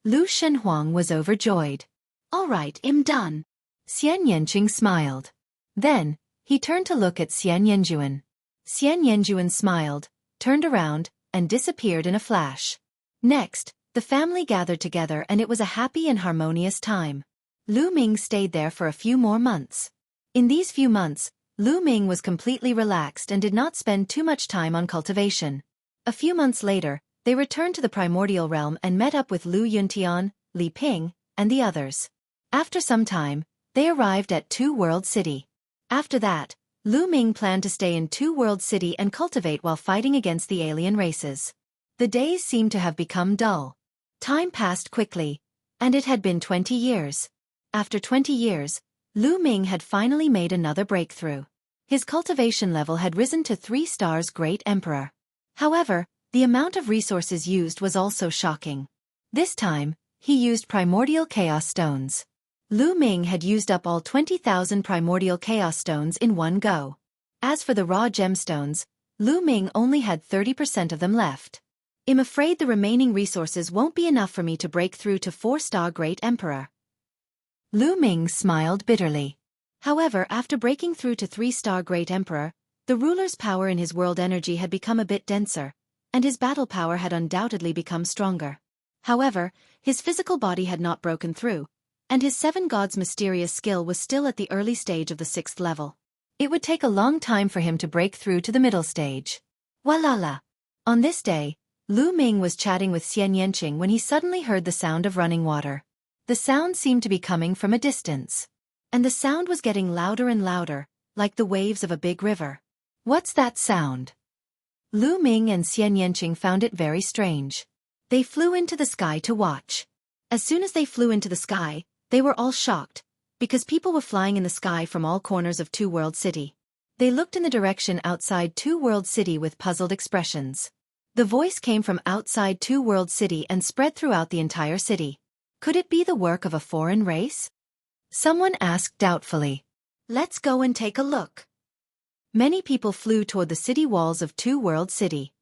Lu Shenhuang was overjoyed. "All right, I'm done." Xian Yanqing smiled. Then, he turned to look at Xian Yanjuan. Xian Yanjuan smiled, turned around, and disappeared in a flash. Next, the family gathered together and it was a happy and harmonious time. Lu Ming stayed there for a few more months. In these few months, Lu Ming was completely relaxed and did not spend too much time on cultivation. A few months later, they returned to the primordial realm and met up with Lu Yuntian, Li Ping, and the others. After some time, they arrived at Two World City. After that, Lu Ming planned to stay in Two World City and cultivate while fighting against the alien races. The days seemed to have become dull. Time passed quickly, and it had been 20 years. After 20 years, Lu Ming had finally made another breakthrough. His cultivation level had risen to 3 stars Great Emperor. However, the amount of resources used was also shocking. This time, he used primordial chaos stones. Lu Ming had used up all 20,000 primordial chaos stones in one go. As for the raw gemstones, Lu Ming only had 30% of them left. "I'm afraid the remaining resources won't be enough for me to break through to 4-star Great Emperor." Lu Ming smiled bitterly. However, after breaking through to 3-star Great Emperor, the ruler's power in his world energy had become a bit denser, and his battle power had undoubtedly become stronger. However, his physical body had not broken through, and his 7 gods' mysterious skill was still at the early stage of the 6th level. It would take a long time for him to break through to the middle stage. Walala! On this day, Lu Ming was chatting with Xian Yanqing when he suddenly heard the sound of running water. The sound seemed to be coming from a distance. And the sound was getting louder and louder, like the waves of a big river. "What's that sound?" Lu Ming and Xian Yanqing found it very strange. They flew into the sky to watch. As soon as they flew into the sky, they were all shocked, because people were flying in the sky from all corners of Two World City. They looked in the direction outside Two World City with puzzled expressions. The voice came from outside Two World City and spread throughout the entire city. Could it be the work of a foreign race? Someone asked doubtfully. "Let's go and take a look." Many people flew toward the city walls of Two World City.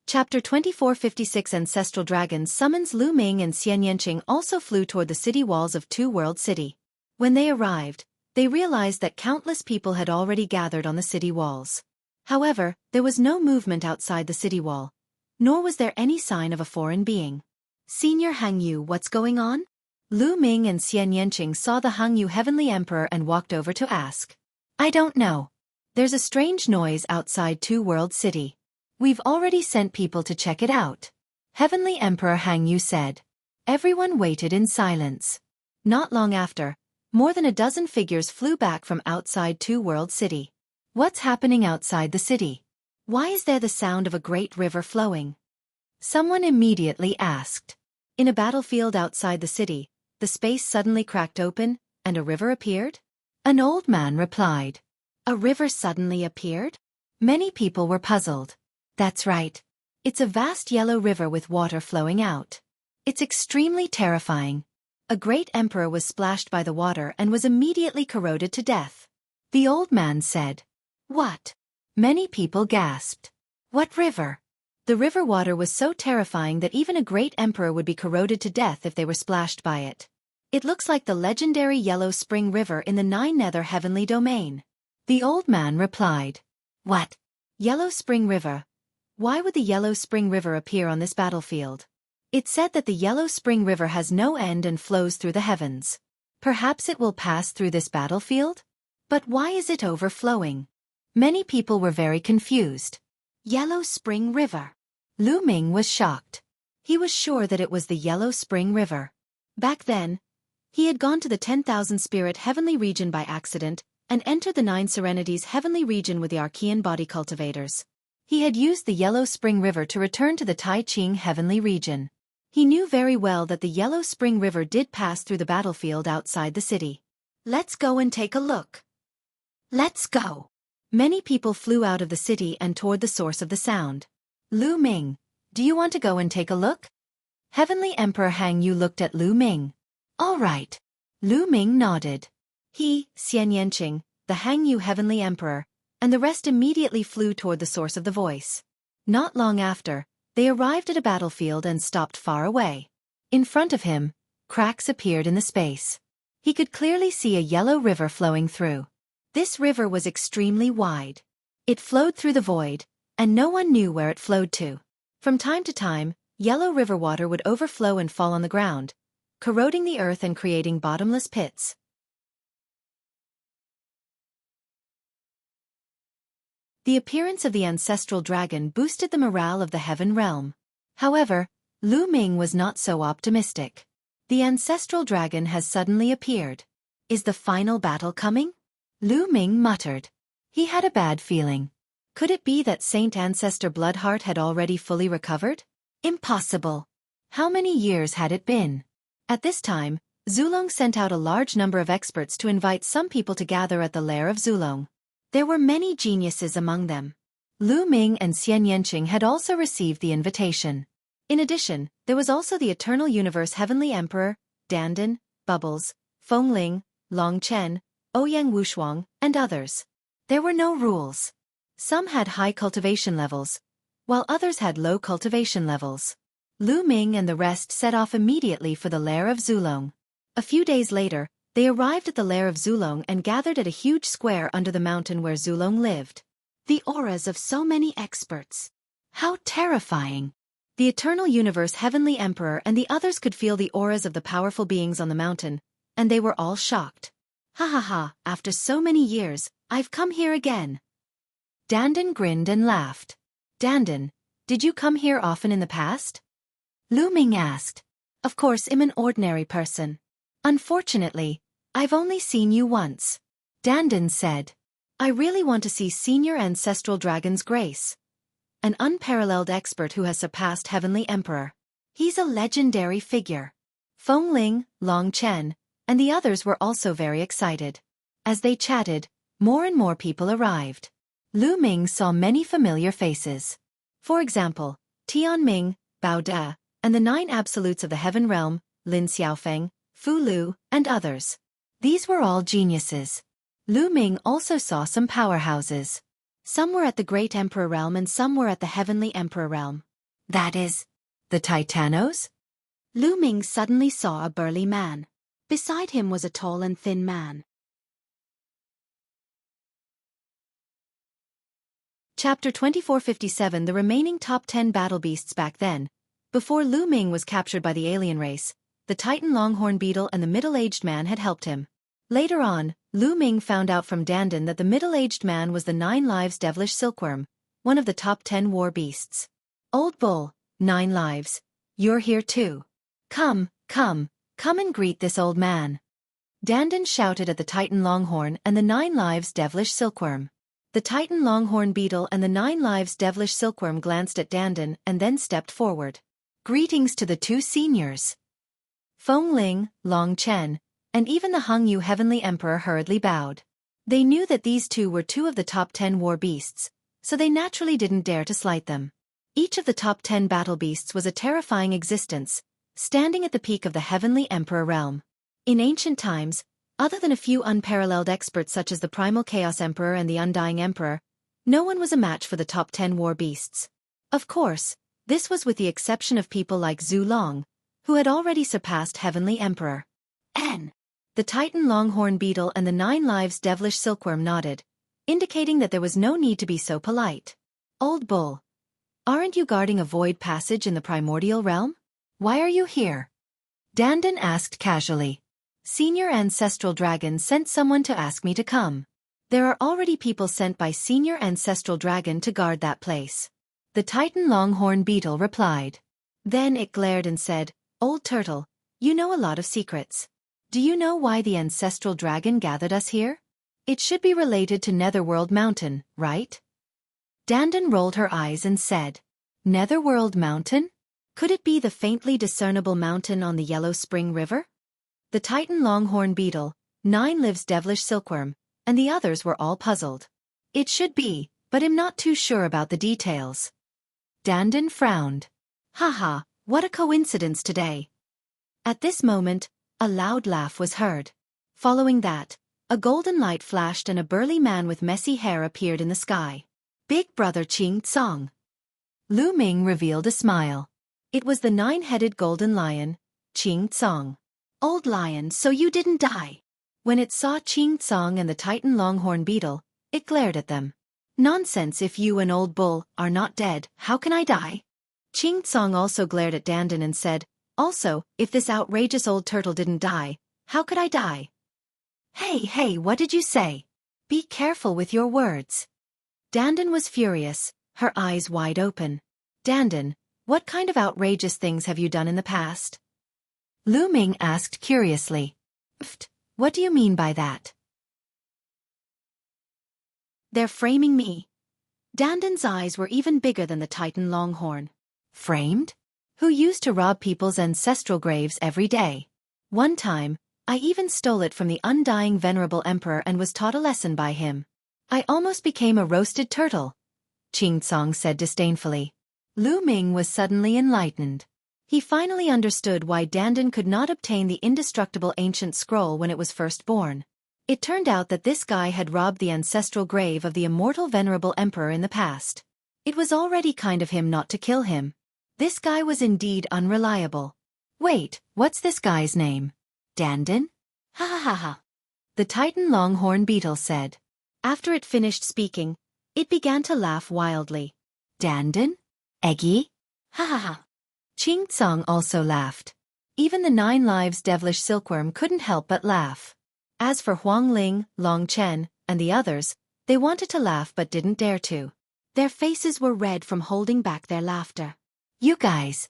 Chapter 2456 Ancestral Dragons summons Lu Ming and Xian Yanqing also flew toward the city walls of Two World City. When they arrived, they realized that countless people had already gathered on the city walls. However, there was no movement outside the city wall, nor was there any sign of a foreign being. "Senior Hangyu, what's going on?" Lu Ming and Xian Yanqing saw the Hangyu Heavenly Emperor and walked over to ask. "I don't know. There's a strange noise outside Two World City. We've already sent people to check it out," Heavenly Emperor Hangyu said. Everyone waited in silence. Not long after, more than a dozen figures flew back from outside Two World City. "What's happening outside the city? Why is there the sound of a great river flowing?" Someone immediately asked. In a battlefield outside the city, the space suddenly cracked open, and a river appeared? An old man replied. "A river suddenly appeared? Many people were puzzled. That's right. It's a vast yellow river with water flowing out. It's extremely terrifying. A great emperor was splashed by the water and was immediately corroded to death. The old man said. What? Many people gasped. What river? The river water was so terrifying that even a great emperor would be corroded to death if they were splashed by it. It looks like the legendary Yellow Spring River in the Nine Nether Heavenly Domain. The old man replied. What? Yellow Spring River? Why would the Yellow Spring River appear on this battlefield? It said that the Yellow Spring River has no end and flows through the heavens. Perhaps it will pass through this battlefield? But why is it overflowing? Many people were very confused. Yellow Spring River. Lu Ming was shocked. He was sure that it was the Yellow Spring River. Back then, he had gone to the 10,000 Spirit Heavenly Region by accident and entered the 9 Serenities Heavenly Region with the Archean Body Cultivators. He had used the Yellow Spring River to return to the Tai Ching Heavenly Region. He knew very well that the Yellow Spring River did pass through the battlefield outside the city. Let's go and take a look. Let's go. Many people flew out of the city and toward the source of the sound. Lu Ming, do you want to go and take a look? Heavenly Emperor Hang Yu looked at Lu Ming. All right. Lu Ming nodded. He, Xian Yanqing, the Hang Yu Heavenly Emperor, and the rest immediately flew toward the source of the voice. Not long after, they arrived at a battlefield and stopped far away. In front of him, cracks appeared in the space. He could clearly see a yellow river flowing through. This river was extremely wide. It flowed through the void, and no one knew where it flowed to. From time to time, yellow river water would overflow and fall on the ground, corroding the earth and creating bottomless pits. The appearance of the ancestral dragon boosted the morale of the heaven realm. However, Lu Ming was not so optimistic. The ancestral dragon has suddenly appeared. Is the final battle coming? Lu Ming muttered. He had a bad feeling. Could it be that Saint Ancestor Bloodheart had already fully recovered? Impossible. How many years had it been? At this time, Zulong sent out a large number of experts to invite some people to gather at the lair of Zulong. There were many geniuses among them. Lu Ming and Xian Yanqing had also received the invitation. In addition, there was also the Eternal Universe Heavenly Emperor, Dandan, Bubbles, Fengling, Long Chen, Ouyang Wushuang, and others. There were no rules. Some had high cultivation levels, while others had low cultivation levels. Lu Ming and the rest set off immediately for the lair of Zulong. A few days later, they arrived at the lair of Zulong and gathered at a huge square under the mountain where Zulong lived. The auras of so many experts. How terrifying! The Eternal Universe Heavenly Emperor and the others could feel the auras of the powerful beings on the mountain, and they were all shocked. Ha ha ha, after so many years, I've come here again. Dandan grinned and laughed. Dandan, did you come here often in the past? Lu Ming asked. Of course, I'm an ordinary person. Unfortunately, I've only seen you once. Dandan said. I really want to see Senior Ancestral Dragon's Grace. An unparalleled expert who has surpassed Heavenly Emperor. He's a legendary figure. Fengling, Long Chen, and the others were also very excited. As they chatted, more and more people arrived. Lu Ming saw many familiar faces. For example, Tian Ming, Bao Da, and the 9 absolutes of the Heaven Realm, Lin Xiaofan, Fu Lu, and others. These were all geniuses. Lu Ming also saw some powerhouses. Some were at the Great Emperor Realm and some were at the Heavenly Emperor Realm. That is, the Titanos? Lu Ming suddenly saw a burly man. Beside him was a tall and thin man. Chapter 2457. The remaining top 10 battle beasts. Back then, before Lu Ming was captured by the alien race, the Titan Longhorn Beetle and the middle-aged man had helped him. Later on, Lu Ming found out from Dandan that the middle-aged man was the 9 Lives Devilish Silkworm, one of the top 10 war beasts. Old Bull, 9 Lives, you're here too. Come and greet this old man. Dandan shouted at the Titan Longhorn and the 9 Lives Devilish Silkworm. The Titan Longhorn Beetle and the 9 Lives Devilish Silkworm glanced at Dandan and then stepped forward. Greetings to the 2 seniors. Fengling, Long Chen, and even the Hung Yu Heavenly Emperor hurriedly bowed. They knew that these two were 2 of the top 10 war beasts, so they naturally didn't dare to slight them. Each of the top 10 battle beasts was a terrifying existence, standing at the peak of the heavenly emperor realm. In ancient times, other than a few unparalleled experts such as the primal chaos emperor and the undying emperor, no one was a match for the top 10 war beasts. Of course, this was with the exception of people like Zhu Long, who had already surpassed heavenly emperor. N. The Titan longhorn beetle and the 9 lives devilish silkworm nodded, indicating that there was no need to be so polite. Old bull. Aren't you guarding a void passage in the primordial realm? Why are you here? Dandan asked casually. Senior Ancestral Dragon sent someone to ask me to come. There are already people sent by Senior Ancestral Dragon to guard that place. The Titan longhorn beetle replied. Then it glared and said, Old turtle, you know a lot of secrets. Do you know why the Ancestral Dragon gathered us here? It should be related to Netherworld Mountain, right? Dandan rolled her eyes and said, Netherworld Mountain? Could it be the faintly discernible mountain on the Yellow Spring River? The Titan longhorn beetle, 9 lives devilish silkworm, and the others were all puzzled. It should be, but I'm not too sure about the details. Dandan frowned. Haha, what a coincidence today. At this moment, a loud laugh was heard. Following that, a golden light flashed and a burly man with messy hair appeared in the sky. Big Brother Qing Tsong. Lu Ming revealed a smile. It was the 9-headed golden lion, Qing Tsong. Old lion, so you didn't die. When it saw Qing Tsong and the Titan longhorn beetle, it glared at them. Nonsense, if you and old bull are not dead, how can I die? Qing Tsong also glared at Dandan and said, Also, if this outrageous old turtle didn't die, how could I die? Hey, what did you say? Be careful with your words. Dandan was furious, her eyes wide open. Dandan, what kind of outrageous things have you done in the past? Lu Ming asked curiously. What do you mean by that? They're framing me. Dandan's eyes were even bigger than the Titan longhorn. Framed? Who used to rob people's ancestral graves every day. One time, I even stole it from the undying venerable emperor and was taught a lesson by him. I almost became a roasted turtle, Qing Tsong said disdainfully. Lu Ming was suddenly enlightened. He finally understood why Dandan could not obtain the indestructible ancient scroll when it was first born. It turned out that this guy had robbed the ancestral grave of the immortal venerable emperor in the past. It was already kind of him not to kill him. This guy was indeed unreliable. Wait, what's this guy's name? Dandan? Ha ha ha ha. The Titan longhorn beetle said. After it finished speaking, it began to laugh wildly. Dandan? Eggy? Ha ha ha. Qing Tsong also laughed. Even the 9 lives devilish silkworm couldn't help but laugh. As for Huang Ling, Long Chen, and the others, they wanted to laugh but didn't dare to. Their faces were red from holding back their laughter. You guys.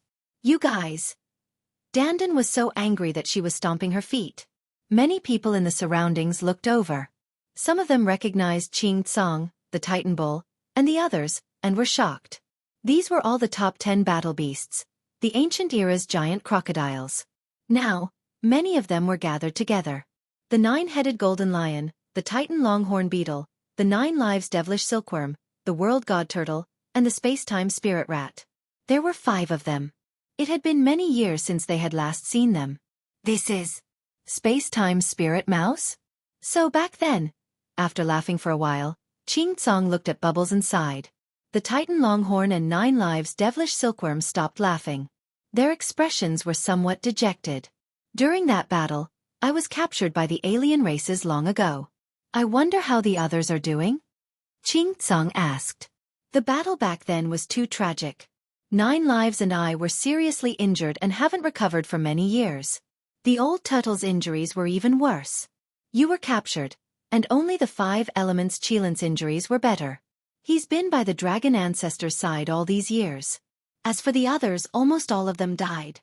Dandan was so angry that she was stomping her feet. Many people in the surroundings looked over. Some of them recognized Qing Tsong, the Titan bull, and the others, and were shocked. These were all the top 10 battle beasts, the ancient era's giant crocodiles. Now, many of them were gathered together. The 9-headed golden lion, the Titan longhorn beetle, the 9 lives devilish silkworm, the world god turtle, and the space-time spirit rat. There were 5 of them. It had been many years since they had last seen them. This is space-time spirit mouse? So back then, after laughing for a while, Qing Tsong looked at Bubbles and sighed. The Titan longhorn and 9 lives devilish silkworm stopped laughing. Their expressions were somewhat dejected. During that battle, I was captured by the alien races long ago. I wonder how the others are doing? Qing Tsong asked. The battle back then was too tragic. 9 lives and I were seriously injured and haven't recovered for many years. The old turtle's injuries were even worse. You were captured, and only the 5 elements Qilin's injuries were better. He's been by the dragon ancestor's side all these years. As for the others, almost all of them died.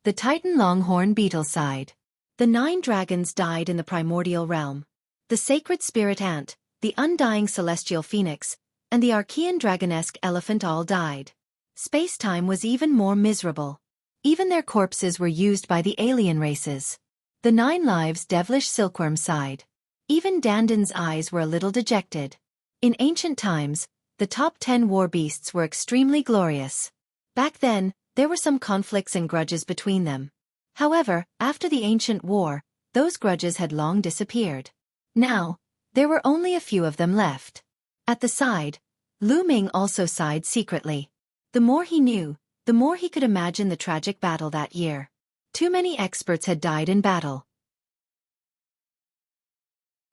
The Titan longhorn beetle sighed. The 9 dragons died in the primordial realm. The sacred spirit ant, the undying celestial phoenix, and the Archean dragonesque elephant all died. Space-time was even more miserable. Even their corpses were used by the alien races. The 9 lives devilish silkworm sighed. Even Dandan's eyes were a little dejected. In ancient times, the top 10 war beasts were extremely glorious. Back then, there were some conflicts and grudges between them. However, after the ancient war, those grudges had long disappeared. Now, there were only a few of them left. At the side, Lu Ming also sighed secretly. The more he knew, the more he could imagine the tragic battle that year. Too many experts had died in battle.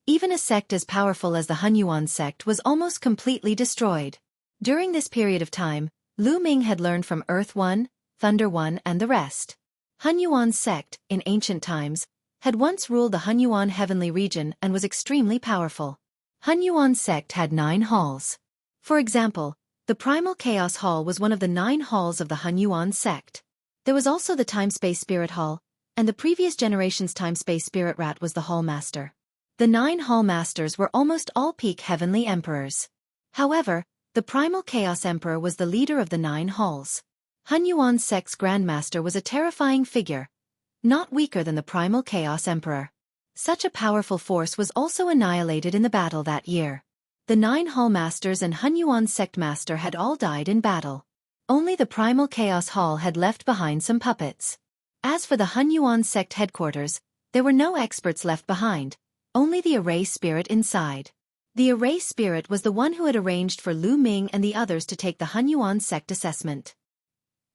Even a sect as powerful as the Hunyuan sect was almost completely destroyed. During this period of time, Lu Ming had learned from Earth One, Thunder One and the rest. Hunyuan's sect, in ancient times, had once ruled the Hunyuan heavenly region and was extremely powerful. Hunyuan's sect had 9 halls. For example, the Primal Chaos Hall was one of the 9 halls of the Hunyuan sect. There was also the Time-Space Spirit Hall, and the previous generation's Time-Space Spirit Rat was the Hall Master. The 9 Hall Masters were almost all peak heavenly emperors. However, the Primal Chaos Emperor was the leader of the 9 halls. Hunyuan's sect's Grandmaster was a terrifying figure, not weaker than the Primal Chaos Emperor. Such a powerful force was also annihilated in the battle that year. The 9 Hall Masters and Hunyuan's sect master had all died in battle. Only the Primal Chaos Hall had left behind some puppets. As for the Hunyuan sect headquarters, there were no experts left behind, only the Array Spirit inside. The Array Spirit was the one who had arranged for Lu Ming and the others to take the Hunyuan sect assessment.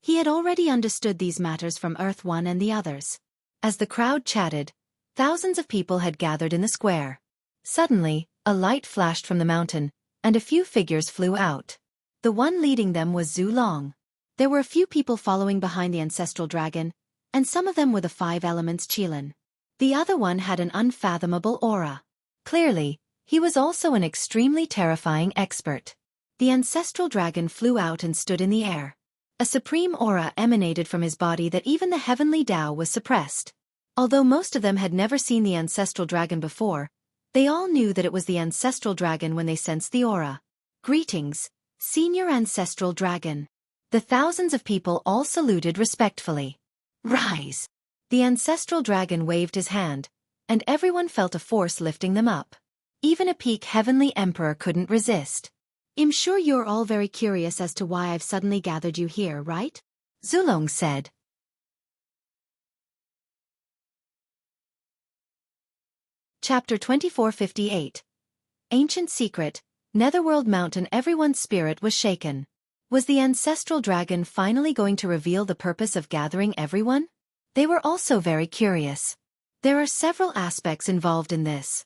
He had already understood these matters from Earth One and the others. As the crowd chatted, thousands of people had gathered in the square. Suddenly, a light flashed from the mountain, and a few figures flew out. The one leading them was Zhu Long. There were a few people following behind the ancestral dragon, and some of them were the 5 elements Qilin. The other one had an unfathomable aura. Clearly, he was also an extremely terrifying expert. The ancestral dragon flew out and stood in the air. A supreme aura emanated from his body that even the heavenly Tao was suppressed. Although most of them had never seen the ancestral dragon before, they all knew that it was the ancestral dragon when they sensed the aura. Greetings, Senior Ancestral Dragon. The thousands of people all saluted respectfully. Rise! The ancestral dragon waved his hand, and everyone felt a force lifting them up. Even a peak heavenly emperor couldn't resist. I'm sure you're all very curious as to why I've suddenly gathered you here, right? Zulong said. Chapter 2458. Ancient Secret, Netherworld Mountain. Everyone's spirit was shaken. Was the ancestral dragon finally going to reveal the purpose of gathering everyone? They were also very curious. There are several aspects involved in this.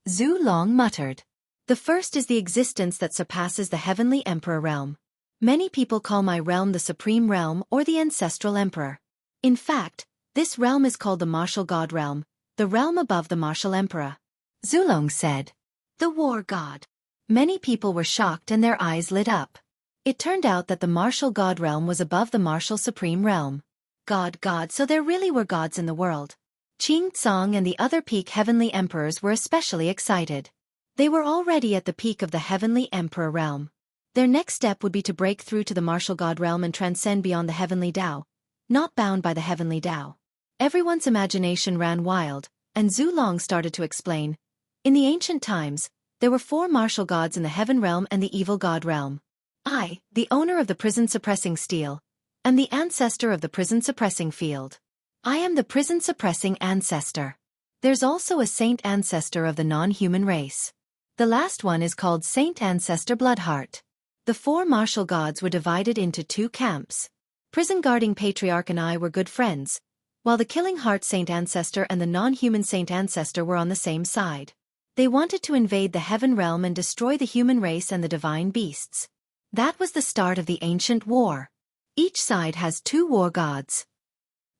Zhu Long muttered. The first is the existence that surpasses the Heavenly Emperor realm. Many people call my realm the Supreme Realm or the Ancestral Emperor. In fact, this realm is called the Martial God Realm, the realm above the Martial Emperor. Zulong said. The War God. Many people were shocked and their eyes lit up. It turned out that the Martial God Realm was above the Martial Supreme Realm. God, so there really were gods in the world. Qing Tsong and the other peak heavenly emperors were especially excited. They were already at the peak of the Heavenly Emperor realm. Their next step would be to break through to the Martial God realm and transcend beyond the Heavenly Tao, not bound by the Heavenly Tao. Everyone's imagination ran wild, and Zhu Long started to explain. In the ancient times, there were 4 martial gods in the Heaven realm and the Evil God realm. I, the owner of the prison-suppressing steel, am the ancestor of the prison-suppressing field. I am the prison-suppressing ancestor. There's also a saint ancestor of the non-human race. The last one is called Saint Ancestor Bloodheart. The 4 martial gods were divided into 2 camps. Prison-guarding Patriarch and I were good friends, while the Killing Heart Saint Ancestor and the non-human Saint Ancestor were on the same side. They wanted to invade the Heaven realm and destroy the human race and the divine beasts. That was the start of the ancient war. Each side has 2 war gods.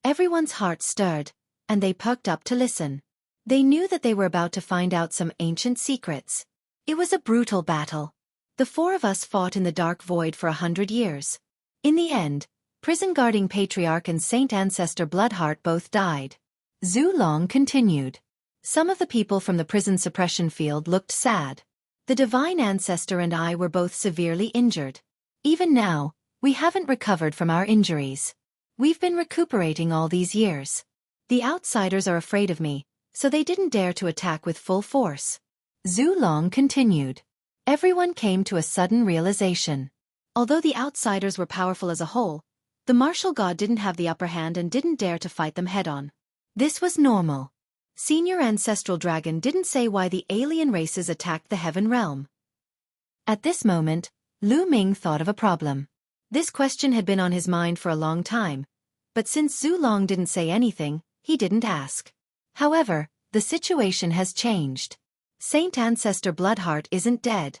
Everyone's heart stirred, and they perked up to listen. They knew that they were about to find out some ancient secrets. It was a brutal battle. The 4 of us fought in the dark void for 100 years. In the end, prison-guarding Patriarch and Saint Ancestor Bloodheart both died. Zhu Long continued. Some of the people from the prison suppression field looked sad. The Divine Ancestor and I were both severely injured. Even now, we haven't recovered from our injuries. We've been recuperating all these years. The outsiders are afraid of me, so they didn't dare to attack with full force. Zhu Long continued. Everyone came to a sudden realization. Although the outsiders were powerful as a whole, the martial god didn't have the upper hand and didn't dare to fight them head-on. This was normal. Senior Ancestral Dragon didn't say why the alien races attacked the Heaven Realm. At this moment, Lu Ming thought of a problem. This question had been on his mind for a long time, but since Zhu Long didn't say anything, he didn't ask. However, the situation has changed. Saint Ancestor Bloodheart isn't dead.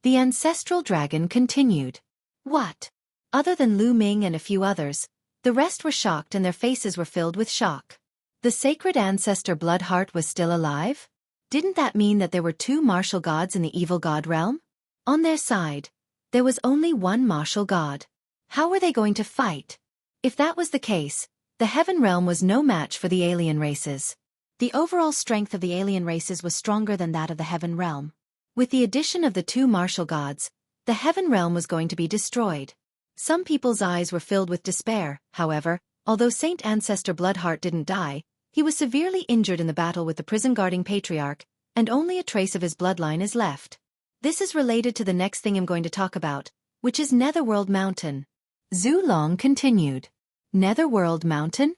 The Ancestral Dragon continued. What? Other than Lu Ming and a few others, the rest were shocked and their faces were filled with shock. The sacred ancestor Bloodheart was still alive? Didn't that mean that there were two martial gods in the evil god realm? On their side, there was only one martial god. How were they going to fight? If that was the case, the Heaven Realm was no match for the alien races. The overall strength of the alien races was stronger than that of the Heaven Realm. With the addition of the two martial gods, the Heaven Realm was going to be destroyed. Some people's eyes were filled with despair, however, although Saint Ancestor Bloodheart didn't die, he was severely injured in the battle with the prison-guarding patriarch, and only a trace of his bloodline is left. This is related to the next thing I'm going to talk about, which is Netherworld Mountain. Zhu Long continued. Netherworld Mountain?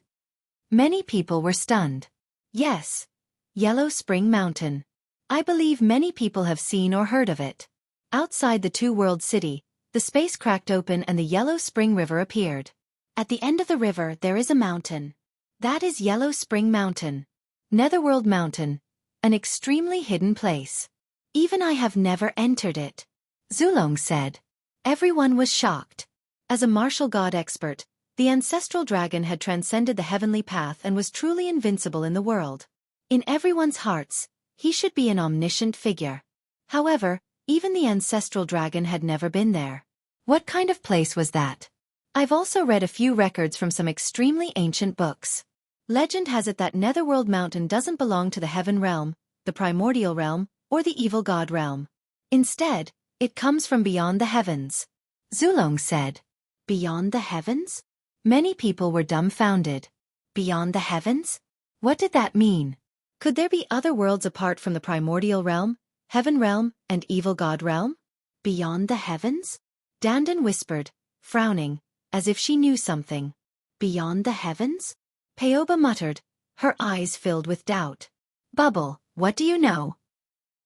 Many people were stunned. Yes. Yellow Spring Mountain. I believe many people have seen or heard of it. Outside the two-world city, the space cracked open and the Yellow Spring River appeared. At the end of the river there is a mountain. That is Yellow Spring Mountain. Netherworld Mountain. An extremely hidden place. Even I have never entered it. Zhu Long said. Everyone was shocked. As a martial god expert, the ancestral dragon had transcended the heavenly path and was truly invincible in the world. In everyone's hearts, he should be an omniscient figure. However, even the ancestral dragon had never been there. What kind of place was that? I've also read a few records from some extremely ancient books. Legend has it that Netherworld Mountain doesn't belong to the Heaven Realm, the Primordial Realm, or the Evil God Realm. Instead, it comes from beyond the heavens. Zhu Long said. Beyond the heavens? Many people were dumbfounded. Beyond the heavens? What did that mean? Could there be other worlds apart from the Primordial Realm, Heaven Realm, and Evil God Realm? Beyond the heavens? Dandan whispered, frowning, as if she knew something. Beyond the heavens? Peoba muttered, her eyes filled with doubt. Bubble, what do you know?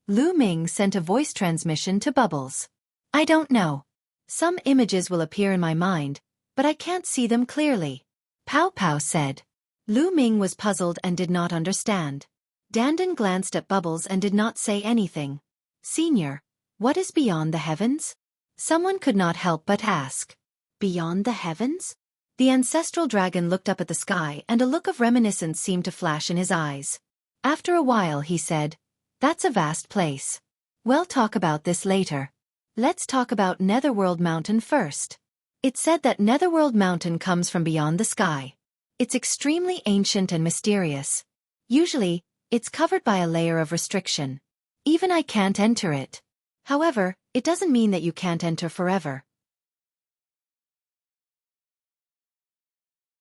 Lu Ming sent a voice transmission to Bubbles. I don't know. Some images will appear in my mind, but I can't see them clearly. Pow Pow said. Lu Ming was puzzled and did not understand. Dandan glanced at Bubbles and did not say anything. Senior, what is beyond the heavens? Someone could not help but ask. Beyond the heavens? The ancestral dragon looked up at the sky and a look of reminiscence seemed to flash in his eyes. After a while he said, that's a vast place. We'll talk about this later. Let's talk about Netherworld Mountain first. It's said that Netherworld Mountain comes from beyond the sky. It's extremely ancient and mysterious. Usually, it's covered by a layer of restriction. Even I can't enter it. However, it doesn't mean that you can't enter forever.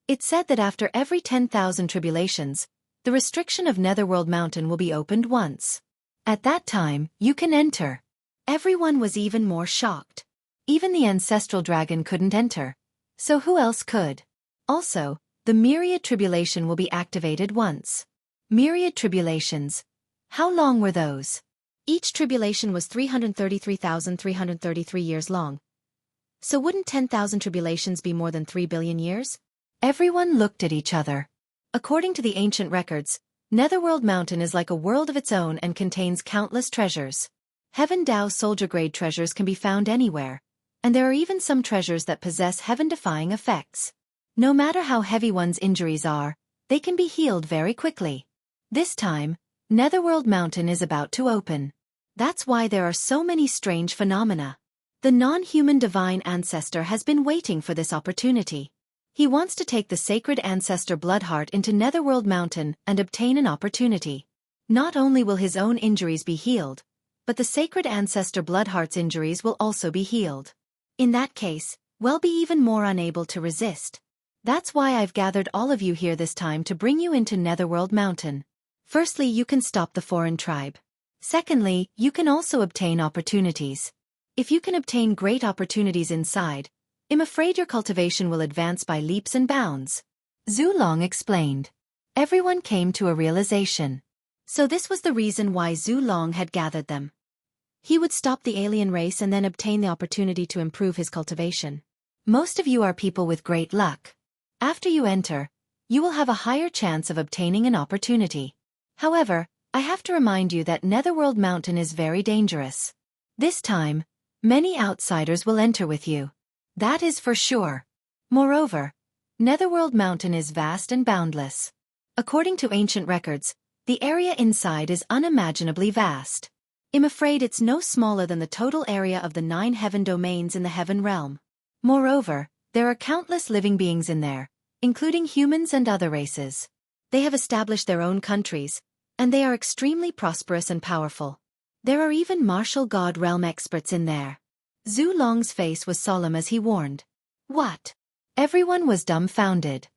It's said that after every 10,000 tribulations, the restriction of Netherworld Mountain will be opened once. At that time, you can enter. Everyone was even more shocked. Even the ancestral dragon couldn't enter. So who else could? Also, the Myriad tribulation will be activated once. Myriad tribulations. How long were those? Each tribulation was 333,333 years long. So wouldn't 10,000 tribulations be more than 3 billion years? Everyone looked at each other. According to the ancient records, Netherworld Mountain is like a world of its own and contains countless treasures. Heaven Dao soldier-grade treasures can be found anywhere, and there are even some treasures that possess heaven-defying effects. No matter how heavy one's injuries are, they can be healed very quickly. This time, Netherworld Mountain is about to open. That's why there are so many strange phenomena. The non-human divine ancestor has been waiting for this opportunity. He wants to take the sacred ancestor Bloodheart into Netherworld Mountain and obtain an opportunity. Not only will his own injuries be healed, but the sacred ancestor Bloodheart's injuries will also be healed. In that case, we'll be even more unable to resist. That's why I've gathered all of you here this time to bring you into Netherworld Mountain. Firstly, you can stop the foreign tribe. Secondly, you can also obtain opportunities. If you can obtain great opportunities inside, I'm afraid your cultivation will advance by leaps and bounds. Zhu Long explained. Everyone came to a realization. So this was the reason why Zhu Long had gathered them. He would stop the alien race and then obtain the opportunity to improve his cultivation. Most of you are people with great luck. After you enter, you will have a higher chance of obtaining an opportunity. However, I have to remind you that Netherworld Mountain is very dangerous. This time, many outsiders will enter with you. That is for sure. Moreover, Netherworld Mountain is vast and boundless. According to ancient records, the area inside is unimaginably vast. I'm afraid it's no smaller than the total area of the 9 heaven domains in the heaven realm. Moreover, there are countless living beings in there, including humans and other races. They have established their own countries, and they are extremely prosperous and powerful. There are even martial god realm experts in there. Zhu Long's face was solemn as he warned. What? Everyone was dumbfounded.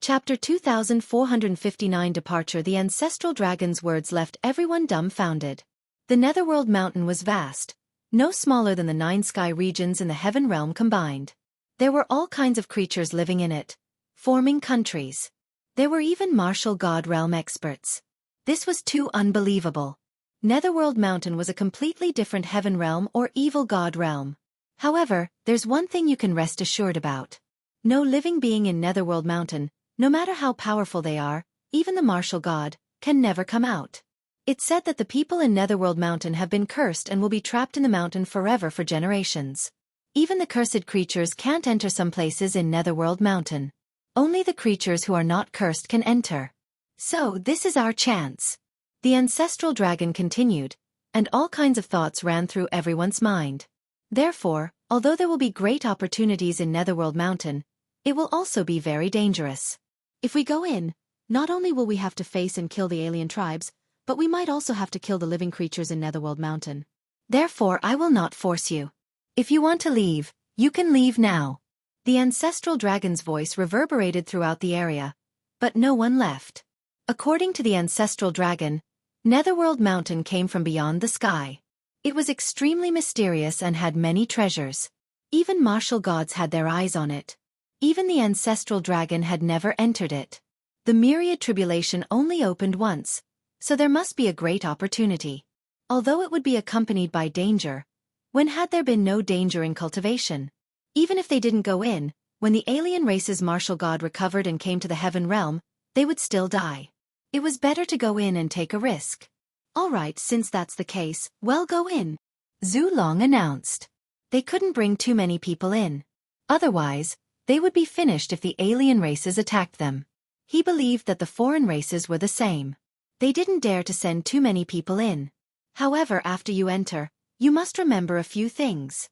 Chapter 2459 Departure. The ancestral dragon's words left everyone dumbfounded. The Netherworld Mountain was vast, no smaller than the 9 sky regions in the heaven realm combined. There were all kinds of creatures living in it, forming countries. There were even martial god realm experts. This was too unbelievable. Netherworld Mountain was a completely different heaven realm or evil god realm. However, there's one thing you can rest assured about. No living being in Netherworld Mountain, no matter how powerful they are, even the martial god, can never come out. It's said that the people in Netherworld Mountain have been cursed and will be trapped in the mountain forever for generations. Even the cursed creatures can't enter some places in Netherworld Mountain. Only the creatures who are not cursed can enter. So this is our chance. The ancestral dragon continued, and all kinds of thoughts ran through everyone's mind. Therefore, although there will be great opportunities in Netherworld Mountain, it will also be very dangerous. If we go in, not only will we have to face and kill the alien tribes, but we might also have to kill the living creatures in Netherworld Mountain. Therefore, I will not force you. If you want to leave, you can leave now. The ancestral dragon's voice reverberated throughout the area, but no one left. According to the ancestral dragon, Netherworld Mountain came from beyond the sky. It was extremely mysterious and had many treasures. Even martial gods had their eyes on it. Even the ancestral dragon had never entered it. The Myriad tribulation only opened once, so there must be a great opportunity. Although it would be accompanied by danger, when had there been no danger in cultivation? Even if they didn't go in, when the alien race's martial god recovered and came to the heaven realm, they would still die. It was better to go in and take a risk. Alright, since that's the case, well, go in. Zhu Long announced. They couldn't bring too many people in. Otherwise, they would be finished if the alien races attacked them. He believed that the foreign races were the same. They didn't dare to send too many people in. However, after you enter, you must remember a few things.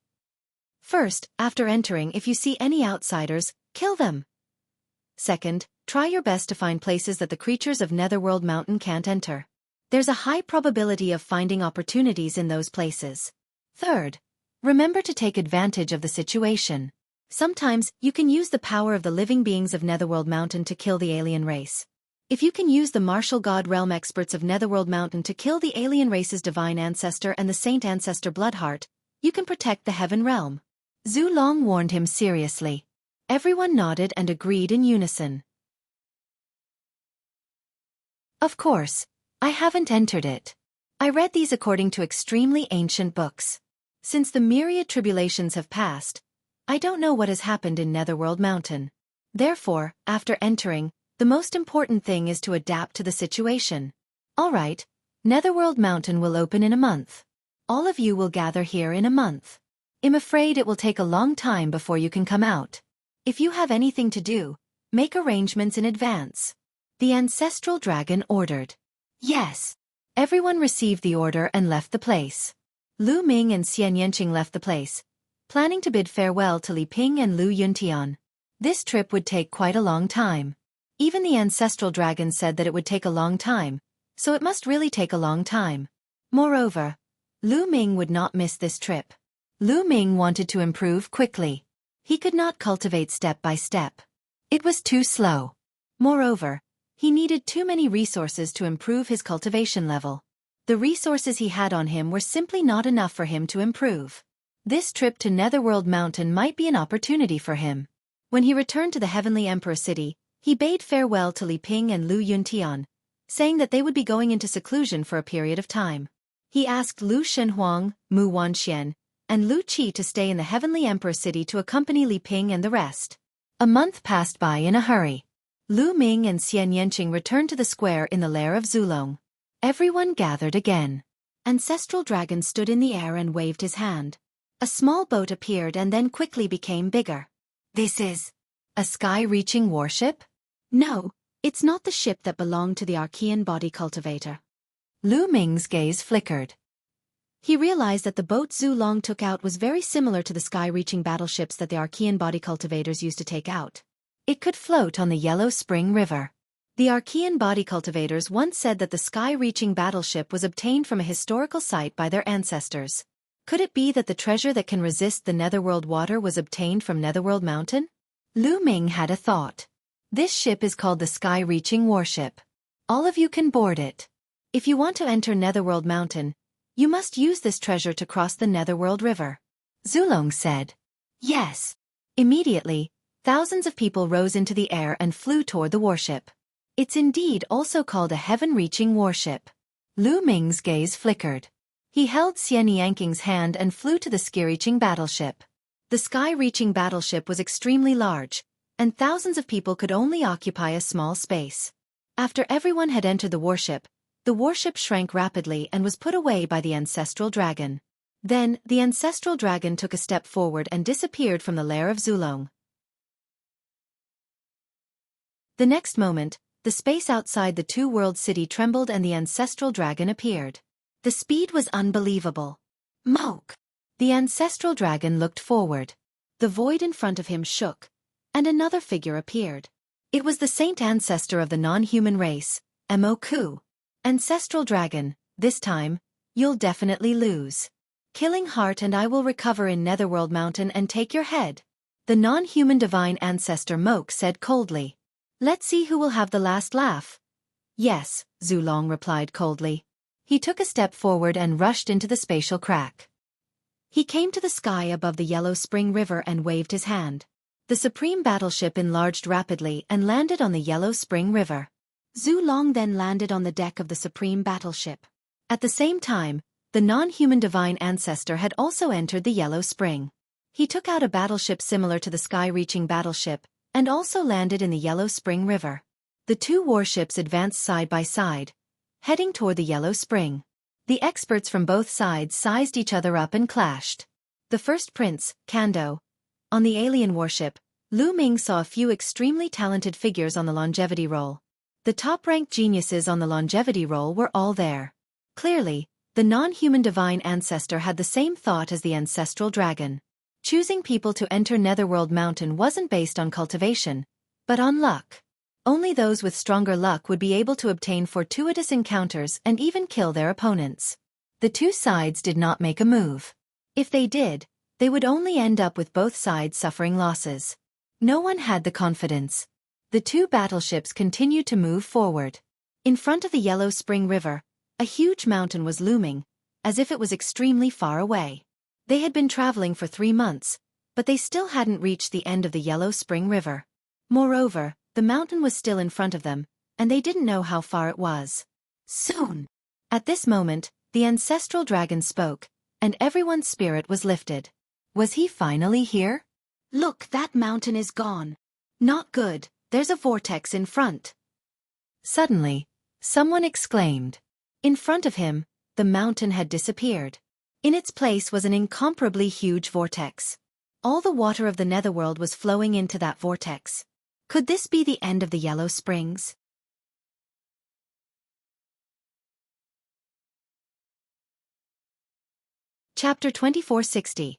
First, after entering, if you see any outsiders, kill them. Second, try your best to find places that the creatures of Netherworld Mountain can't enter. There's a high probability of finding opportunities in those places. Third, remember to take advantage of the situation. Sometimes, you can use the power of the living beings of Netherworld Mountain to kill the alien race. If you can use the martial god realm experts of Netherworld Mountain to kill the alien race's divine ancestor and the saint ancestor Bloodheart, you can protect the heaven realm. Zhu Long warned him seriously. Everyone nodded and agreed in unison. Of course, I haven't entered it. I read these according to extremely ancient books. Since the Myriad tribulations have passed, I don't know what has happened in Netherworld Mountain. Therefore, after entering, the most important thing is to adapt to the situation. Alright, Netherworld Mountain will open in a month. All of you will gather here in a month. I'm afraid it will take a long time before you can come out. If you have anything to do, make arrangements in advance. The ancestral dragon ordered. Yes. Everyone received the order and left the place. Lu Ming and Xian Yanqing left the place, planning to bid farewell to Li Ping and Lu Yuntian. This trip would take quite a long time. Even the ancestral dragon said that it would take a long time, so it must really take a long time. Moreover, Lu Ming would not miss this trip. Lu Ming wanted to improve quickly. He could not cultivate step by step. It was too slow. Moreover, he needed too many resources to improve his cultivation level. The resources he had on him were simply not enough for him to improve. This trip to Netherworld Mountain might be an opportunity for him. When he returned to the Heavenly Emperor City, he bade farewell to Li Ping and Lu Yuntian, saying that they would be going into seclusion for a period of time. He asked Lu Shenhuang, Mu Wanxian, and Lu Qi to stay in the Heavenly Emperor City to accompany Li Ping and the rest. A month passed by in a hurry. Lu Ming and Xian Yanqing returned to the square in the lair of Zulong. Everyone gathered again. Ancestral Dragon stood in the air and waved his hand. A small boat appeared and then quickly became bigger. This is a sky-reaching warship? No, it's not the ship that belonged to the Archean body cultivator. Lu Ming's gaze flickered. He realized that the boat Zulong took out was very similar to the sky-reaching battleships that the Archean body cultivators used to take out. It could float on the Yellow Spring River. The Archean body cultivators once said that the sky-reaching battleship was obtained from a historical site by their ancestors. Could it be that the treasure that can resist the Netherworld water was obtained from Netherworld Mountain? Lu Ming had a thought. This ship is called the Sky-Reaching Warship. All of you can board it. If you want to enter Netherworld Mountain, you must use this treasure to cross the Netherworld River. Zulong said. Yes. Immediately, thousands of people rose into the air and flew toward the warship. It's indeed also called a heaven-reaching warship. Lu Ming's gaze flickered. He held Xian Yanqing's hand and flew to the sky-reaching battleship. The sky-reaching battleship was extremely large, and thousands of people could only occupy a small space. After everyone had entered the warship shrank rapidly and was put away by the ancestral dragon. Then, the ancestral dragon took a step forward and disappeared from the lair of Zulong. The next moment, the space outside the two-world city trembled and the ancestral dragon appeared. The speed was unbelievable. Moke! The ancestral dragon looked forward. The void in front of him shook, and another figure appeared. It was the saint ancestor of the non-human race, Moku. Ancestral dragon, this time, you'll definitely lose. Killing Heart and I will recover in Netherworld Mountain and take your head. The non-human divine ancestor Moke said coldly. Let's see who will have the last laugh. Yes, Zulong replied coldly. He took a step forward and rushed into the spatial crack. He came to the sky above the Yellow Spring River and waved his hand. The supreme battleship enlarged rapidly and landed on the Yellow Spring River. Zulong then landed on the deck of the supreme battleship. At the same time, the non-human divine ancestor had also entered the Yellow Spring. He took out a battleship similar to the sky-reaching battleship, and also landed in the Yellow Spring River. The two warships advanced side by side, heading toward the Yellow Spring. The experts from both sides sized each other up and clashed. The first prince, Kando. On the alien warship, Lu Ming saw a few extremely talented figures on the longevity roll. The top-ranked geniuses on the longevity roll were all there. Clearly, the non-human divine ancestor had the same thought as the ancestral dragon. Choosing people to enter Netherworld Mountain wasn't based on cultivation, but on luck. Only those with stronger luck would be able to obtain fortuitous encounters and even kill their opponents. The two sides did not make a move. If they did, they would only end up with both sides suffering losses. No one had the confidence. The two battleships continued to move forward. In front of the Yellow Spring River, a huge mountain was looming, as if it was extremely far away. They had been traveling for 3 months, but they still hadn't reached the end of the Yellow Spring River. Moreover, the mountain was still in front of them, and they didn't know how far it was. Soon! At this moment, the ancestral dragon spoke, and everyone's spirit was lifted. Was he finally here? Look, that mountain is gone. Not good, there's a vortex in front. Suddenly, someone exclaimed. In front of him, the mountain had disappeared. In its place was an incomparably huge vortex. All the water of the Netherworld was flowing into that vortex. Could this be the end of the Yellow Springs? Chapter 2460.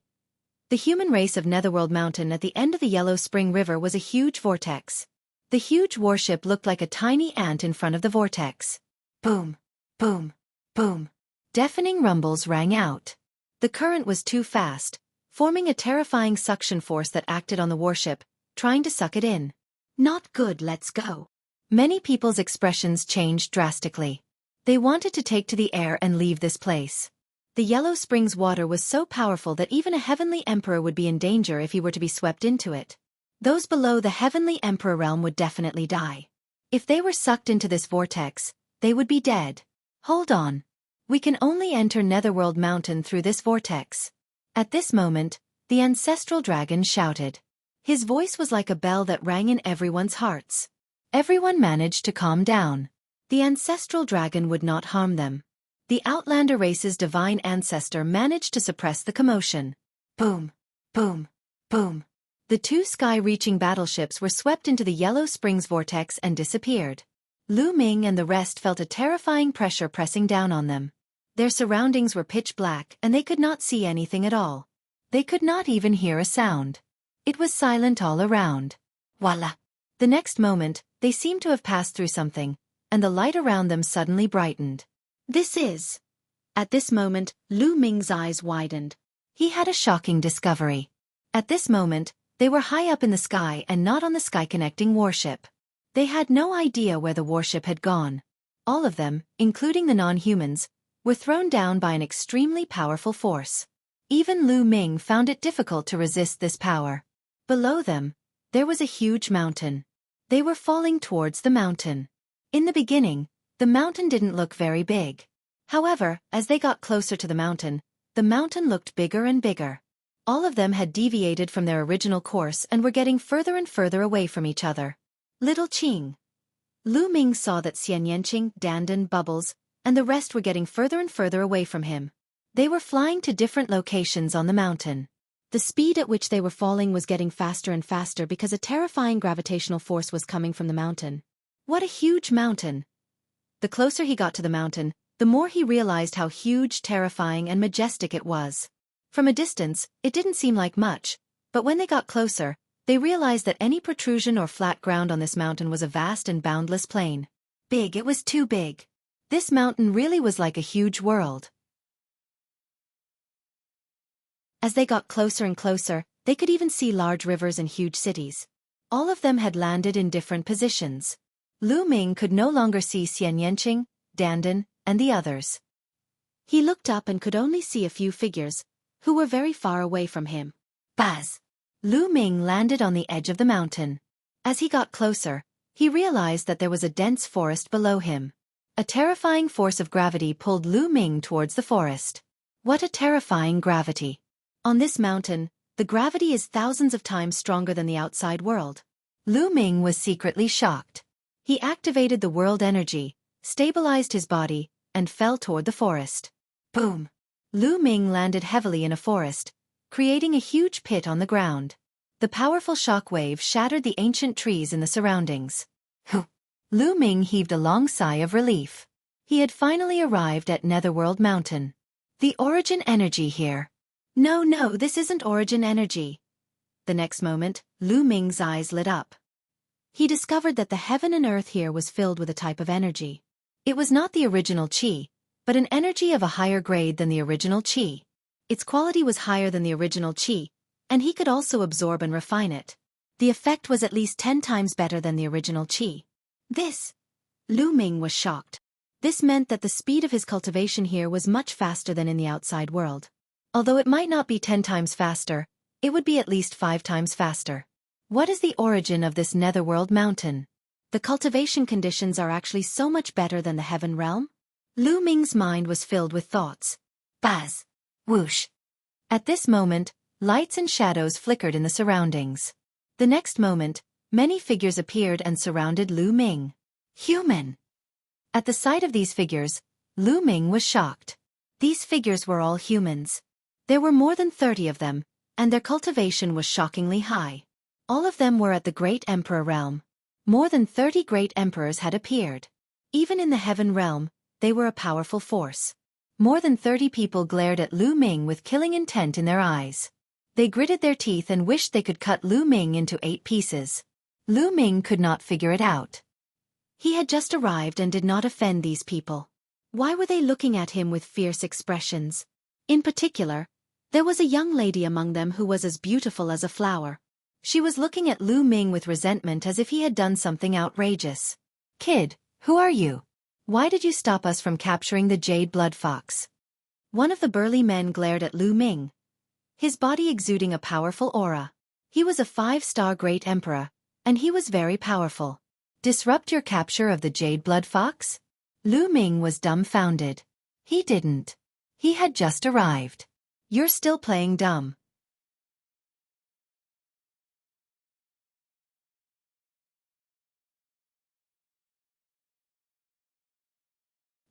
The human race of Netherworld Mountain at the end of the Yellow Spring River was a huge vortex. The huge warship looked like a tiny ant in front of the vortex. Boom, boom, boom. Deafening rumbles rang out. The current was too fast, forming a terrifying suction force that acted on the warship, trying to suck it in. Not good, let's go. Many people's expressions changed drastically. They wanted to take to the air and leave this place. The Yellow Springs water was so powerful that even a heavenly emperor would be in danger if he were to be swept into it. Those below the heavenly emperor realm would definitely die. If they were sucked into this vortex, they would be dead. Hold on. We can only enter Netherworld Mountain through this vortex. At this moment, the ancestral dragon shouted. His voice was like a bell that rang in everyone's hearts. Everyone managed to calm down. The ancestral dragon would not harm them. The Outlander race's divine ancestor managed to suppress the commotion. Boom, boom, boom. The two sky-reaching battleships were swept into the Yellow Springs vortex and disappeared. Lu Ming and the rest felt a terrifying pressure pressing down on them. Their surroundings were pitch black and they could not see anything at all. They could not even hear a sound. It was silent all around. Voila! The next moment, they seemed to have passed through something, and the light around them suddenly brightened. This is... At this moment, Lu Ming's eyes widened. He had a shocking discovery. At this moment, they were high up in the sky and not on the sky-connecting warship. They had no idea where the warship had gone. All of them, including the non-humans, were thrown down by an extremely powerful force. Even Lu Ming found it difficult to resist this power. Below them, there was a huge mountain. They were falling towards the mountain. In the beginning, the mountain didn't look very big. However, as they got closer to the mountain looked bigger and bigger. All of them had deviated from their original course and were getting further and further away from each other. Little Qing. Lu Ming saw that Xian Yanqing, Dandan, Bubbles, and the rest were getting further and further away from him. They were flying to different locations on the mountain. The speed at which they were falling was getting faster and faster because a terrifying gravitational force was coming from the mountain. What a huge mountain! The closer he got to the mountain, the more he realized how huge, terrifying, and majestic it was. From a distance, it didn't seem like much, but when they got closer, they realized that any protrusion or flat ground on this mountain was a vast and boundless plain. Big, it was too big. This mountain really was like a huge world. As they got closer and closer, they could even see large rivers and huge cities. All of them had landed in different positions. Lu Ming could no longer see Xian Yanqing, Dandan, and the others. He looked up and could only see a few figures, who were very far away from him. Buzz! Lu Ming landed on the edge of the mountain. As he got closer, he realized that there was a dense forest below him. A terrifying force of gravity pulled Lu Ming towards the forest. What a terrifying gravity! On this mountain, the gravity is thousands of times stronger than the outside world. Lu Ming was secretly shocked. He activated the world energy, stabilized his body, and fell toward the forest. Boom! Lu Ming landed heavily in a forest, creating a huge pit on the ground. The powerful shock wave shattered the ancient trees in the surroundings. Lu Ming heaved a long sigh of relief. He had finally arrived at Netherworld Mountain. The origin energy here. No, this isn't origin energy. The next moment, Lu Ming's eyes lit up. He discovered that the heaven and earth here was filled with a type of energy. It was not the original qi, but an energy of a higher grade than the original qi. Its quality was higher than the original qi, and he could also absorb and refine it. The effect was at least 10 times better than the original qi. Lu Ming was shocked. This meant that the speed of his cultivation here was much faster than in the outside world. Although it might not be 10 times faster, it would be at least 5 times faster. What is the origin of this Netherworld Mountain? The cultivation conditions are actually so much better than the Heaven Realm? Lu Ming's mind was filled with thoughts. Buzz! Whoosh! At this moment, lights and shadows flickered in the surroundings. The next moment, many figures appeared and surrounded Lu Ming. Human! At the sight of these figures, Lu Ming was shocked. These figures were all humans. There were more than 30 of them, and their cultivation was shockingly high. All of them were at the Great Emperor realm. More than 30 great emperors had appeared. Even in the Heaven realm, they were a powerful force. More than 30 people glared at Lu Ming with killing intent in their eyes. They gritted their teeth and wished they could cut Lu Ming into 8 pieces. Lu Ming could not figure it out. He had just arrived and did not offend these people. Why were they looking at him with fierce expressions? In particular, there was a young lady among them who was as beautiful as a flower. She was looking at Lu Ming with resentment as if he had done something outrageous. Kid, who are you? Why did you stop us from capturing the jade blood fox? One of the burly men glared at Lu Ming, his body exuding a powerful aura. He was a 5-star great emperor, and he was very powerful. Disrupt your capture of the jade blood fox? Lu Ming was dumbfounded. He didn't. He had just arrived. You're still playing dumb.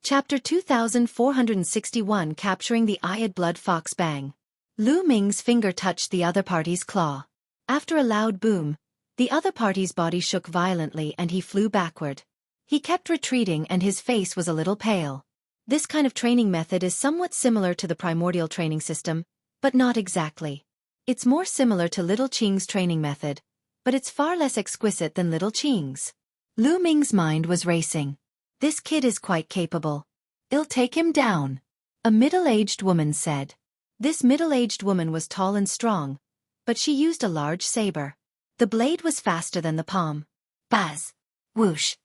Chapter 2461 Capturing the Eyed Blood Fox. Bang. Lu Ming's finger touched the other party's claw. After a loud boom, the other party's body shook violently and he flew backward. He kept retreating and his face was a little pale. This kind of training method is somewhat similar to the primordial training system, but not exactly. It's more similar to Little Qing's training method, but it's far less exquisite than Little Qing's. Lu Ming's mind was racing. This kid is quite capable. I'll take him down. A middle-aged woman said. This middle-aged woman was tall and strong, but she used a large saber. The blade was faster than the palm. Buzz! Whoosh!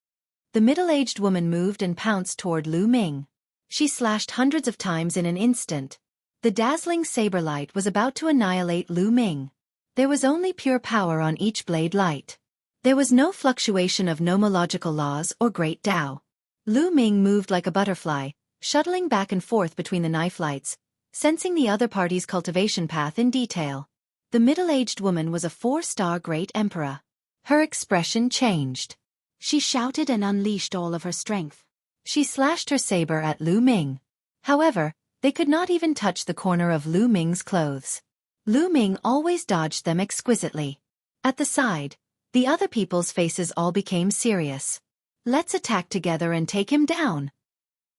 The middle-aged woman moved and pounced toward Lu Ming. She slashed hundreds of times in an instant. The dazzling saber light was about to annihilate Lu Ming. There was only pure power on each blade light. There was no fluctuation of nomological laws or great Tao. Lu Ming moved like a butterfly, shuttling back and forth between the knife lights, sensing the other party's cultivation path in detail. The middle-aged woman was a 4-star great emperor. Her expression changed. She shouted and unleashed all of her strength. She slashed her saber at Lu Ming. However, they could not even touch the corner of Lu Ming's clothes. Lu Ming always dodged them exquisitely. At the side, the other people's faces all became serious. Let's attack together and take him down.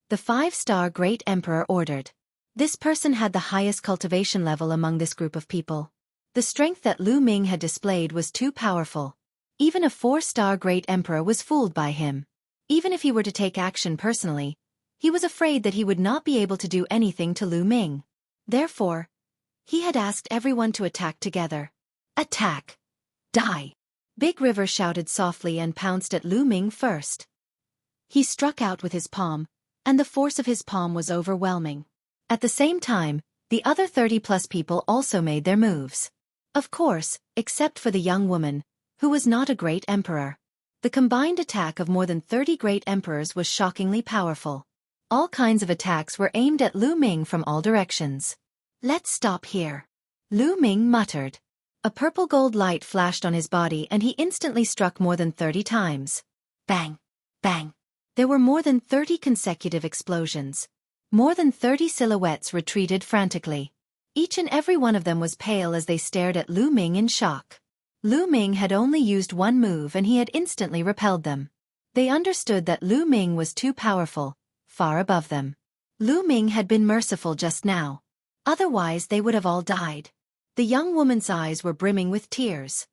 The 5-star great emperor ordered. This person had the highest cultivation level among this group of people. The strength that Lu Ming had displayed was too powerful. Even a 4-star great emperor was fooled by him. Even if he were to take action personally, he was afraid that he would not be able to do anything to Lu Ming. Therefore, he had asked everyone to attack together. Attack! Die! Big River shouted softly and pounced at Lu Ming first. He struck out with his palm, and the force of his palm was overwhelming. At the same time, the other 30+ people also made their moves. Of course, except for the young woman, who was not a great emperor. The combined attack of more than 30 great emperors was shockingly powerful. All kinds of attacks were aimed at Lu Ming from all directions. Let's stop here. Lu Ming muttered. A purple-gold light flashed on his body and he instantly struck more than 30 times. Bang! Bang! There were more than 30 consecutive explosions. More than 30 silhouettes retreated frantically. Each and every one of them was pale as they stared at Lu Ming in shock. Lu Ming had only used one move and he had instantly repelled them. They understood that Lu Ming was too powerful, far above them. Lu Ming had been merciful just now. Otherwise they would have all died. The young woman's eyes were brimming with tears.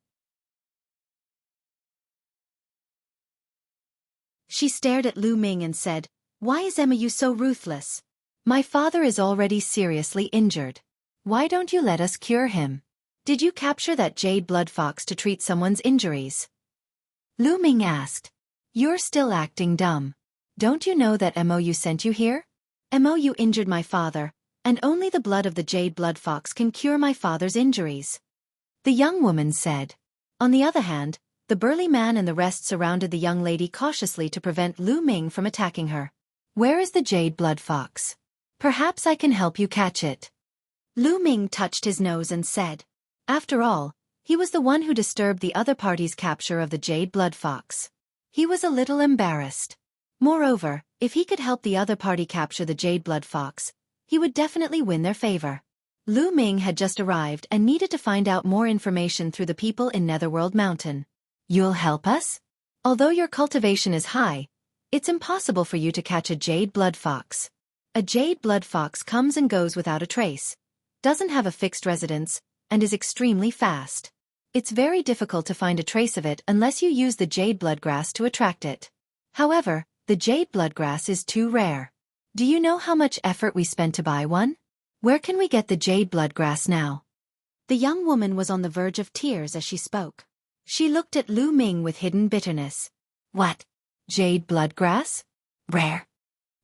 She stared at Lu Ming and said, "Why is Emma you so ruthless? My father is already seriously injured. Why don't you let us cure him? Did you capture that jade blood fox to treat someone's injuries?" Lu Ming asked. "You're still acting dumb. Don't you know that MOU sent you here? MOU injured my father, and only the blood of the jade blood fox can cure my father's injuries," the young woman said. On the other hand, the burly man and the rest surrounded the young lady cautiously to prevent Lu Ming from attacking her. "Where is the jade blood fox? Perhaps I can help you catch it." Lu Ming touched his nose and said. After all, he was the one who disturbed the other party's capture of the jade blood fox. He was a little embarrassed. Moreover, if he could help the other party capture the jade blood fox, he would definitely win their favor. Lu Ming had just arrived and needed to find out more information through the people in Netherworld Mountain. "You'll help us? Although your cultivation is high, it's impossible for you to catch a jade blood fox. A jade blood fox comes and goes without a trace, doesn't have a fixed residence, and is extremely fast. It's very difficult to find a trace of it unless you use the jade bloodgrass to attract it. However, the jade bloodgrass is too rare. Do you know how much effort we spent to buy one? Where can we get the jade bloodgrass now?" The young woman was on the verge of tears as she spoke. She looked at Lu Ming with hidden bitterness. "What? Jade bloodgrass? Rare.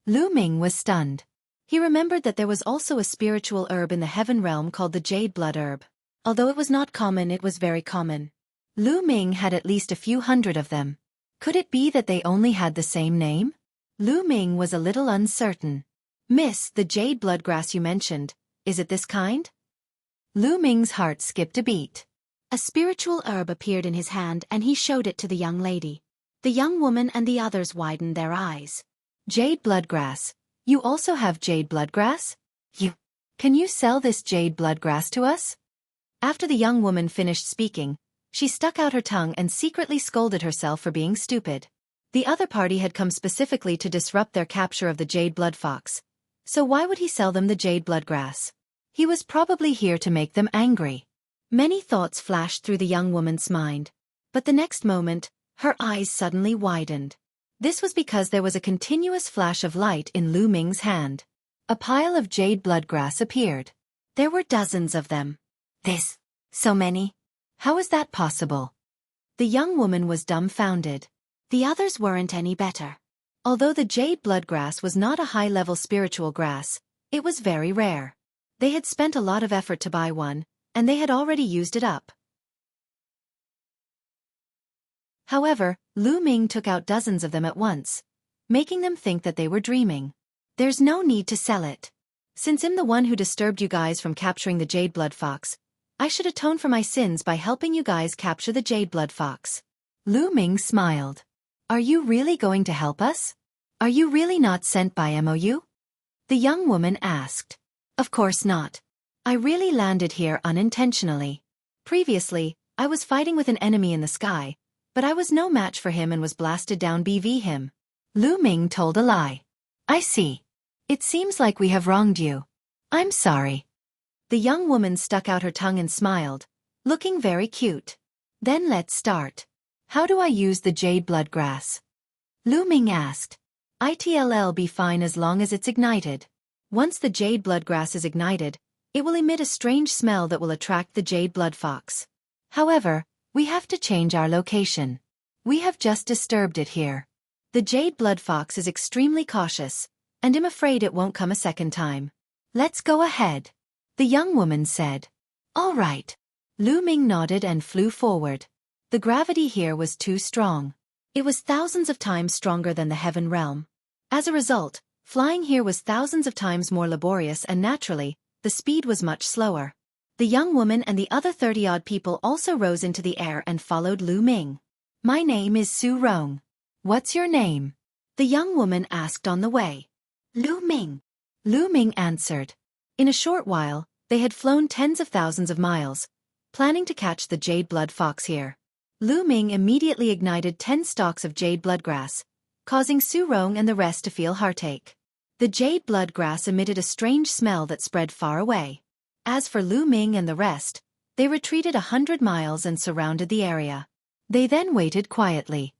Lu Ming was stunned. He remembered that there was also a spiritual herb in the heaven realm called the jade blood herb. Although it was not common, it was very common. Lu Ming had at least a few hundred of them. Could it be that they only had the same name? Lu Ming was a little uncertain. Miss, the jade bloodgrass you mentioned, is it this kind? Lu Ming's heart skipped a beat. A spiritual herb appeared in his hand and he showed it to the young lady. The young woman and the others widened their eyes. Jade bloodgrass. You also have jade bloodgrass? Can you sell this jade bloodgrass to us? After the young woman finished speaking, she stuck out her tongue and secretly scolded herself for being stupid. The other party had come specifically to disrupt their capture of the jade blood fox. So why would he sell them the jade bloodgrass? He was probably here to make them angry. Many thoughts flashed through the young woman's mind. But the next moment, her eyes suddenly widened. This was because there was a continuous flash of light in Lu Ming's hand. A pile of jade bloodgrass appeared. There were dozens of them. So many? How is that possible? The young woman was dumbfounded. The others weren't any better. Although the jade bloodgrass was not a high-level spiritual grass, it was very rare. They had spent a lot of effort to buy one, and they had already used it up. However, Lu Ming took out dozens of them at once, making them think that they were dreaming. There's no need to sell it. Since I'm the one who disturbed you guys from capturing the jade blood fox, I should atone for my sins by helping you guys capture the jade blood fox. Lu Ming smiled. Are you really going to help us? Are you really not sent by MOU? The young woman asked. Of course not. I really landed here unintentionally. Previously, I was fighting with an enemy in the sky, but I was no match for him and was blasted down BV him. Lu Ming told a lie. I see. It seems like we have wronged you. I'm sorry. The young woman stuck out her tongue and smiled, looking very cute. Then let's start. How do I use the jade bloodgrass? Lu Ming asked. It'll be fine as long as it's ignited. Once the jade bloodgrass is ignited, it will emit a strange smell that will attract the jade blood fox. However, we have to change our location. We have just disturbed it here. The jade blood fox is extremely cautious, and I'm afraid it won't come a second time. Let's go ahead. The young woman said. All right. Lu Ming nodded and flew forward. The gravity here was too strong. It was thousands of times stronger than the heaven realm. As a result, flying here was thousands of times more laborious and naturally, the speed was much slower. The young woman and the other 30-odd people also rose into the air and followed Lu Ming. My name is Su Rong. What's your name? The young woman asked on the way. Lu Ming. Lu Ming answered. In a short while, they had flown tens of thousands of miles, planning to catch the jade blood fox here. Lu Ming immediately ignited 10 stalks of jade bloodgrass, causing Su Rong and the rest to feel heartache. The jade bloodgrass emitted a strange smell that spread far away. As for Lu Ming and the rest, they retreated 100 miles and surrounded the area. They then waited quietly.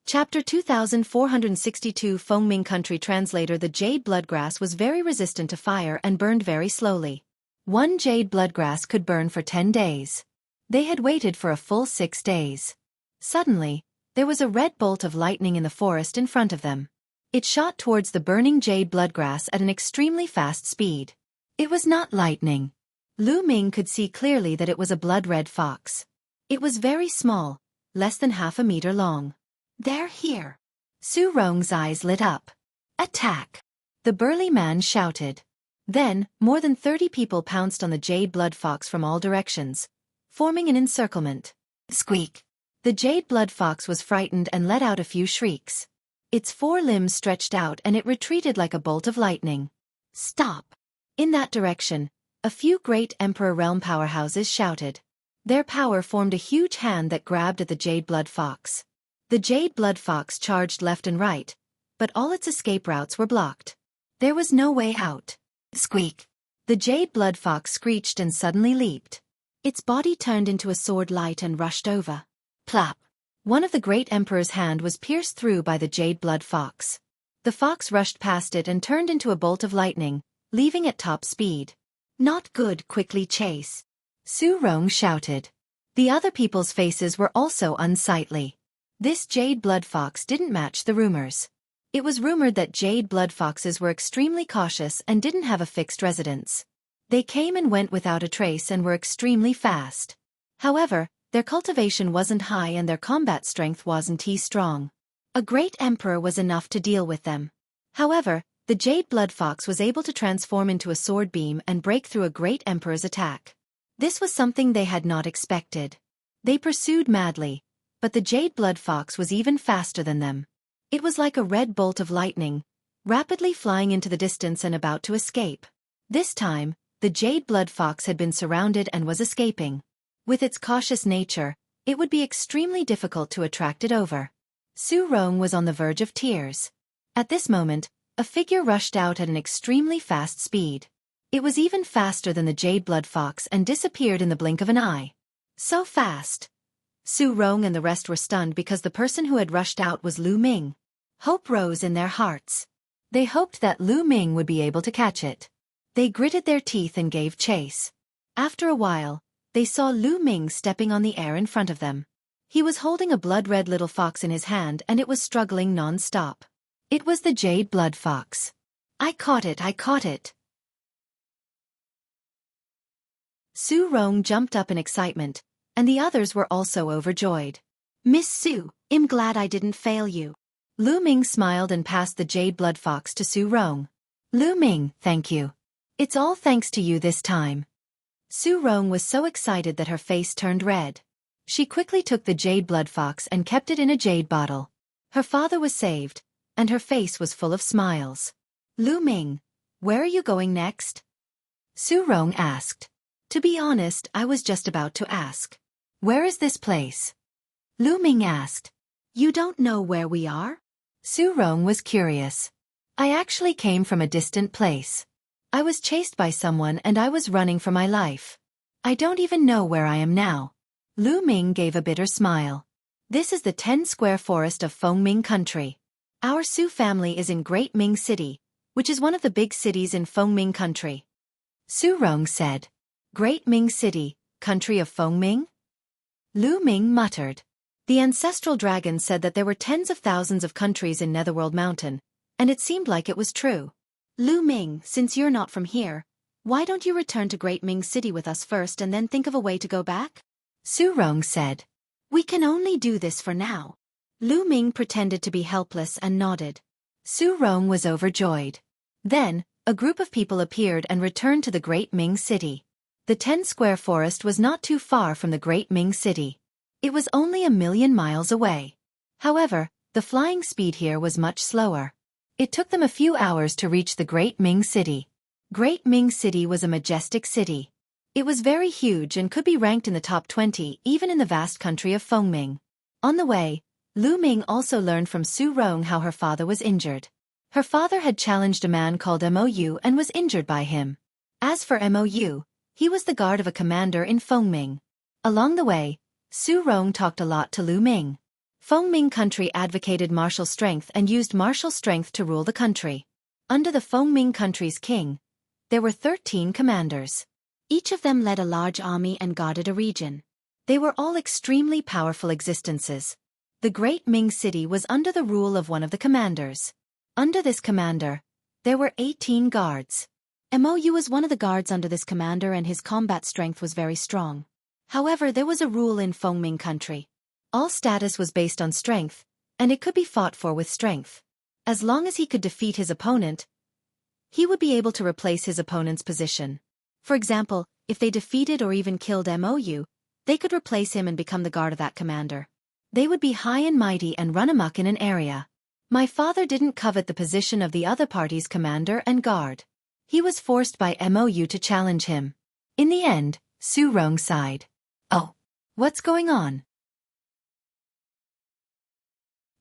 Chapter 2462 Fengming Country Translator. The jade bloodgrass was very resistant to fire and burned very slowly. One jade bloodgrass could burn for 10 days. They had waited for a full 6 days. Suddenly, there was a red bolt of lightning in the forest in front of them. It shot towards the burning jade bloodgrass at an extremely fast speed. It was not lightning. Lu Ming could see clearly that it was a blood-red fox. It was very small, less than half a meter long. They're here. Su Rong's eyes lit up. Attack! The burly man shouted. Then, more than 30 people pounced on the jade blood fox from all directions, forming an encirclement. Squeak! The jade blood fox was frightened and let out a few shrieks. Its 4 limbs stretched out and it retreated like a bolt of lightning. Stop! In that direction, a few great Emperor Realm powerhouses shouted. Their power formed a huge hand that grabbed at the jade blood fox. The jade blood fox charged left and right, but all its escape routes were blocked. There was no way out. Squeak! The jade blood fox screeched and suddenly leaped. Its body turned into a sword light and rushed over. Plop! One of the great emperor's hand was pierced through by the jade blood fox. The fox rushed past it and turned into a bolt of lightning, leaving at top speed. Not good, quickly chase. Su Rong shouted. The other people's faces were also unsightly. This jade blood fox didn't match the rumors. It was rumored that jade blood foxes were extremely cautious and didn't have a fixed residence. They came and went without a trace and were extremely fast. However, their cultivation wasn't high and their combat strength wasn't strong. A great emperor was enough to deal with them. However, the jade blood fox was able to transform into a sword beam and break through a great emperor's attack. This was something they had not expected. They pursued madly, but the jade blood fox was even faster than them. It was like a red bolt of lightning, rapidly flying into the distance and about to escape. This time, the jade blood fox had been surrounded and was escaping. With its cautious nature, it would be extremely difficult to attract it over. Su Rong was on the verge of tears. At this moment, a figure rushed out at an extremely fast speed. It was even faster than the jade blood fox and disappeared in the blink of an eye. So fast! Su Rong and the rest were stunned because the person who had rushed out was Lu Ming. Hope rose in their hearts. They hoped that Lu Ming would be able to catch it. They gritted their teeth and gave chase. After a while, they saw Lu Ming stepping on the air in front of them. He was holding a blood-red little fox in his hand and it was struggling non-stop. It was the jade blood fox. I caught it, I caught it! Su Rong jumped up in excitement, and the others were also overjoyed. Miss Su, I'm glad I didn't fail you. Lu Ming smiled and passed the jade blood fox to Su Rong. Lu Ming, thank you. It's all thanks to you this time. Su Rong was so excited that her face turned red. She quickly took the jade blood fox and kept it in a jade bottle. Her father was saved, and her face was full of smiles. Lu Ming, where are you going next? Su Rong asked. To be honest, I was just about to ask. Where is this place? Lu Ming asked. You don't know where we are? Su Rong was curious. I actually came from a distant place. I was chased by someone and I was running for my life. I don't even know where I am now. Lu Ming gave a bitter smile. This is the 10-square forest of Fengming country. Our Su family is in Great Ming City, which is one of the big cities in Fengming country. Su Rong said. Great Ming City, country of Fengming? Lu Ming muttered. The ancestral dragon said that there were tens of thousands of countries in Netherworld Mountain, and it seemed like it was true. Lu Ming, since you're not from here, why don't you return to Great Ming City with us first and then think of a way to go back? Su Rong said. We can only do this for now. Lu Ming pretended to be helpless and nodded. Su Rong was overjoyed. Then, a group of people appeared and returned to the Great Ming City. The 10-square forest was not too far from the Great Ming City. It was only 1,000,000 miles away. However, the flying speed here was much slower. It took them a few hours to reach the Great Ming City. Great Ming City was a majestic city. It was very huge and could be ranked in the top 20 even in the vast country of Fengming. On the way, Lu Ming also learned from Su Rong how her father was injured. Her father had challenged a man called Mou and was injured by him. As for Mou, he was the guard of a commander in Fengming. Along the way, Su Rong talked a lot to Lu Ming. Fengming country advocated martial strength and used martial strength to rule the country. Under the Fengming country's king, there were 13 commanders. Each of them led a large army and guarded a region. They were all extremely powerful existences. The Great Ming City was under the rule of one of the commanders. Under this commander, there were 18 guards. Mou was one of the guards under this commander and his combat strength was very strong. However, there was a rule in Fengming country. All status was based on strength, and it could be fought for with strength. As long as he could defeat his opponent, he would be able to replace his opponent's position. For example, if they defeated or even killed Mou, they could replace him and become the guard of that commander. They would be high and mighty and run amok in an area. My father didn't covet the position of the other party's commander and guard. He was forced by Mou to challenge him. In the end, Su Rong sighed. Oh, what's going on?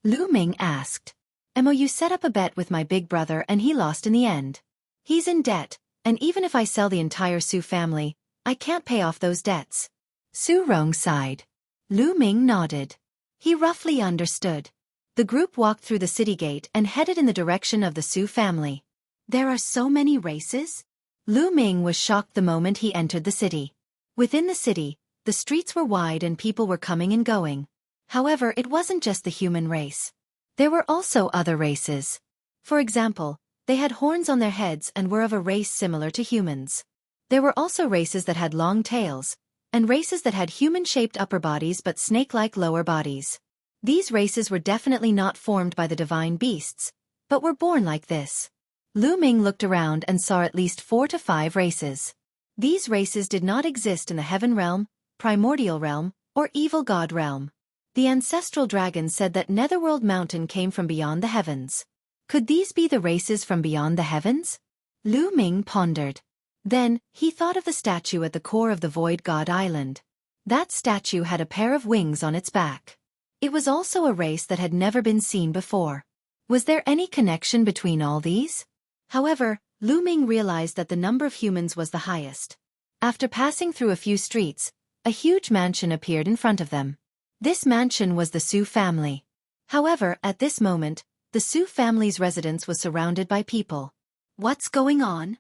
Lu Ming asked. Mou set up a bet with my big brother and he lost in the end. He's in debt, and even if I sell the entire Su family, I can't pay off those debts. Su Rong sighed. Lu Ming nodded. He roughly understood. The group walked through the city gate and headed in the direction of the Su family. There are so many races? Lu Ming was shocked the moment he entered the city. Within the city, the streets were wide and people were coming and going. However, it wasn't just the human race. There were also other races. For example, they had horns on their heads and were of a race similar to humans. There were also races that had long tails, and races that had human-shaped upper bodies but snake-like lower bodies. These races were definitely not formed by the divine beasts, but were born like this. Lu Ming looked around and saw at least 4 to 5 races. These races did not exist in the heaven realm, primordial realm, or evil god realm. The ancestral dragon said that Netherworld Mountain came from beyond the heavens. Could these be the races from beyond the heavens? Lu Ming pondered. Then, he thought of the statue at the core of the Void God Island. That statue had a pair of wings on its back. It was also a race that had never been seen before. Was there any connection between all these? However, Lu Ming realized that the number of humans was the highest. After passing through a few streets, a huge mansion appeared in front of them. This mansion was the Su family. However, at this moment, the Su family's residence was surrounded by people. What's going on?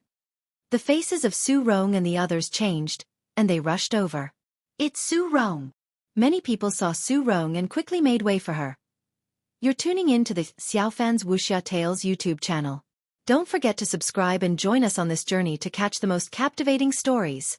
The faces of Su Rong and the others changed, and they rushed over. It's Su Rong. Many people saw Su Rong and quickly made way for her. You're tuning in to the Xiaofan's Wuxia Tales YouTube channel. Don't forget to subscribe and join us on this journey to catch the most captivating stories.